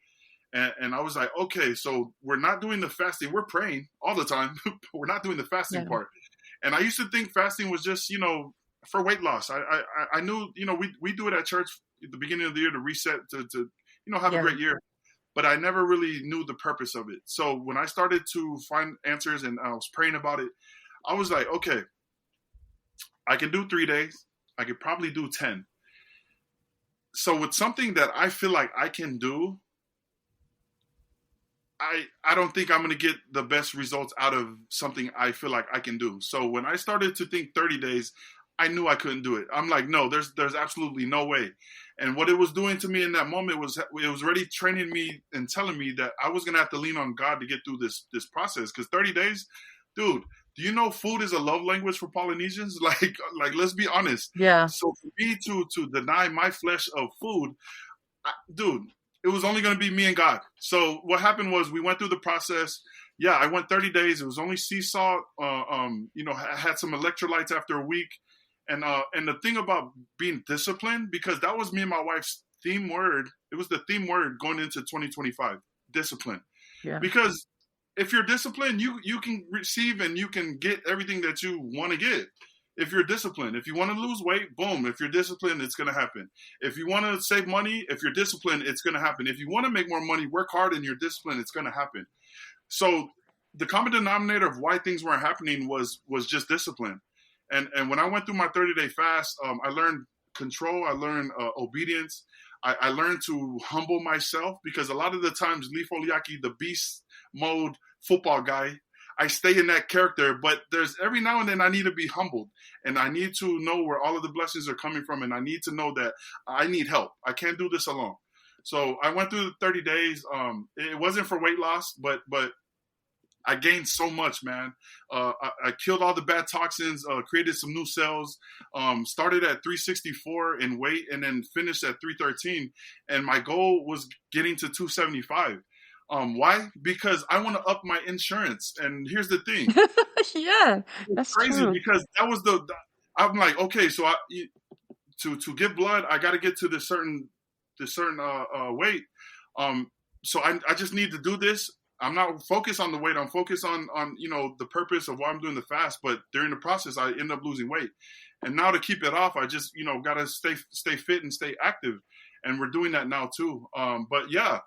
And I was like, okay, so we're not doing the fasting. We're praying all the time, but we're not doing the fasting Yeah. part. And I used to think fasting was just, for weight loss. I knew, we do it at church at the beginning of the year to reset, to have a Yeah. great year. But I never really knew the purpose of it. So when I started to find answers and I was praying about it, I was like, okay, I can do 3 days. I could probably do 10. So with something that I feel like I can do, I don't think I'm going to get the best results out of something I feel like I can do. So when I started to think 30 days, I knew I couldn't do it. I'm like, no, there's absolutely no way. And what it was doing to me in that moment was it was already training me and telling me that I was going to have to lean on God to get through this process. Because 30 days, dude, do you know food is a love language for Polynesians? Like let's be honest. Yeah. So for me to deny my flesh of food, dude, it was only going to be me and God. So what happened was we went through the process. Yeah, I went 30 days. It was only sea salt. I had some electrolytes after a week. And the thing about being disciplined, because that was me and my wife's theme word. It was the theme word going into 2025, discipline. Yeah. Because if you're disciplined, you can receive and you can get everything that you want to get. If you're disciplined, if you want to lose weight, boom. If you're disciplined, it's going to happen. If you want to save money, if you're disciplined, it's going to happen. If you want to make more money, work hard and you're disciplined, it's going to happen. So the common denominator of why things weren't happening was just discipline. And when I went through my 30-day fast, I learned control. I learned obedience. I learned to humble myself, because a lot of the times, Lee Foliaki, the beast mode football guy, I stay in that character, but there's every now and then I need to be humbled, and I need to know where all of the blessings are coming from, and I need to know that I need help. I can't do this alone. So I went through the 30 days. It wasn't for weight loss, but I gained so much, man. I killed all the bad toxins, created some new cells, started at 364 in weight, and then finished at 313. And my goal was getting to 275. Why? Because I want to up my insurance. And here's the thing. Yeah, It's that's crazy true. because that was I'm like, okay, so to give blood, I got to get to this certain weight. So I just need to do this. I'm not focused on the weight. I'm focused on the purpose of why I'm doing the fast. But during the process, I end up losing weight. And now to keep it off, I just got to stay fit and stay active. And we're doing that now too. But yeah,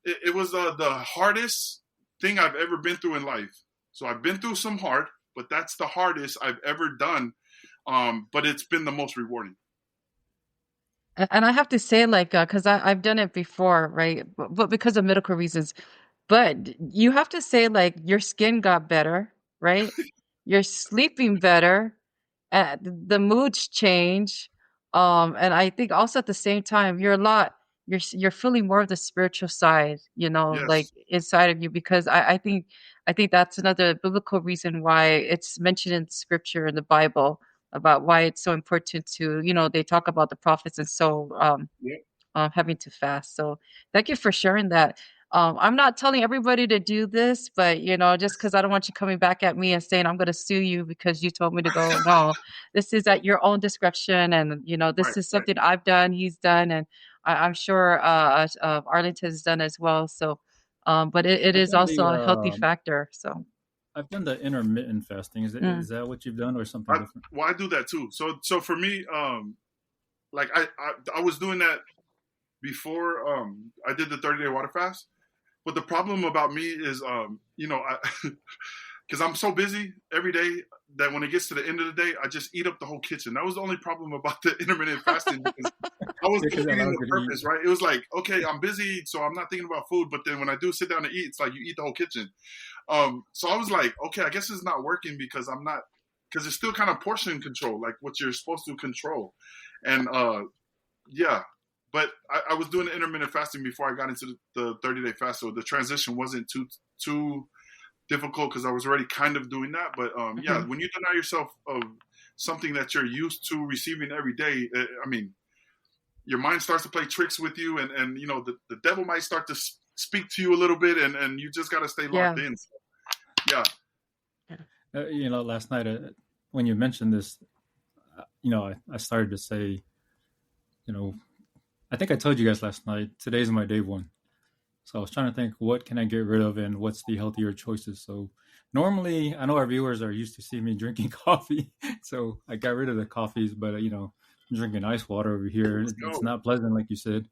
it was the hardest thing I've ever been through in life. So I've been through some hard, but that's the hardest I've ever done. But it's been the most rewarding. And I have to say, like, because I've done it before, right? But because of medical reasons. But you have to say, like, your skin got better, right? You're sleeping better. The moods change. And I think also at the same time, you're feeling more of the spiritual side, like Yes. inside of you, because I think that's another biblical reason why it's mentioned in scripture in the Bible about why it's so important to, they talk about the prophets and so Yeah. having to fast. So thank you for sharing that. I'm not telling everybody to do this, but just because I don't want you coming back at me and saying I'm going to sue you because you told me to go. No, this is at your own discretion, and Right. this is Right. something I've done, he's done, and I'm sure Arlington has done as well. So, but it I've is done also the a healthy factor. So, I've done the intermittent fasting. Is mm, is that what you've done, or something different? I do that too. So for me, like I was doing that before I did the 30-day water fast. But the problem about me is, because I'm so busy every day that when it gets to the end of the day, I just eat up the whole kitchen. That was the only problem about the intermittent fasting, because I was Because it defeating allows the you to eat. purpose, right? It was like, okay, I'm busy, so I'm not thinking about food. But then when I do sit down to eat, it's like you eat the whole kitchen. So I was like, okay, I guess it's not working because it's still kind of portion control, like what you're supposed to control. And yeah, but I was doing the intermittent fasting before I got into the 30-day fast, so the transition wasn't too difficult because I was already kind of doing that. But yeah, mhm. when you deny yourself of something that you're used to receiving every day, I mean, your mind starts to play tricks with you, and the devil might start to speak to you a little bit, and you just got to stay locked Yeah. in. So, yeah. last night when you mentioned this, I started to say, you know, I think I told you guys last night, today's my day one. So I was trying to think, what can I get rid of and what's the healthier choices. So normally, I know our viewers are used to seeing me drinking coffee, so I got rid of the coffees. But I'm drinking ice water over here. Let's It's go. not pleasant, like you said.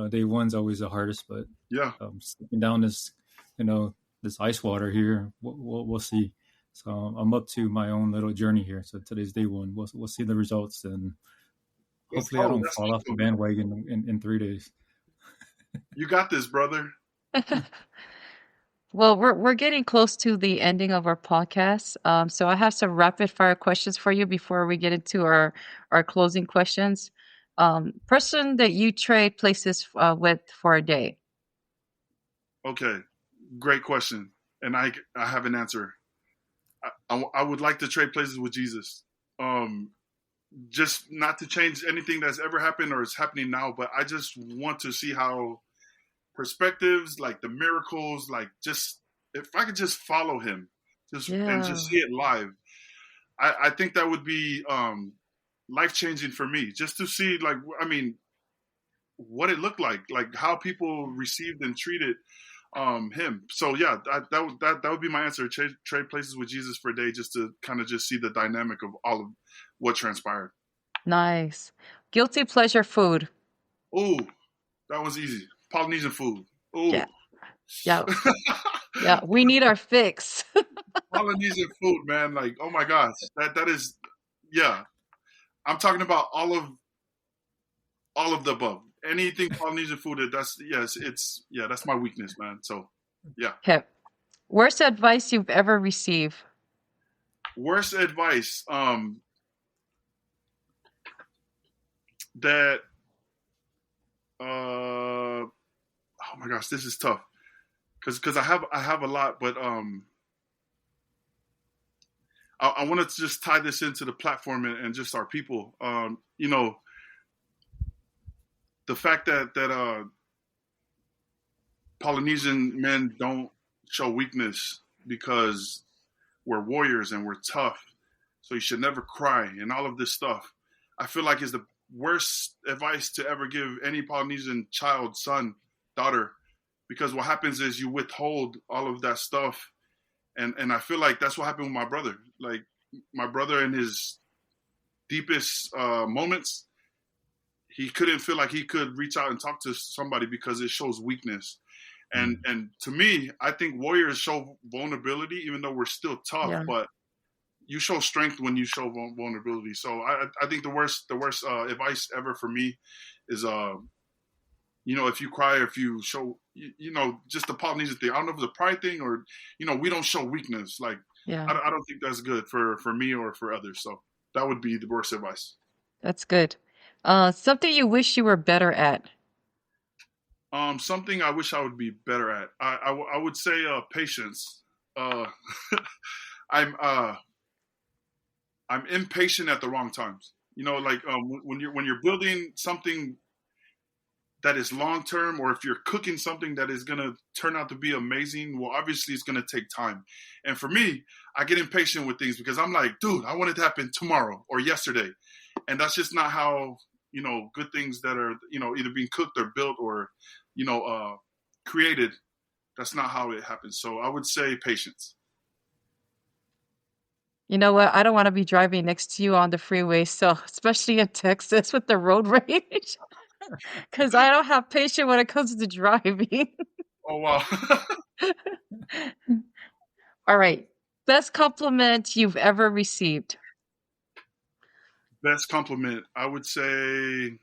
Day one's always the hardest, but Yeah. sticking down this, this ice water here, we'll see. So I'm up to my own little journey here. So today's day one. We'll see the results, and Let's hopefully I go. don't That's fall off the awesome. bandwagon in 3 days. You got this, brother. Well, we're getting close to the ending of our podcast. So I have some rapid fire questions for you before we get into our closing questions. Person that you trade places with for a day. Okay. Great question. And I have an answer. I would like to trade places with Jesus. Um, just not to change anything that's ever happened or is happening now, but I just want to see how perspectives, like the miracles, like just if I could just follow him, just Yeah. see it live. I think that would be life changing for me, just to see like I mean what it looked like how people received and treated him. So yeah, that would be my answer. Trade places with Jesus for a day, just to kind of just see the dynamic of all of what transpired. Nice. Guilty pleasure food. Oh, that was easy. Polynesian food. Yeah. Oh, Yeah. Yeah. We need our fix. Polynesian food, man. Like, oh my gosh, that is, yeah. I'm talking about all of the above. Anything Polynesian food. That's yes, it's yeah. That's my weakness, man. So, yeah. Okay. Worst advice you've ever received. Worst advice. That. Oh my gosh, this is tough. Because I have a lot, but I want to just tie this into the platform and just our people. The fact that Polynesian men don't show weakness because we're warriors and we're tough. So you should never cry and all of this stuff. I feel like is the worst advice to ever give any Polynesian child, son, daughter, because what happens is you withhold all of that stuff. And I feel like that's what happened with my brother. Like my brother in his deepest moments, he couldn't feel like he could reach out and talk to somebody because it shows weakness. And to me, I think warriors show vulnerability, even though we're still tough. Yeah. But you show strength when you show vulnerability. So I think the worst advice ever for me is if you cry, if you show just the Polynesian thing. I don't know if it's a pride thing or we don't show weakness. Like Yeah. I don't think that's good for me or for others. So that would be the worst advice. That's good. Something you wish you were better at. Something I wish I would be better at. I would say patience. Uh, I'm I'm impatient at the wrong times. Like when you're building something that is long term, or if you're cooking something that is gonna turn out to be amazing, well, obviously it's gonna take time. And for me, I get impatient with things because I'm like, dude, I want it to happen tomorrow or yesterday, and that's just not how good things that are either being cooked or built or created. That's not how it happens. So I would say patience. You know what? I don't want to be driving next to you on the freeway, so especially in Texas with the road rage, because I don't have patience when it comes to driving. Oh wow. All right. Best compliment you've ever received. Best compliment, I would say.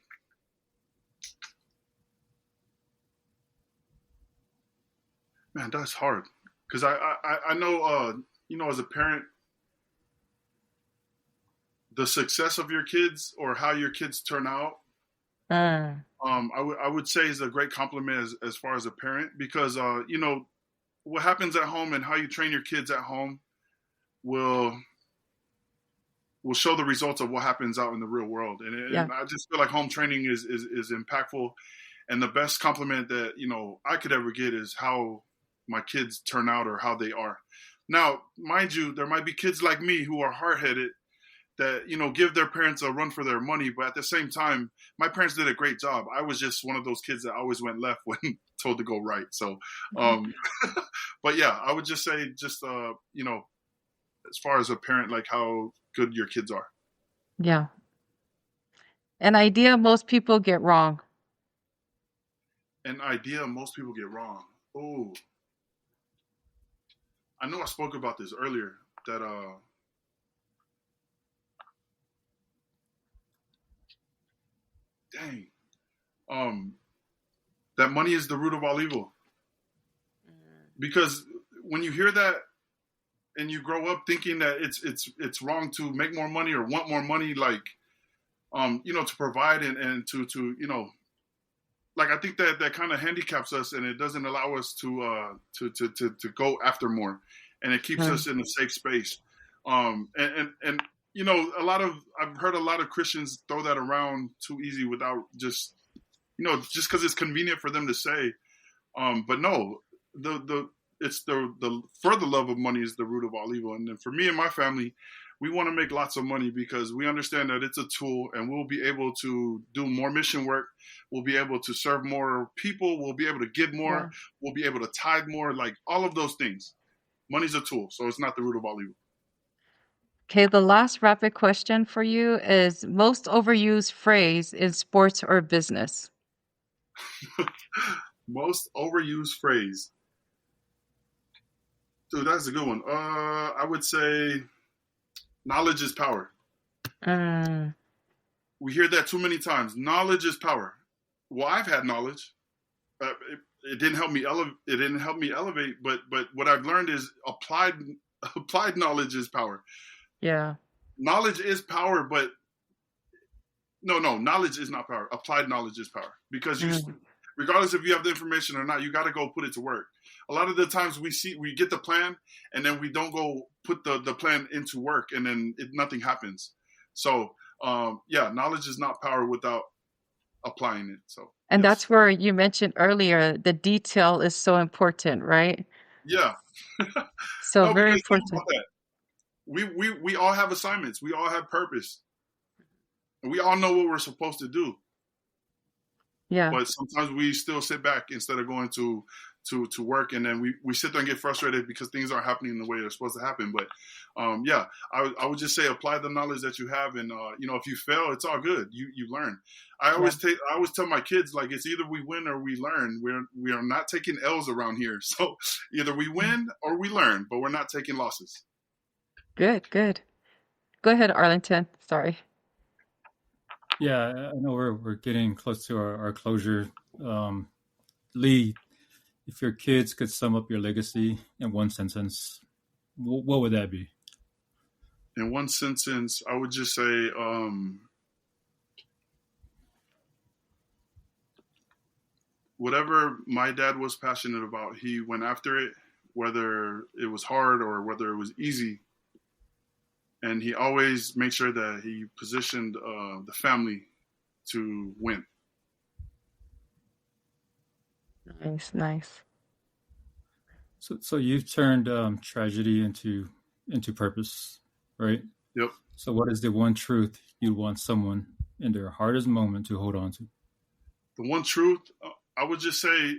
Man, that's hard because I know as a parent, the success of your kids or how your kids turn out, Uh, I would say is a great compliment as far as a parent because what happens at home and how you train your kids at home will show the results of what happens out in the real world. yeah. And I just feel like home training is impactful. And the best compliment that I could ever get is how my kids turn out or how they are. Now, mind you, there might be kids like me who are hard-headed that, give their parents a run for their money. But at the same time, my parents did a great job. I was just one of those kids that always went left when told to go right. So, but yeah, I would just say as far as a parent, like how good your kids are. Yeah. An idea most people get wrong. An idea most people get wrong. Oh, I know I spoke about this earlier that dang, that money is the root of all evil. Because when you hear that and you grow up thinking that it's wrong to make more money or want more money, like to provide and to like I think that kind of handicaps us, and it doesn't allow us to go after more, and it keeps us in a safe space. And I've heard a lot of Christians throw that around too easy without just because it's convenient for them to say. But no, it's the further love of money is the root of all evil. And then for me and my family, we want to make lots of money because we understand that it's a tool, and we'll be able to do more mission work. We'll be able to serve more people. We'll be able to give more. Yeah. We'll be able to tithe more, like all of those things. Money's a tool, so it's not the root of all evil. Okay, the last rapid question for you is most overused phrase in sports or business. Most overused phrase. Dude, that's a good one. I would say knowledge is power. We hear that too many times. Knowledge is power. Well, I've had knowledge. It didn't help me elevate. It didn't help me elevate. But what I've learned is applied knowledge is power. Yeah. Knowledge is power, but no, knowledge is not power. Applied knowledge is power, because regardless if you have the information or not, you got to go put it to work. A lot of the times we get the plan and then we don't go put the plan into work, and then nothing happens. So knowledge is not power without applying it. So, and that's where you mentioned earlier, the detail is so important, right? Yeah. So very important. We all have assignments. We all have purpose. And we all know what we're supposed to do. Yeah. But sometimes we still sit back instead of going to work, and then we sit there and get frustrated because things aren't happening the way they're supposed to happen. But I would just say apply the knowledge that you have, and if you fail, it's all good. You learn. I always tell my kids, like, it's either we win or we learn. We are not taking L's around here. So either we win or we learn, but we're not taking losses. Good. Go ahead, Arlington. Sorry. Yeah, I know we're getting close to our closure. Lee, if your kids could sum up your legacy in one sentence, what would that be? In one sentence, I would just say whatever my dad was passionate about, he went after it, whether it was hard or whether it was easy. And he always made sure that he positioned the family to win. Nice. So you've turned tragedy into purpose, right? Yep. So what is the one truth you want someone in their hardest moment to hold on to? The one truth, I would just say,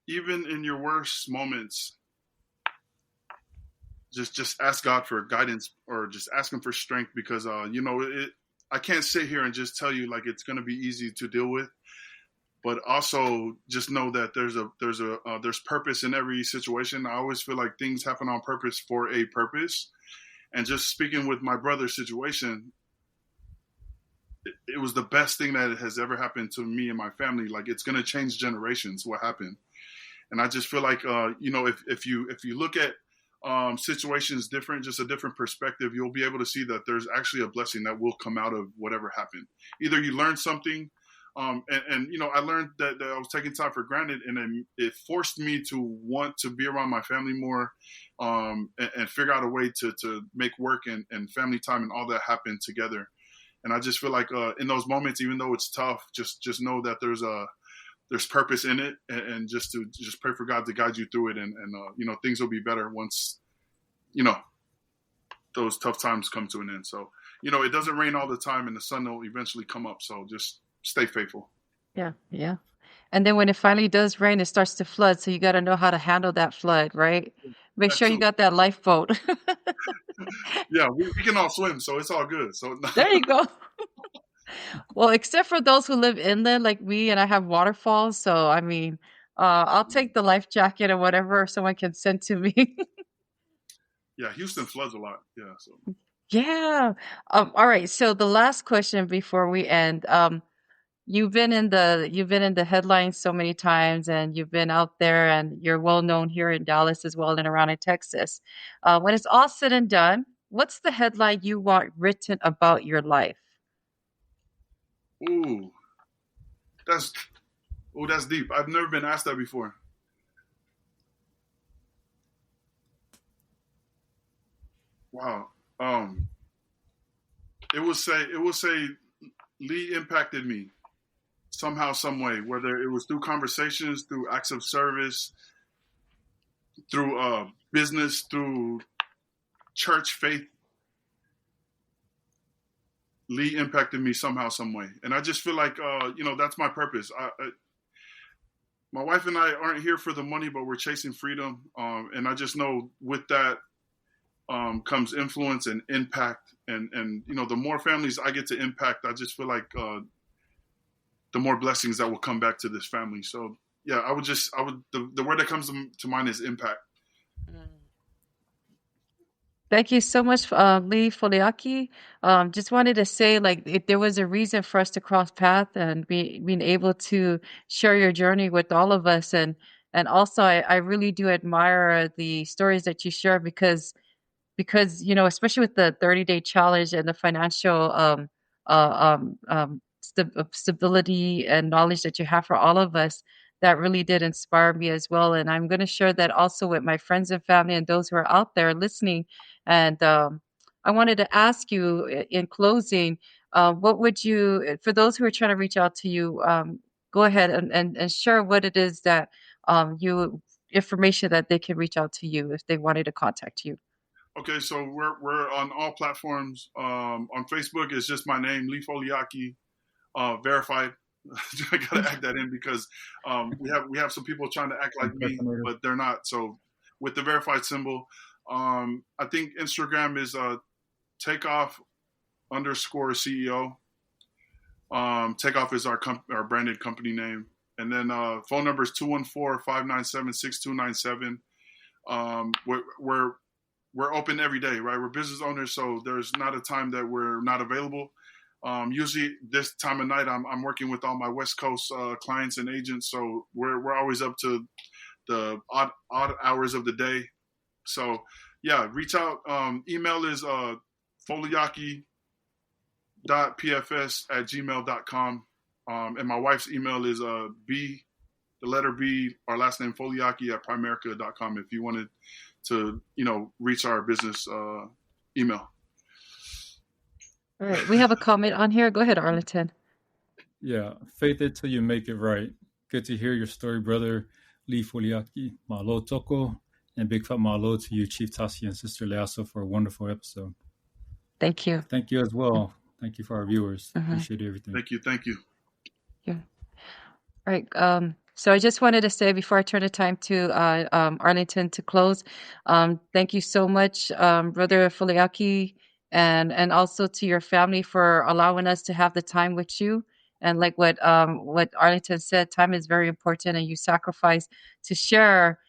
even in your worst moments, just ask God for guidance, or just ask him for strength, because I can't sit here and just tell you like it's going to be easy to deal with, but also just know that there's purpose in every situation. I always feel like things happen on purpose for a purpose. And just speaking with my brother's situation, it was the best thing that has ever happened to me and my family. Like, it's going to change generations what happened. And I just feel like if you look at situations different, just a different perspective, you'll be able to see that there's actually a blessing that will come out of whatever happened. Either you learn something, and I learned that I was taking time for granted, and then it forced me to want to be around my family more, and figure out a way to make work and family time and all that happen together. And I just feel like in those moments, even though it's tough, just know that there's purpose in it, and just pray for God to guide you through it, and things will be better once you know, those tough times come to an end. So, it doesn't rain all the time, and the sun will eventually come up. So just stay faithful. Yeah, yeah. And then when it finally does rain, it starts to flood. So you got to know how to handle that flood, right? Make That sure you too. got that lifeboat. Yeah, we can all swim, so it's all good. So There you go. Well, except for those who live inland like me, and I have waterfalls. So, I mean, I'll take the life jacket or whatever someone can send to me. yeah, Houston floods a lot. Yeah, so Yeah. All right. So the last question before we end, you've been in the headlines so many times, and you've been out there, and you're well known here in Dallas as well and around in Texas. When it's all said and done, what's the headline you want written about your life? ooh, that's that's deep. I've never been asked that before. Wow. Um, it will say Lee impacted me somehow, some way, whether it was through conversations, through acts of service, through business, through church faith. Lee impacted me somehow, some way, and I just feel like that's my purpose. My wife and I aren't here for the money, but we're chasing freedom, and I just know with that comes influence and impact, and the more families I get to impact, I just feel like the more blessings that will come back to this family. So yeah, the word that comes to mind is impact. Thank you so much, Lee Foliaki. Just wanted to say, like, there was a reason for us to cross path and being able to share your journey with all of us, and also I really do admire the stories that you share because especially with the 30-day challenge and the financial stability and knowledge that you have for all of us, that really did inspire me as well. And I'm going to share that also with my friends and family and those who are out there listening. And I wanted to ask you in closing, what would you, for those who are trying to reach out to you, go ahead and share what it is that you information that they can reach out to you if they wanted to contact you. Okay, so we're on all platforms. On Facebook, it's just my name, Lee Foliaki, verified. I gotta add that in because we have some people trying to act like me, but they're not. So with the verified symbol, I think Instagram is takeoff underscore CEO. Takeoff is our branded company name, and then phone number is 214-597-6297. We're open every day, right? We're business owners, so there's not a time that we're not available. Usually this time of night, I'm working with all my West Coast clients and agents, so we're always up to the odd hours of the day. So yeah, reach out. Email is foliaki.pfs@gmail.com. And my wife's email is B, the letter B, our last name Foliaki at Primerica.com if you wanted to, reach our business email. All right, we have a comment on here. Go ahead, Arlington. Yeah, faith it till you make it right. Good to hear your story, brother Lee Foliaki. Malo toko, and big fat malo to you, Chief Tassi and Sister Leaso, for a wonderful episode. Thank you. Thank you as well. Thank you for our viewers. Appreciate everything. Thank you. Yeah. All right. So I just wanted to say before I turn the time to Arlington to close, thank you so much, Brother Foliaki, and also to your family for allowing us to have the time with you. And like what Arlington said, time is very important, and you sacrifice to share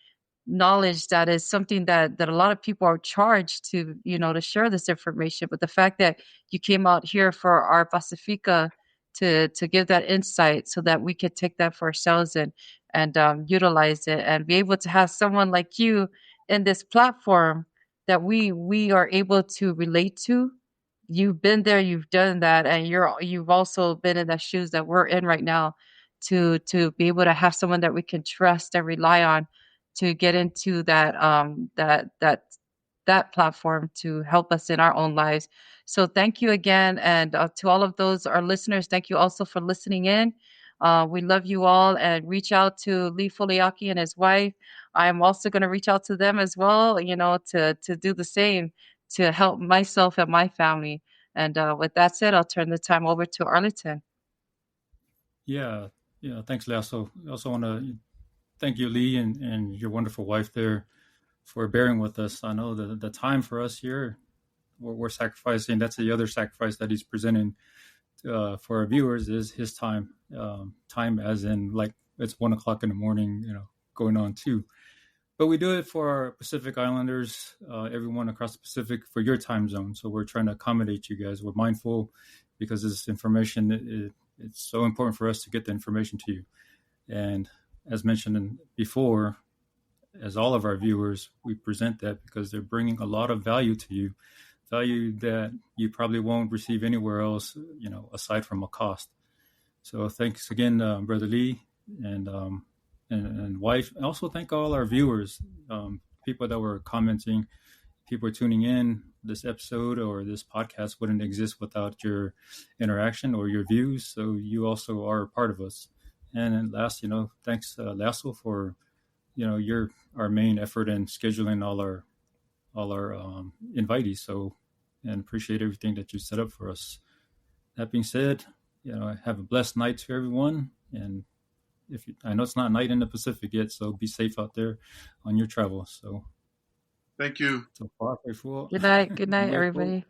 knowledge that is something that a lot of people are charged to share this information. But the fact that you came out here for our Pacifica to give that insight so that we could take that for ourselves and utilize it and be able to have someone like you in this platform that we are able to relate to. You've been there, you've done that, and you've also been in the shoes that we're in right now to be able to have someone that we can trust and rely on to get into that platform to help us in our own lives. So thank you again, and to all of those our listeners, thank you also for listening in. We love you all, and reach out to Lee Foliaki and his wife. I'm also going to reach out to them as well, to do the same to help myself and my family. And with that said, I'll turn the time over to Arlington. Yeah, yeah. Thanks, Lee. I also want to thank you, Lee, and your wonderful wife there for bearing with us. I know the time for us here, we're sacrificing. That's the other sacrifice that he's presenting for our viewers is his time. Time as in like it's 1 o'clock in the morning, going on 2. But we do it for our Pacific Islanders, everyone across the Pacific for your time zone. So we're trying to accommodate you guys. We're mindful because this information, it's so important for us to get the information to you. And as mentioned before, as all of our viewers, we present that because they're bringing a lot of value to you, value that you probably won't receive anywhere else, aside from a cost. So thanks again, Brother Lee and wife. And also thank all our viewers, people that were commenting, people tuning in. This episode or this podcast wouldn't exist without your interaction or your views. So you also are a part of us. And then last, thanks, Lasso, for you're our main effort in scheduling all our invitees. So, and appreciate everything that you set up for us. That being said, have a blessed night to everyone. And I know it's not night in the Pacific yet, so be safe out there on your travels. So, thank you. So far, faithful. Good night, everybody.